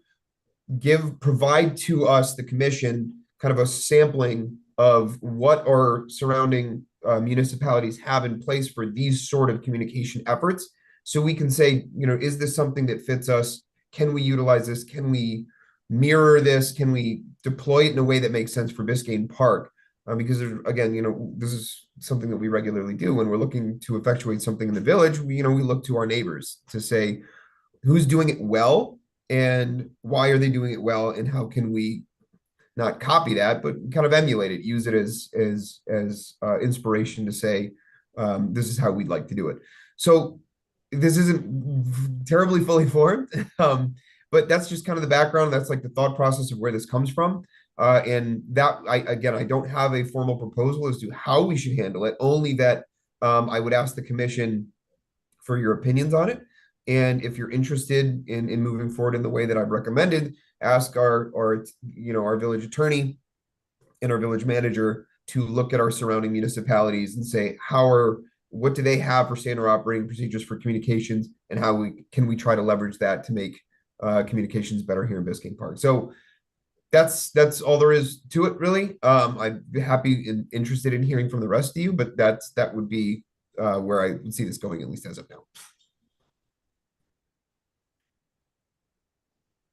provide to us, the commission, kind of a sampling of what our surrounding municipalities have in place for these sort of communication efforts. So we can say, is this something that fits us? Can we utilize this? Can we mirror this? Can we deploy it in a way that makes sense for Biscayne Park? Because again, this is something that we regularly do when we're looking to effectuate something in the village. We look to our neighbors to say who's doing it well and why are they doing it well, and how can we not copy that, but kind of emulate it, use it as inspiration to say this is how we'd like to do it. So this isn't terribly fully formed, but that's just kind of the background. That's like the thought process of where this comes from. And that I don't have a formal proposal as to how we should handle it, only that I would ask the commission for your opinions on it. And if you're interested in moving forward in the way that I've recommended, ask our village attorney and our village manager to look at our surrounding municipalities and say, what do they have for standard operating procedures for communications, and how can we try to leverage that to make communications better here in Biscayne Park. So that's all there is to it, really. I'd be happy and interested in hearing from the rest of you, but that would be where I would see this going, at least as of now.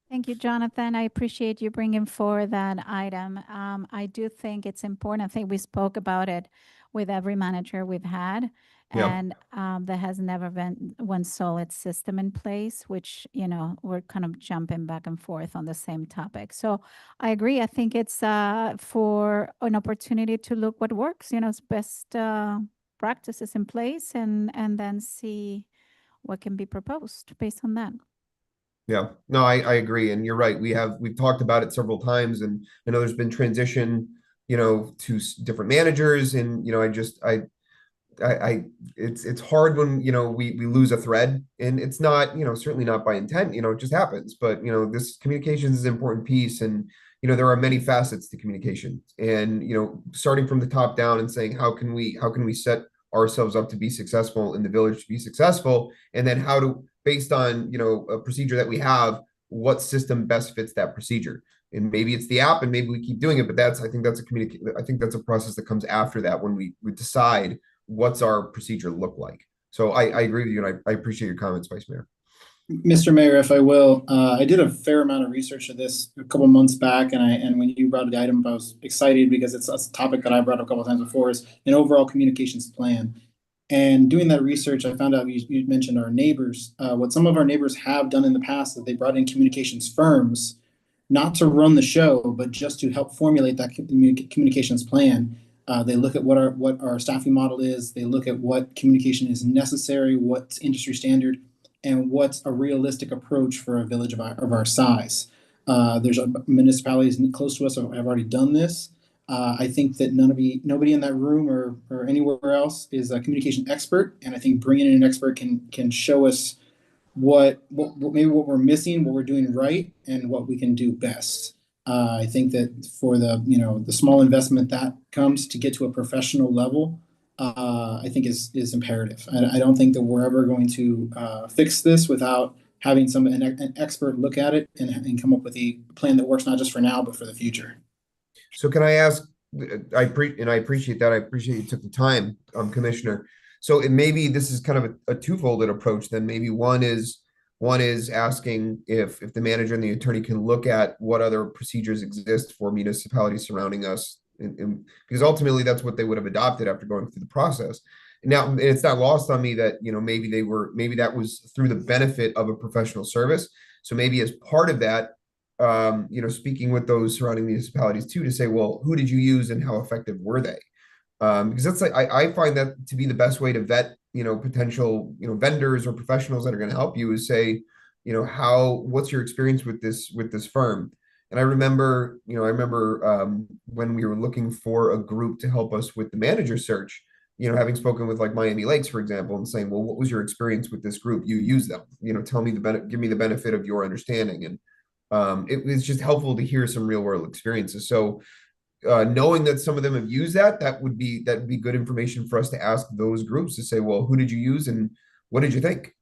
Thank you, Jonathan. I appreciate you bringing forward that item. I do think it's important. I think we spoke about it with every manager we've had. Yeah. And there has never been one solid system in place, which, we're kind of jumping back and forth on the same topic. So I agree. I think it's for an opportunity to look what works, best practices in place, and then see what can be proposed based on that. Yeah, no, I agree. And you're right. We've talked about it several times, and I know there's been transition, to different managers, and, it's hard when, we lose a thread, and it's not, certainly not by intent, it just happens. But, this communications is an important piece, and, there are many facets to communication, and, starting from the top down and saying, how can we set ourselves up to be successful in the village to be successful, and then how to, based on, you know, a procedure that we have, what system best fits that procedure. And maybe it's the app and maybe we keep doing it, but I think that's a process that comes after that when we decide what's our procedure look like. So I agree with you, and I appreciate your comments, Vice Mayor. Mr. Mayor, if I will, I did a fair amount of research of this a couple months back, and when you brought up the item, I was excited because it's a topic that I brought up a couple of times before, is an overall communications plan. And doing that research, I found out you mentioned our neighbors. What some of our neighbors have done in the past is they brought in communications firms, not to run the show, but just to help formulate that communications plan. They look at what our staffing model is. They look at what communication is necessary, what's industry standard, and what's a realistic approach for a village of our size. There's municipalities close to us have already done this. I think that nobody in that room or anywhere else is a communication expert, and I think bringing in an expert can show us what maybe what we're missing, what we're doing right, and what we can do best. I think that for the small investment that comes to get to a professional level, I think is imperative. I don't think that we're ever going to fix this without having an expert look at it and come up with a plan that works not just for now but for the future. So can I ask? I appreciate that. I appreciate you took the time, Commissioner. So maybe this is kind of a twofold approach. Then maybe one is asking if the manager and the attorney can look at what other procedures exist for municipalities surrounding us, because ultimately that's what they would have adopted after going through the process. Now, it's not lost on me that, you know, maybe that was through the benefit of a professional service. So maybe as part of that, you know, speaking with those surrounding municipalities too, to say, well, who did you use and how effective were they? Because that's like, I find that to be the best way to vet, you know, potential, you know, vendors or professionals that are going to help you, is say, you know, what's your experience with this firm? And I remember when we were looking for a group to help us with the manager search, you know, having spoken with like Miami Lakes, for example, and saying, well, what was your experience with this group? You use them, you know, give me the benefit of your understanding. And it was just helpful to hear some real world experiences. So knowing that some of them have used that would be good information for us to ask those groups to say, well, who did you use and what did you think?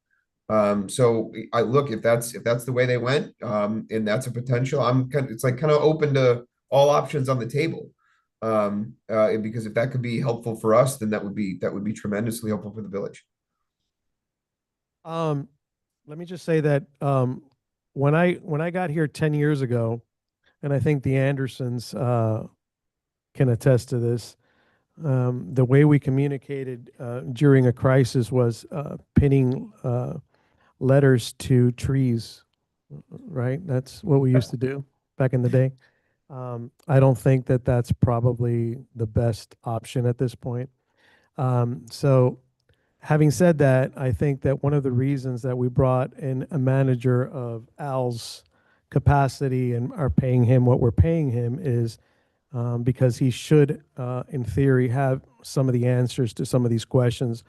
So I look, if that's the way they went, and that's a potential, it's like kind of open to all options on the table. Because if that could be helpful for us, then that would be tremendously helpful for the village. Let me just say that when I got here 10 years ago, and I think the Andersons can attest to this, the way we communicated during a crisis was pinning letters to trees, right? That's what we used to do back in the day. I don't think that that's probably the best option at this point. So having said that, I think that one of the reasons that we brought in a manager of Al's capacity and are paying him what we're paying him is because he should, in theory, have some of the answers to some of these questions.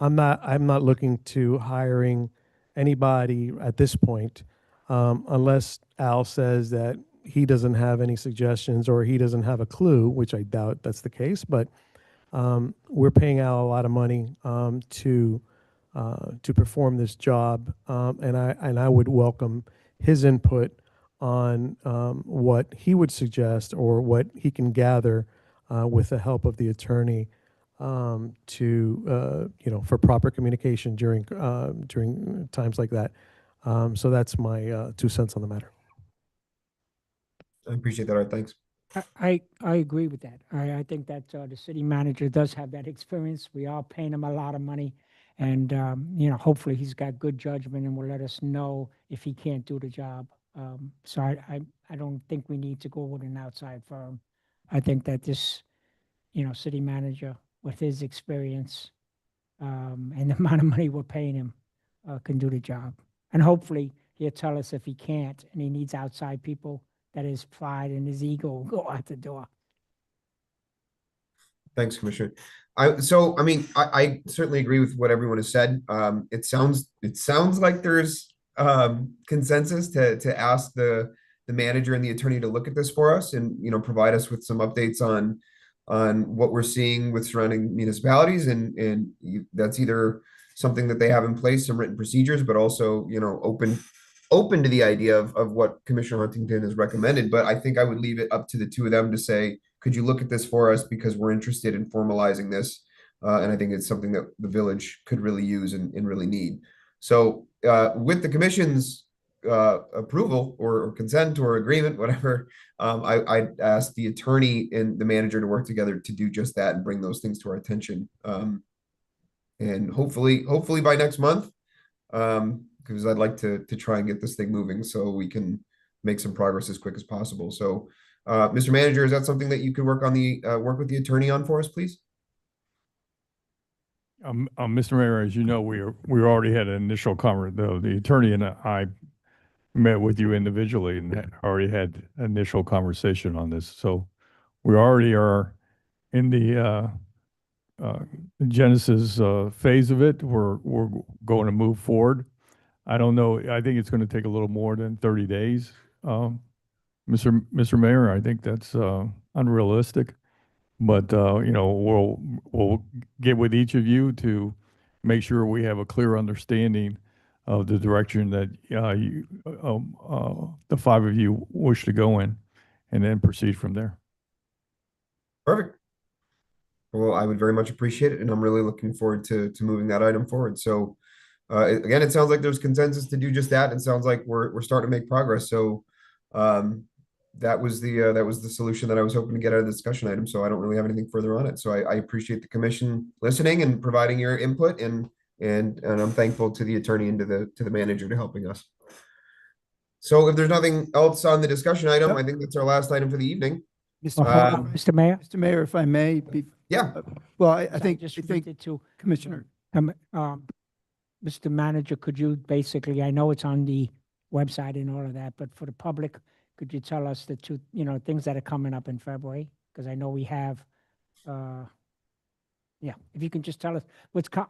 I'm not looking to hiring anybody at this point, unless Al says that he doesn't have any suggestions or he doesn't have a clue, which I doubt that's the case. But we're paying Al a lot of money to perform this job, and I would welcome his input on what he would suggest or what he can gather with the help of the attorney for proper communication during times like that. So that's my 2 cents on the matter. I appreciate that. All right, thanks. I agree with that. I think that the city manager does have that experience. We are paying him a lot of money, and hopefully he's got good judgment and will let us know if he can't do the job. So I don't think we need to go with an outside firm. I think that this, city manager with his experience and the amount of money we're paying him can do the job. And hopefully he'll tell us if he can't and he needs outside people, that his pride and his ego will go out the door. Thanks, Commissioner. I certainly agree with what everyone has said. It sounds like there's consensus to ask the manager and the attorney to look at this for us and provide us with some updates on on what we're seeing with surrounding municipalities, and that's either something that they have in place, some written procedures, but also, open to the idea of what Commissioner Huntington has recommended. But I think I would leave it up to the two of them to say, could you look at this for us, because we're interested in formalizing this. And I think it's something that the village could really use and really need. So with the commission's approval or consent or agreement, whatever, I'd ask the attorney and the manager to work together to do just that and bring those things to our attention. And hopefully by next month, because I'd like to try and get this thing moving so we can make some progress as quick as possible. So, Mr. Manager, is that something that you could work with the attorney on for us, please? Mr. Mayor, as you know, we already had an initial conversation. The attorney and I met with you individually and already had initial conversation on this. So we already are in the Genesis phase of it. We're going to move forward. I don't know. I think it's going to take a little more than 30 days. Mr. Mayor, I think that's unrealistic. But we'll get with each of you to make sure we have a clear understanding of the direction that the five of you wish to go in, and then proceed from there. Perfect. Well, I would very much appreciate it, and I'm really looking forward to moving that item forward. So, again, it sounds like there's consensus to do just that. It sounds like we're starting to make progress. So, that was the solution that I was hoping to get out of the discussion item. So I don't really have anything further on it. So I appreciate the commission listening and providing your input, and I'm thankful to the attorney and to the manager to helping us. So if there's nothing else on the discussion item, I think that's our last item for the evening. Mr. Mayor? Mr. Mayor, if I may, Yeah. well, I think to Commissioner, Mr. Manager, could you basically, I know it's on the website and all of that, but for the public, could you tell us the two, things that are coming up in February? Because I know we have, if you can just tell us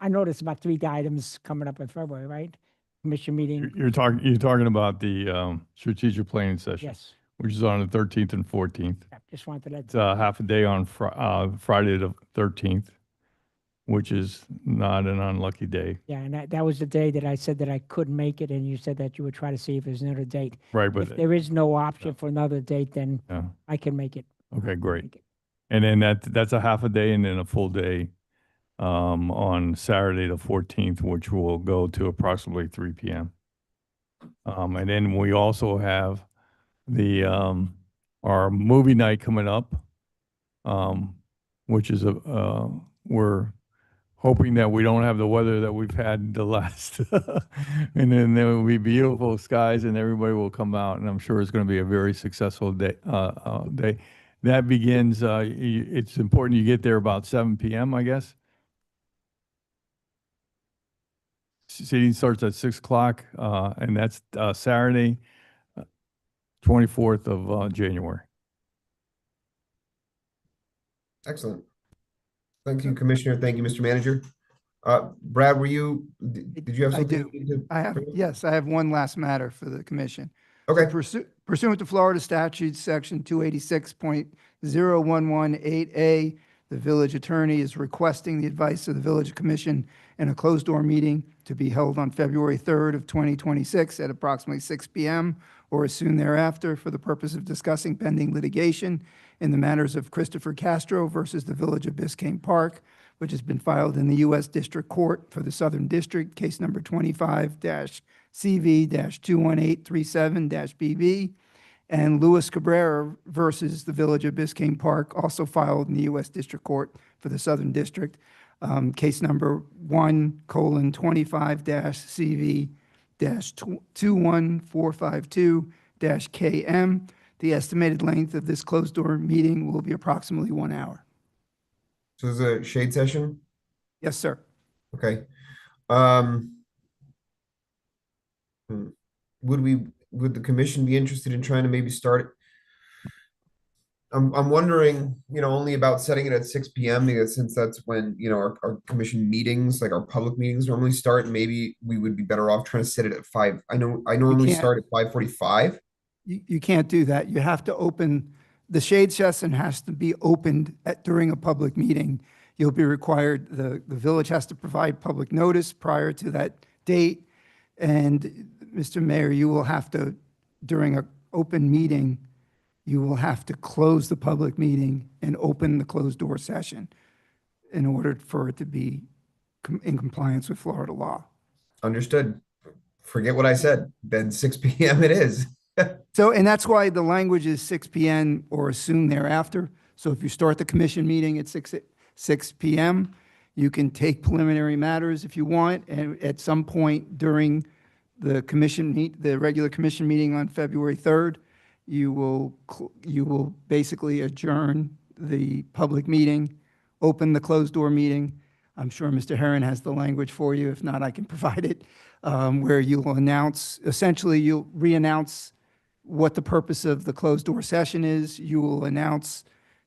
I know there's about 3 items coming up in February, right? Commission meeting. You're talking about the strategic planning session, Yes. which is on the 13th and 14th. Yeah, just wanted to let. It's half a day on Friday the 13th, which is not an unlucky day. Yeah, and that was the day that I said that I couldn't make it, and you said that you would try to see if there's another date. Right, but If there is no option for another date, then yeah. I can make it. Okay, great. And then that's a half a day, and then a full day on Saturday the 14th, which will go to approximately 3 p.m. And then we also have the our movie night coming up, which is we're hoping that we don't have the weather that we've had the last, and then there will be beautiful skies and everybody will come out, and I'm sure it's going to be a very successful day. That begins, it's important you get there about 7 p.m., I guess. Seating starts at 6 o'clock, and that's Saturday, 24th of January. Excellent. Thank you, Commissioner. Thank you, Mr. Manager. Brad, did you have I something? do. Yes, I have one last matter for the commission. Okay. Pursuant to Florida statute, section 286.0118A, the village attorney is requesting the advice of the village commission in a closed-door meeting to be held on February 3rd of 2026 at approximately 6 p.m. or as soon thereafter for the purpose of discussing pending litigation in the matters of Christopher Castro versus the Village of Biscayne Park, which has been filed in the U.S. District Court for the Southern District, case number 25-CV-21837-BB, and Luis Cabrera versus the Village of Biscayne Park, also filed in the U.S. District Court for the Southern District, case number 1:25-CV-21452-KM. The estimated length of this closed-door meeting will be approximately 1 hour. So this is a shade session? Yes, sir. Okay. Would the commission be interested in trying to maybe start? I'm wondering, only about setting it at 6 p.m. because since that's when, our commission meetings, like our public meetings normally start, maybe we would be better off trying to set it at 5. I know I normally can't. start at 5:45. You can't do that. You have to open The shade session has to be opened during a public meeting. You'll be required, the village has to provide public notice prior to that date. And Mr. Mayor, you will have to, during an open meeting, you will have to close the public meeting and open the closed door session in order for it to be in compliance with Florida law. Understood. Forget what I said. Then 6 PM it is. So, and that's why the language is 6 PM or soon thereafter. So if you start the commission meeting at 6 PM, you can take preliminary matters if you want, and at some point during the the regular commission meeting on February 3rd, you will basically adjourn the public meeting, open the closed door meeting. I'm sure Mr. Herron has the language for you. If not, I can provide it, where you'll announce, essentially you'll re-announce what the purpose of the closed door session is. You will announce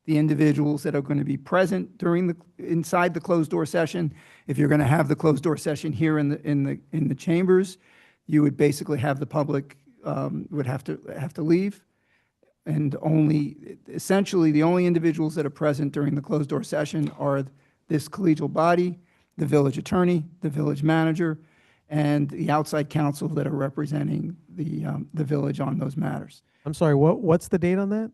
the individuals that are going to be present inside the closed door session. If you're going to have the closed door session here in the chambers, you would basically have the public would have to leave, and essentially the only individuals that are present during the closed door session are this collegial body, the village attorney, the village manager, and the outside counsel that are representing the village on those matters. I'm sorry, what's the date on that?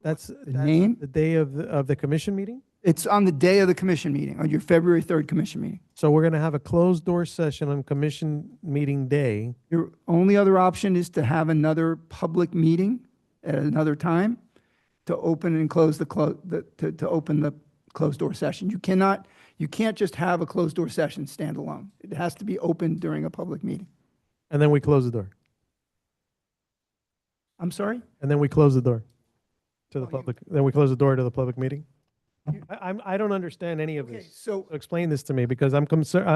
That's name? the day of the commission meeting? It's on the day of the commission meeting, on your February 3rd commission meeting. So we're going to have a closed door session on commission meeting day. Your only other option is to have another public meeting at another time to open and close to open the closed door session. You can't just have a closed door session standalone. It has to be open during a public meeting. And then we close the door. I'm sorry? And then we close the door to the Oh, yeah. public. Then we close the door to the public meeting. I don't understand any of Okay, this. so Explain this to me, because I'm concerned.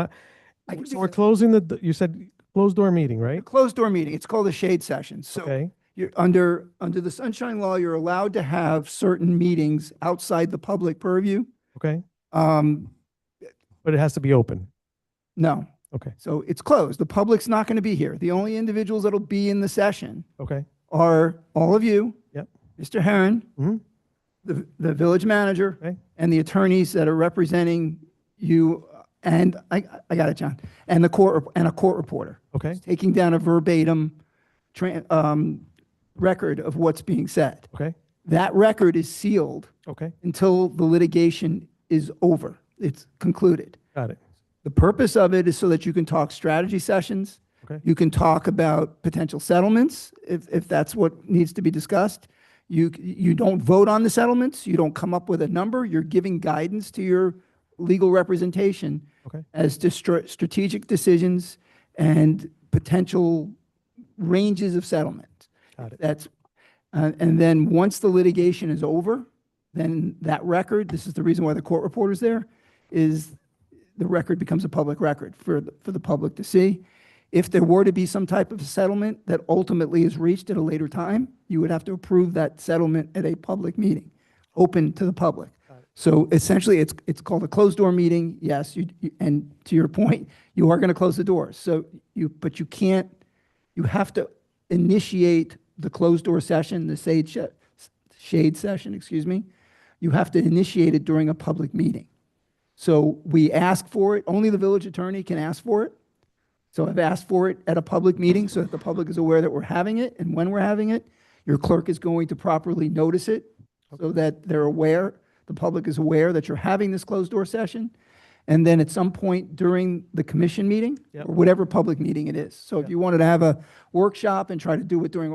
I can So do we're that. closing you said closed door meeting, A right? closed door meeting, it's called a shade session. So Okay, you're under the Sunshine Law, you're allowed to have certain meetings outside the public purview. okay. Um, But it has to be open. no. Okay, So it's closed. The public's not going to be here. The only individuals that'll be in the session okay. are all of you. Yep. Mr. Herron, Mhm. the village manager, Okay. and the attorneys that are representing you, and I got it, John, and a court reporter, Okay, taking down a verbatim record of what's being said. okay, That record is sealed okay. until the litigation is over. It's concluded. Got it. The purpose of it is so that you can talk strategy sessions. Okay. You can talk about potential settlements if that's what needs to be discussed. You don't vote on the settlements. You don't come up with a number. You're giving guidance to your legal representation Okay. as to strategic decisions and potential ranges of settlement. Got it. That's, and then once the litigation is over, then that record, this is the reason why the court reporter's there, is the record becomes a public record for the public to see. If there were to be some type of settlement that ultimately is reached at a later time, you would have to approve that settlement at a public meeting, open to the public. So essentially, it's called a closed door meeting, yes, and to your point, you are going to close the doors. But you have to initiate the closed door session, the shade session, excuse me. You have to initiate it during a public meeting. So we ask for it, only the village attorney can ask for it. So I've asked for it at a public meeting so that the public is aware that we're having it, and when we're having it, your clerk is going to properly notice it so that they're aware, the public is aware that you're having this closed door session. And then at some point during the commission meeting, Yep. or whatever public meeting it is. So if you wanted to have a workshop and try to do it during,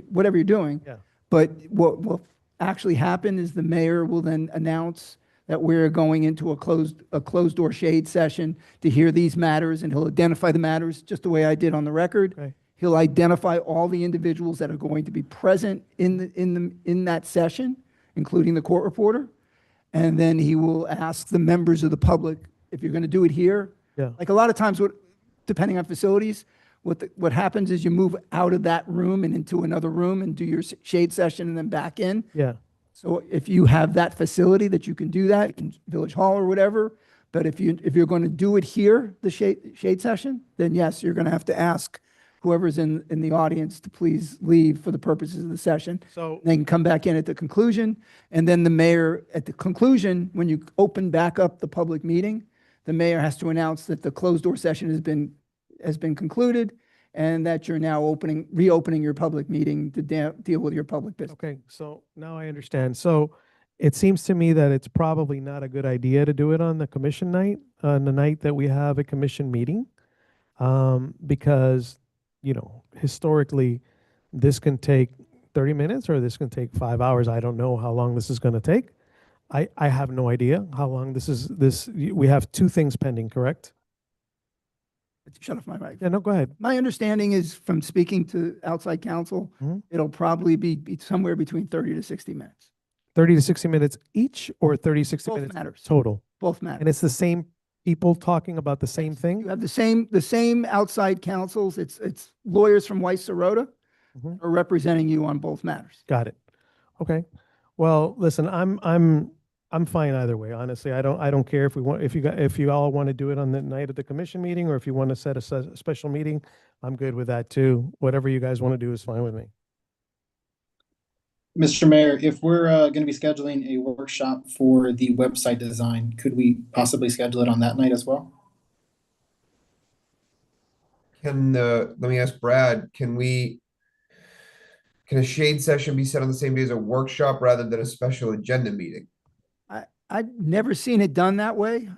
whatever you're doing. Yeah. But what will actually happen is the mayor will then announce that we're going into a closed door shade session to hear these matters, and he'll identify the matters just the way I did on the record. Okay. He'll identify all the individuals that are going to be present in that session, including the court reporter. And then he will ask the members of the public, if you're going to do it here. Yeah. Like a lot of times, depending on facilities, what happens is you move out of that room and into another room and do your shade session and then back in. Yeah. So if you have that facility that you can do that in Village Hall or whatever, but if you're going to do it here, the shade session, then yes, you're going to have to ask whoever's in the audience to please leave for the purposes of the session. So, They can come back in at the conclusion, and then the mayor, at the conclusion, when you open back up the public meeting, the mayor has to announce that the closed-door session has been concluded, and that you're now reopening your public meeting to deal with your public business. okay, so now I understand. So it seems to me that it's probably not a good idea to do it on the commission night, on the night that we have a commission meeting. Because, historically, this can take 30 minutes or this can take 5 hours. I don't know how long this is going to take. I have no idea how long we have two things pending, correct? Shut off my mic. Yeah, no, go ahead. My understanding is from speaking to outside counsel, Mhm. it'll probably be somewhere between 30 to 60 minutes. 30 to 60 minutes each or 30, 60 Both minutes matters. total? Both And matter. it's the same people talking about the same You thing? have the same outside counsels. It's lawyers from Weiss Serota Mhm. are representing you on both matters. Got it. Okay. Well, listen, I'm fine either way, honestly. I don't care if you all want to do it on the night of the commission meeting, or if you want to set a special meeting, I'm good with that too. Whatever you guys want to do is fine with me. Mr. Mayor, if we're going to be scheduling a workshop for the website design, could we possibly schedule it on that night as well? Let me ask Brad, can a shade session be set on the same day as a workshop rather than a special agenda meeting? I've never seen it done that way.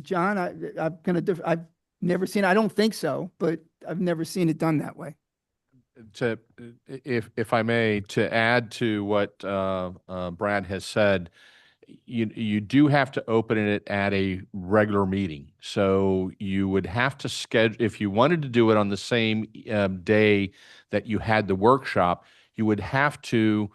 John, I've never seen, I don't think so, but I've never seen it done that way. If I may, to add to what Brad has said, you do have to open it at a regular meeting. So you would have to schedule, if you wanted to do it on the same day that you had the workshop, you would have to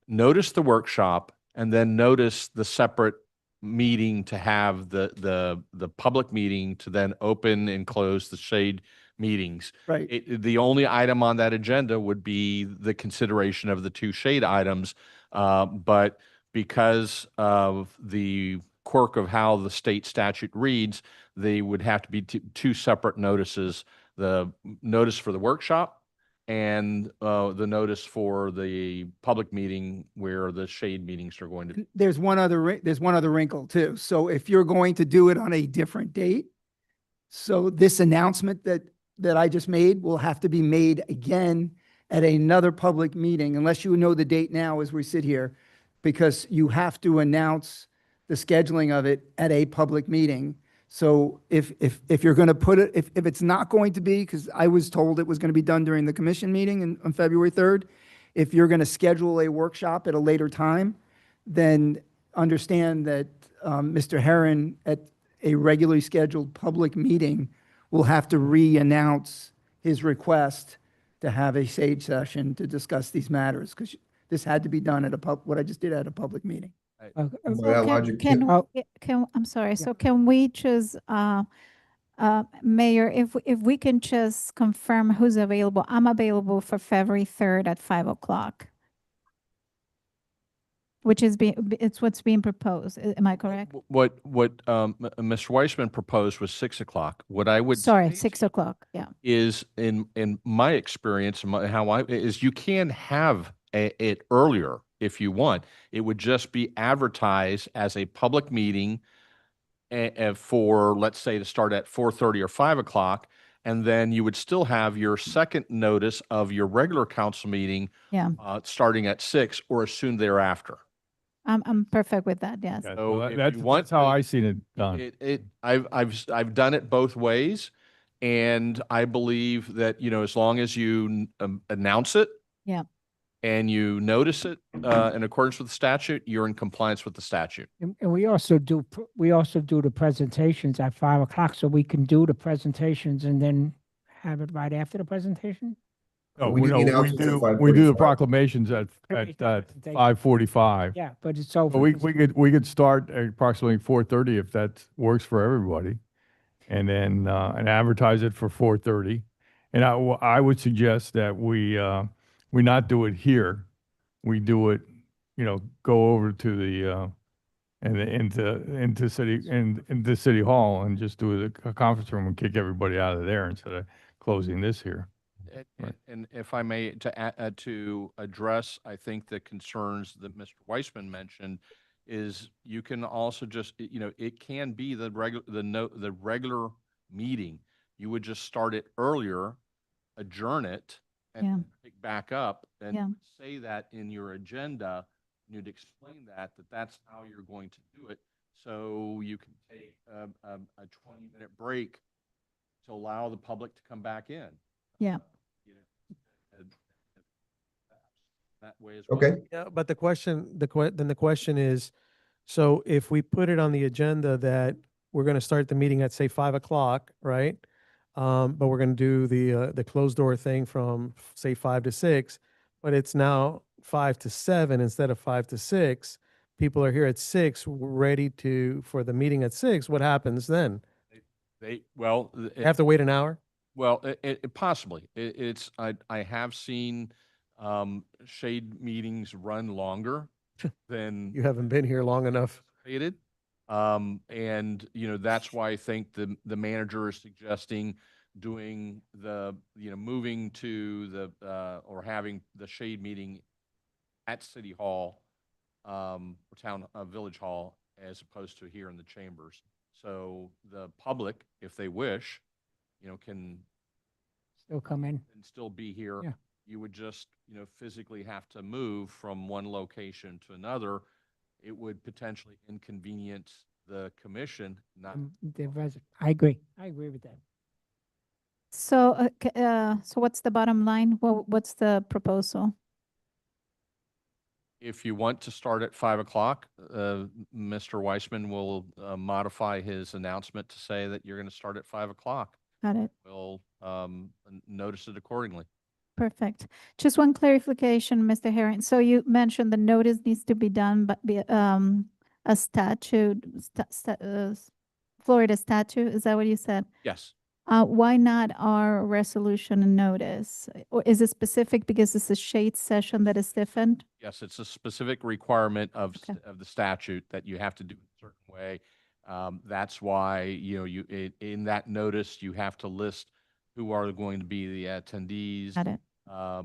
notice the workshop and then notice the separate meeting to have the public meeting to then open and close the shade meetings. Right. The only item on that agenda would be the consideration of the two shade items. But because of the quirk of how the state statute reads, they would have to be two separate notices, the notice for the workshop and the notice for the public meeting where the shade meetings are going to be. There's one other wrinkle too. So if you're going to do it on a different date, so this announcement that I just made will have to be made again at another public meeting, unless you know the date now as we sit here, because you have to announce the scheduling of it at a public meeting. So if you're going to put it, if it's not going to be, because I was told it was going to be done during the commission meeting on February 3rd, if you're going to schedule a workshop at a later time, then understand that Mr. Herron at a regularly scheduled public meeting will have to re-announce his request to have a shade session to discuss these matters, because this had to be done at what I just did at a public meeting. By that logic, I'm sorry, so can we just, Mayor, if we can just confirm who's available? I'm available for February 3rd at 5 o'clock, which is it's what's being proposed. Am I correct? What Mr. Weissman proposed was 6 o'clock. What I would Sorry, say 6 o'clock, yeah. is in my experience, is you can have it earlier if you want. It would just be advertised as a public meeting for, let's say, to start at 4:30 or 5 o'clock, and then you would still have your second notice of your regular council meeting Yeah. Starting at 6 or as soon thereafter. I'm perfect with that, yes. Yeah, So so if that's you want how to- I seen it done. I've done it both ways, and I believe that, as long as you announce it. Yeah. And you notice it in accordance with the statute, you're in compliance with the statute. And we also do the presentations at 5 o'clock, so we can do the presentations and then have it right after the presentation? No, We do the we announcements at do 5:45. proclamations at Okay, 5:45. Yeah, but it's so. But we could start at approximately 4:30 if that works for everybody. And then, and advertise it for 4:30. And I would suggest that we not do it here. We do it, go over to the, into City Hall and just do a conference room and kick everybody out of there instead of closing this here. And if I may, to address, I think the concerns that Mr. Weissman mentioned is you can also just, it can be the regular meeting. You would just start it earlier, adjourn it, and Yeah. then pick back up and Yeah. say that in your agenda. You'd explain that that's how you're going to do it. So you can take a 20-minute break to allow the public to come back in. Yeah. And that way as well. Okay, Yeah, but the question is, so if we put it on the agenda that we're going to start the meeting at, say, 5 o'clock, right? But we're going to do the closed door thing from, say, 5 to 6, but it's now 5 to 7 instead of 5 to 6. People are here at 6, ready for the meeting at 6. What happens then? Well, They have to wait an hour? well, possibly. I have seen shade meetings run longer than You haven't been here long enough. anticipated. And, that's why I think the manager is suggesting doing moving to or having the shade meeting at City Hall, or Village Hall, as opposed to here in the chambers. So the public, if they wish, can Still come in. still be here. Yeah. You would just, physically have to move from one location to another. It would potentially inconvenience the commission, not. I agree. I agree with that. So, so what's the bottom line? What's the proposal? If you want to start at 5 o'clock, Mr. Weissman will modify his announcement to say that you're going to start at 5 o'clock. Got it. We'll notice it accordingly. Perfect. Just one clarification, Mr. Herring. So you mentioned the notice needs to be done, but a statute, Florida statute. Is that what you said? Yes. Why not our resolution and notice? Or is it specific because it's a shade session that is different? Yes, it's a specific requirement of Okay. of the statute that you have to do it a certain way. That's why, in that notice, you have to list who are going to be the attendees Got it.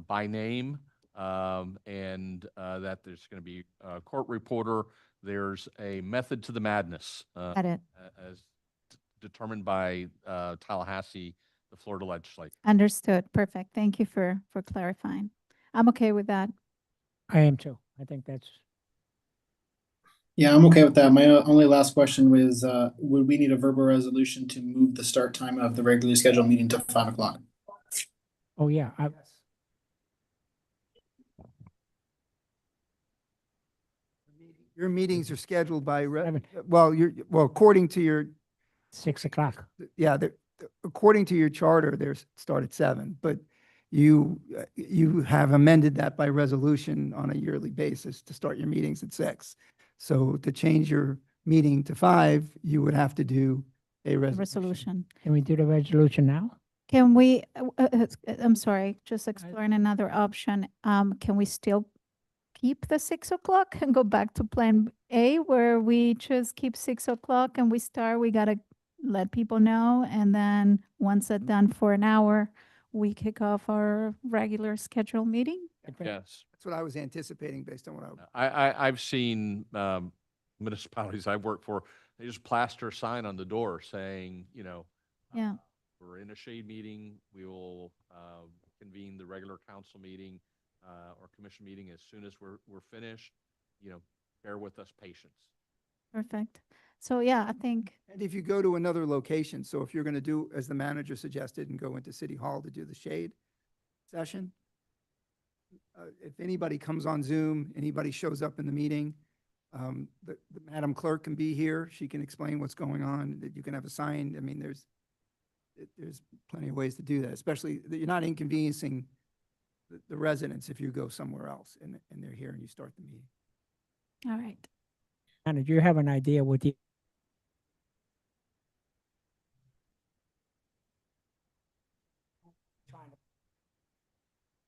by name, and that there's going to be a court reporter. There's a method to the madness, Got it. as determined by Tallahassee, the Florida legislature. Understood. Perfect. Thank you for clarifying. I'm okay with that. I am too. I think that's, Yeah, I'm okay with that. My only last question was, would we need a verbal resolution to move the start time of the regularly scheduled meeting to 5 o'clock? oh, yeah. Your meetings are scheduled by, Seven. well, according to your, 6 o'clock. yeah, according to your charter, they're start at 7, but you have amended that by resolution on a yearly basis to start your meetings at 6. So to change your meeting to 5, you would have to do a resolution. Resolution. Can we do the resolution now? Can we, I'm sorry, just exploring another option. Can we still keep the 6 o'clock and go back to plan A where we just keep 6 o'clock and we gotta let people know. And then once it's done for an hour, we kick off our regular scheduled meeting? Yes. That's what I was anticipating based on what I. I've seen municipalities I've worked for, they just plaster a sign on the door saying, Yeah. we're in a shade meeting. We will convene the regular council meeting or commission meeting as soon as we're finished. Bear with us patience. Perfect. So yeah, I think, And if you go to another location, so if you're going to do, as the manager suggested, and go into City Hall to do the shade session, if anybody comes on Zoom, anybody shows up in the meeting, the Madam Clerk can be here. She can explain what's going on, that you can have a sign. I mean, there's plenty of ways to do that, especially that you're not inconveniencing the residents if you go somewhere else and they're here and you start the meeting. all right. Anna, do you have an idea what the,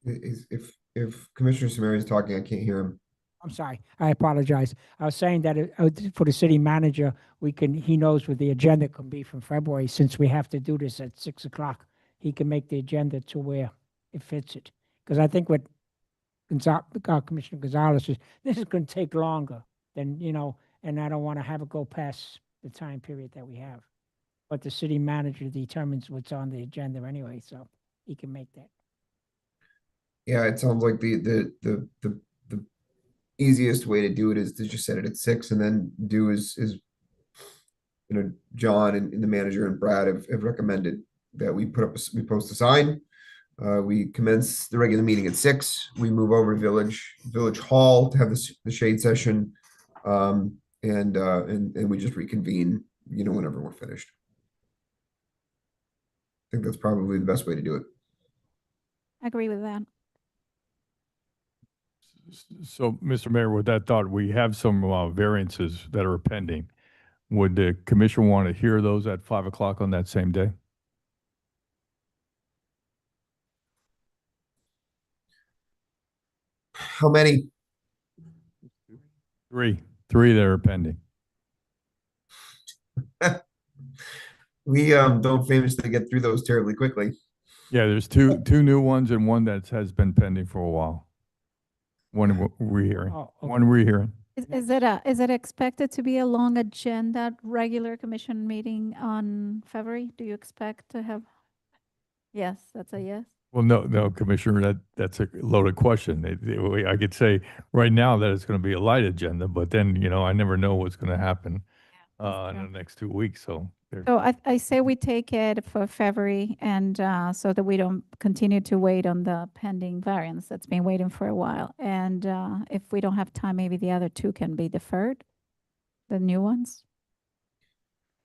If Commissioner Samari is talking, I can't hear him. I'm sorry, I apologize. I was saying that for the city manager, he knows what the agenda can be from February, since we have to do this at 6 o'clock. He can make the agenda to where it fits it. Because I think what Commissioner Gonzalez is, this is going to take longer than, and I don't want to have it go past the time period that we have. But the city manager determines what's on the agenda anyway, so he can make that. Yeah, it sounds like the easiest way to do it is to just set it at 6 and then do is John and the manager and Brad have recommended that we we post a sign. We commence the regular meeting at 6. We move over to Village Hall to have the shade session. And we just reconvene, whenever we're finished. I think that's probably the best way to do it. I agree with that. So, Mr. Mayor, with that thought, we have some variances that are pending. Would the commission want to hear those at 5 o'clock on that same day? How many? Three that are pending. We don't famously get through those terribly quickly. Yeah, there's two new ones and one that has been pending for a while. One we're hearing. Oh, okay. One we're hearing. Is it expected to be a long agenda, regular commission meeting on February? Do you expect to have? Yes, that's a yes. Well, no, Commissioner, that's a loaded question. I could say right now that it's going to be a light agenda, but then, I never know what's going to happen in the next 2 weeks. So I say we take it for February and so that we don't continue to wait on the pending variance that's been waiting for a while. And if we don't have time, maybe the other two can be deferred, the new ones.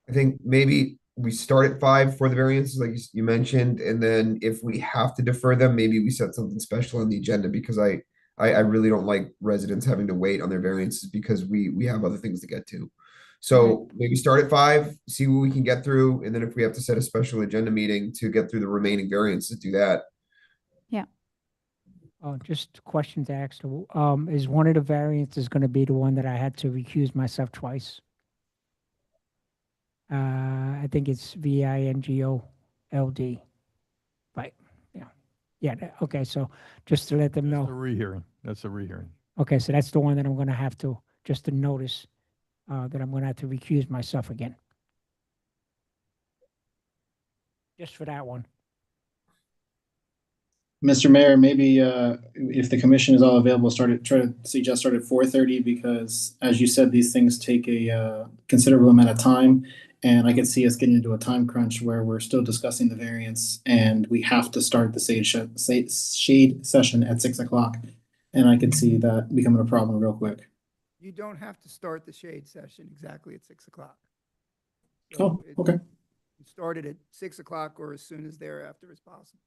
I think maybe we start at 5 for the variances, like you mentioned, and then if we have to defer them, maybe we set something special on the agenda because I really don't like residents having to wait on their variances because we have other things to get to. So maybe start at 5, see what we can get through, and then if we have to set a special agenda meeting to get through the remaining variances, do that. Yeah. Just a question to ask. Is one of the variances going to be the one that I had to recuse myself twice? I think it's VINGOLD. Right. Yeah. Yeah. Okay. So just to let them that's know. a rehearing. That's a rehearing. Okay. So that's the one that I'm going to have to, just to notice that I'm going to have to recuse myself again. Just for that one. Mr. Mayor, maybe if the commission is all available, try to suggest start at 4:30 because, as you said, these things take a considerable amount of time, and I could see us getting into a time crunch where we're still discussing the variance, and we have to start the shade session at 6 o'clock, and I could see that becoming a problem real quick. You don't have to start the shade session exactly at 6 o'clock. Oh, okay. You start it at 6 o'clock or as soon as thereafter as possible.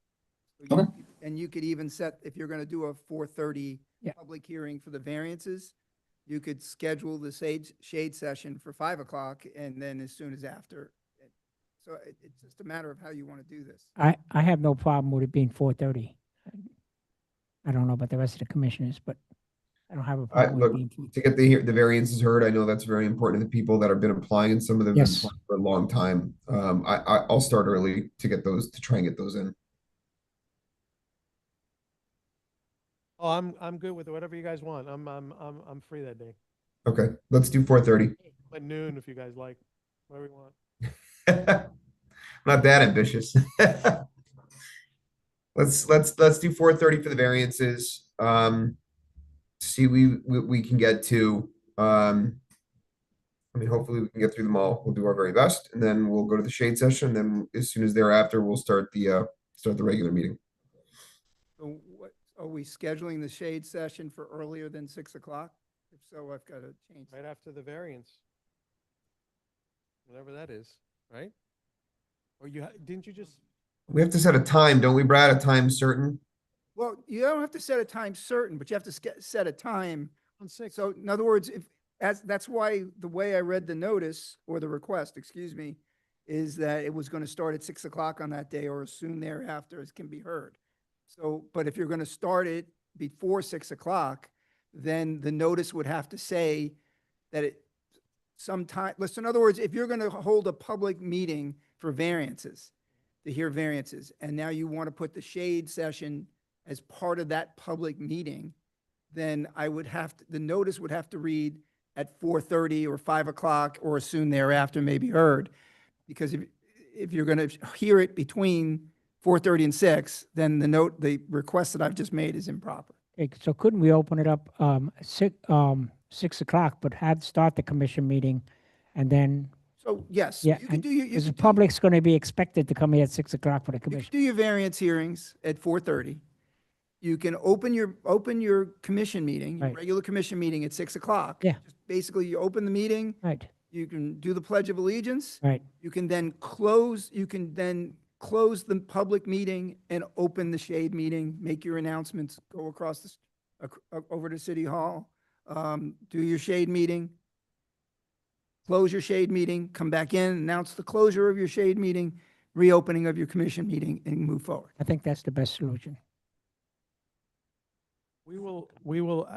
Okay. And you could even set, if you're going to do a 4:30 Yeah. public hearing for the variances, you could schedule the shade session for 5 o'clock and then as soon as after. So it's just a matter of how you want to do this. I have no problem with it being 4:30. I don't know about the rest of the commissioners, but I don't have a problem with Look, it being 4:30. to get the variances heard, I know that's very important to the people that have been applying, and some of them have been Yes. applying for a long time. I'll start early to get those, to try and get those in. Oh, I'm good with whatever you guys want. I'm free that day. Okay, let's do 4:30. At noon if you guys like, whatever you want. Not that ambitious. Let's do 4:30 for the variances. See we can get to. Hopefully we can get through them all. We'll do our very best, and then we'll go to the shade session. Then as soon as thereafter, we'll start the regular meeting. So what, are we scheduling the shade session for earlier than 6 o'clock? If so, I've got to change. Right after the variance. Whatever that is, right? Or didn't you just? We have to set a time, don't we, Brad? A time certain? Well, you don't have to set a time certain, but you have to set a time. On 6. So in other words, that's why the way I read the notice or the request, excuse me, is that it was going to start at 6 o'clock on that day or as soon thereafter as can be heard. So, but if you're going to start it before 6 o'clock, then the notice would have to say that it sometime, listen, in other words, if you're going to hold a public meeting for variances, to hear variances, and now you want to put the shade session as part of that public meeting, then the notice would have to read at 4:30 or 5 o'clock or soon thereafter may be heard. Because if you're going to hear it between 4:30 and 6, then the request that I've just made is improper. Okay, so couldn't we open it up 6 o'clock, but start the commission meeting and then, So yes, yeah, you can do your, you because the can do- public's going to be expected to come here at 6 o'clock for the you can commission. do your variance hearings at 4:30. You can open your commission meeting, your Right. regular commission meeting at 6 o'clock. Yeah. Just basically, you open the meeting, Right, you can do the Pledge of Allegiance. right. You can then close the public meeting and open the shade meeting, make your announcements, go across over to City Hall, do your shade meeting, close your shade meeting, come back in, announce the closure of your shade meeting, reopening of your commission meeting, and move forward. I think that's the best solution. We will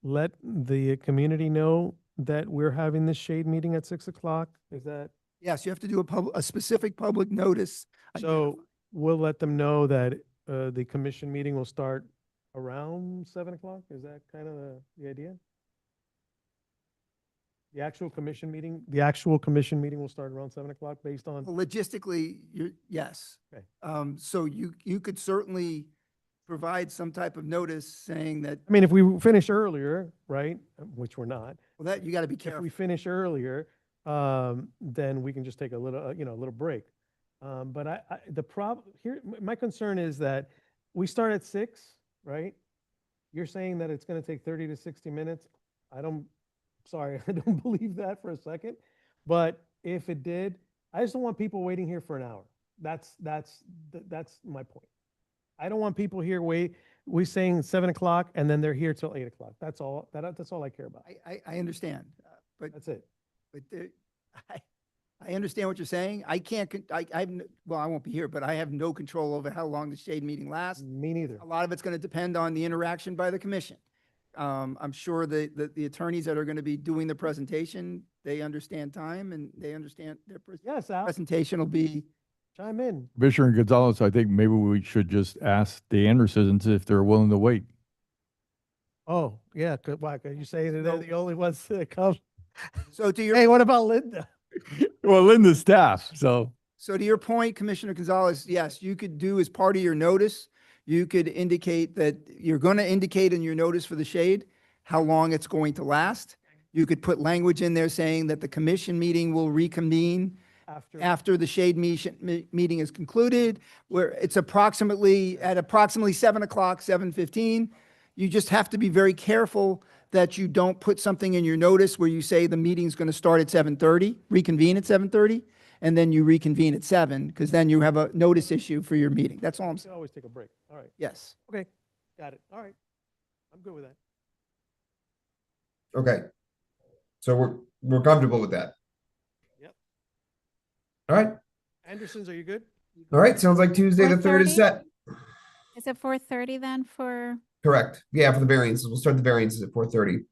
let the community know that we're having this shade meeting at 6 o'clock. Is that, Yes, you have to do a specific public notice. so we'll let them know that the commission meeting will start around 7 o'clock? Is that kind of the idea? The actual commission meeting will start around 7 o'clock based on, Logistically, yes. Okay. So you could certainly provide some type of notice saying that, I mean, if we finish earlier, right, which we're not, well, that, you got to be if careful. we finish earlier, then we can just take a little, a little break. But the problem here, my concern is that we start at 6, right? You're saying that it's going to take 30 to 60 minutes. I don't believe that for a second. But if it did, I just don't want people waiting here for an hour. That's my point. I don't want people here we saying 7 o'clock and then they're here till 8 o'clock. That's all. That's all I care about. I understand, but That's it. I understand what you're saying. I can't, I won't be here, but I have no control over how long the shade meeting lasts. Me neither. A lot of it's going to depend on the interaction by the commission. I'm sure the attorneys that are going to be doing the presentation, they understand time and they understand their Yes, Al, presentation will be, chime in. Commissioner Gonzalez, I think maybe we should just ask the Andersons if they're willing to wait. Oh, yeah, why, could you say that they're the only ones that come? so to your. Hey, what about Linda? Well, Linda's staff, so. So to your point, Commissioner Gonzalez, yes, you could do as part of your notice, you could indicate that you're going to indicate in your notice for the shade how long it's going to last. You could put language in there saying that the commission meeting will reconvene after the shade meeting is concluded, where it's approximately 7 o'clock, 7:15. You just have to be very careful that you don't put something in your notice where you say the meeting's going to start at 7:30, reconvene at 7:30, and then you reconvene at 7, because then you have a notice issue for your meeting. That's all I'm We saying. can always take a break. All right. Yes. Okay. Got it. All right. I'm good with that. Okay. So we're comfortable with that. Yep. All right. Andersons, are you good? All right. Sounds like Tuesday the 3rd is 4:30? set. Is it 4:30 then for, Correct. Yeah, for the variances. We'll start the variances at 4:30.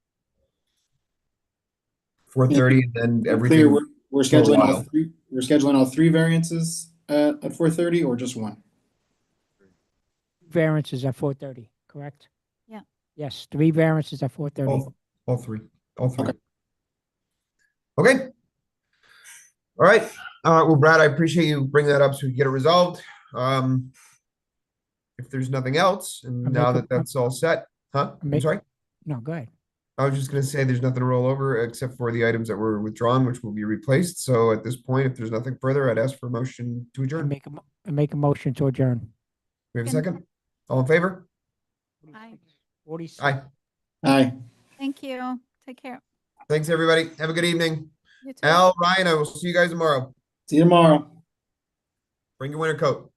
4:30 and then Clear, everything. we're for a scheduling while. we're scheduling all 3 variances at 4:30 or just one? Variances at 4:30, correct? Yeah. Yes, 3 variances at 4:30. All three. Okay. All right. Well, Brad, I appreciate you bringing that up so we can get it resolved. If there's nothing else, and I now make that that's all set, huh? I'm sorry. No, go ahead. I was just gonna say there's nothing to roll over except for the items that were withdrawn, which will be replaced. So at this point, if there's nothing further, I'd ask for a motion to I adjourn. make a motion to adjourn. We have a second? All in favor? Aye. 46. Aye. Aye. Thank you. Take care. Thanks, everybody. Have a good evening. You too. Al, Ryan, I will see you guys tomorrow. See you tomorrow. Bring your winter coat.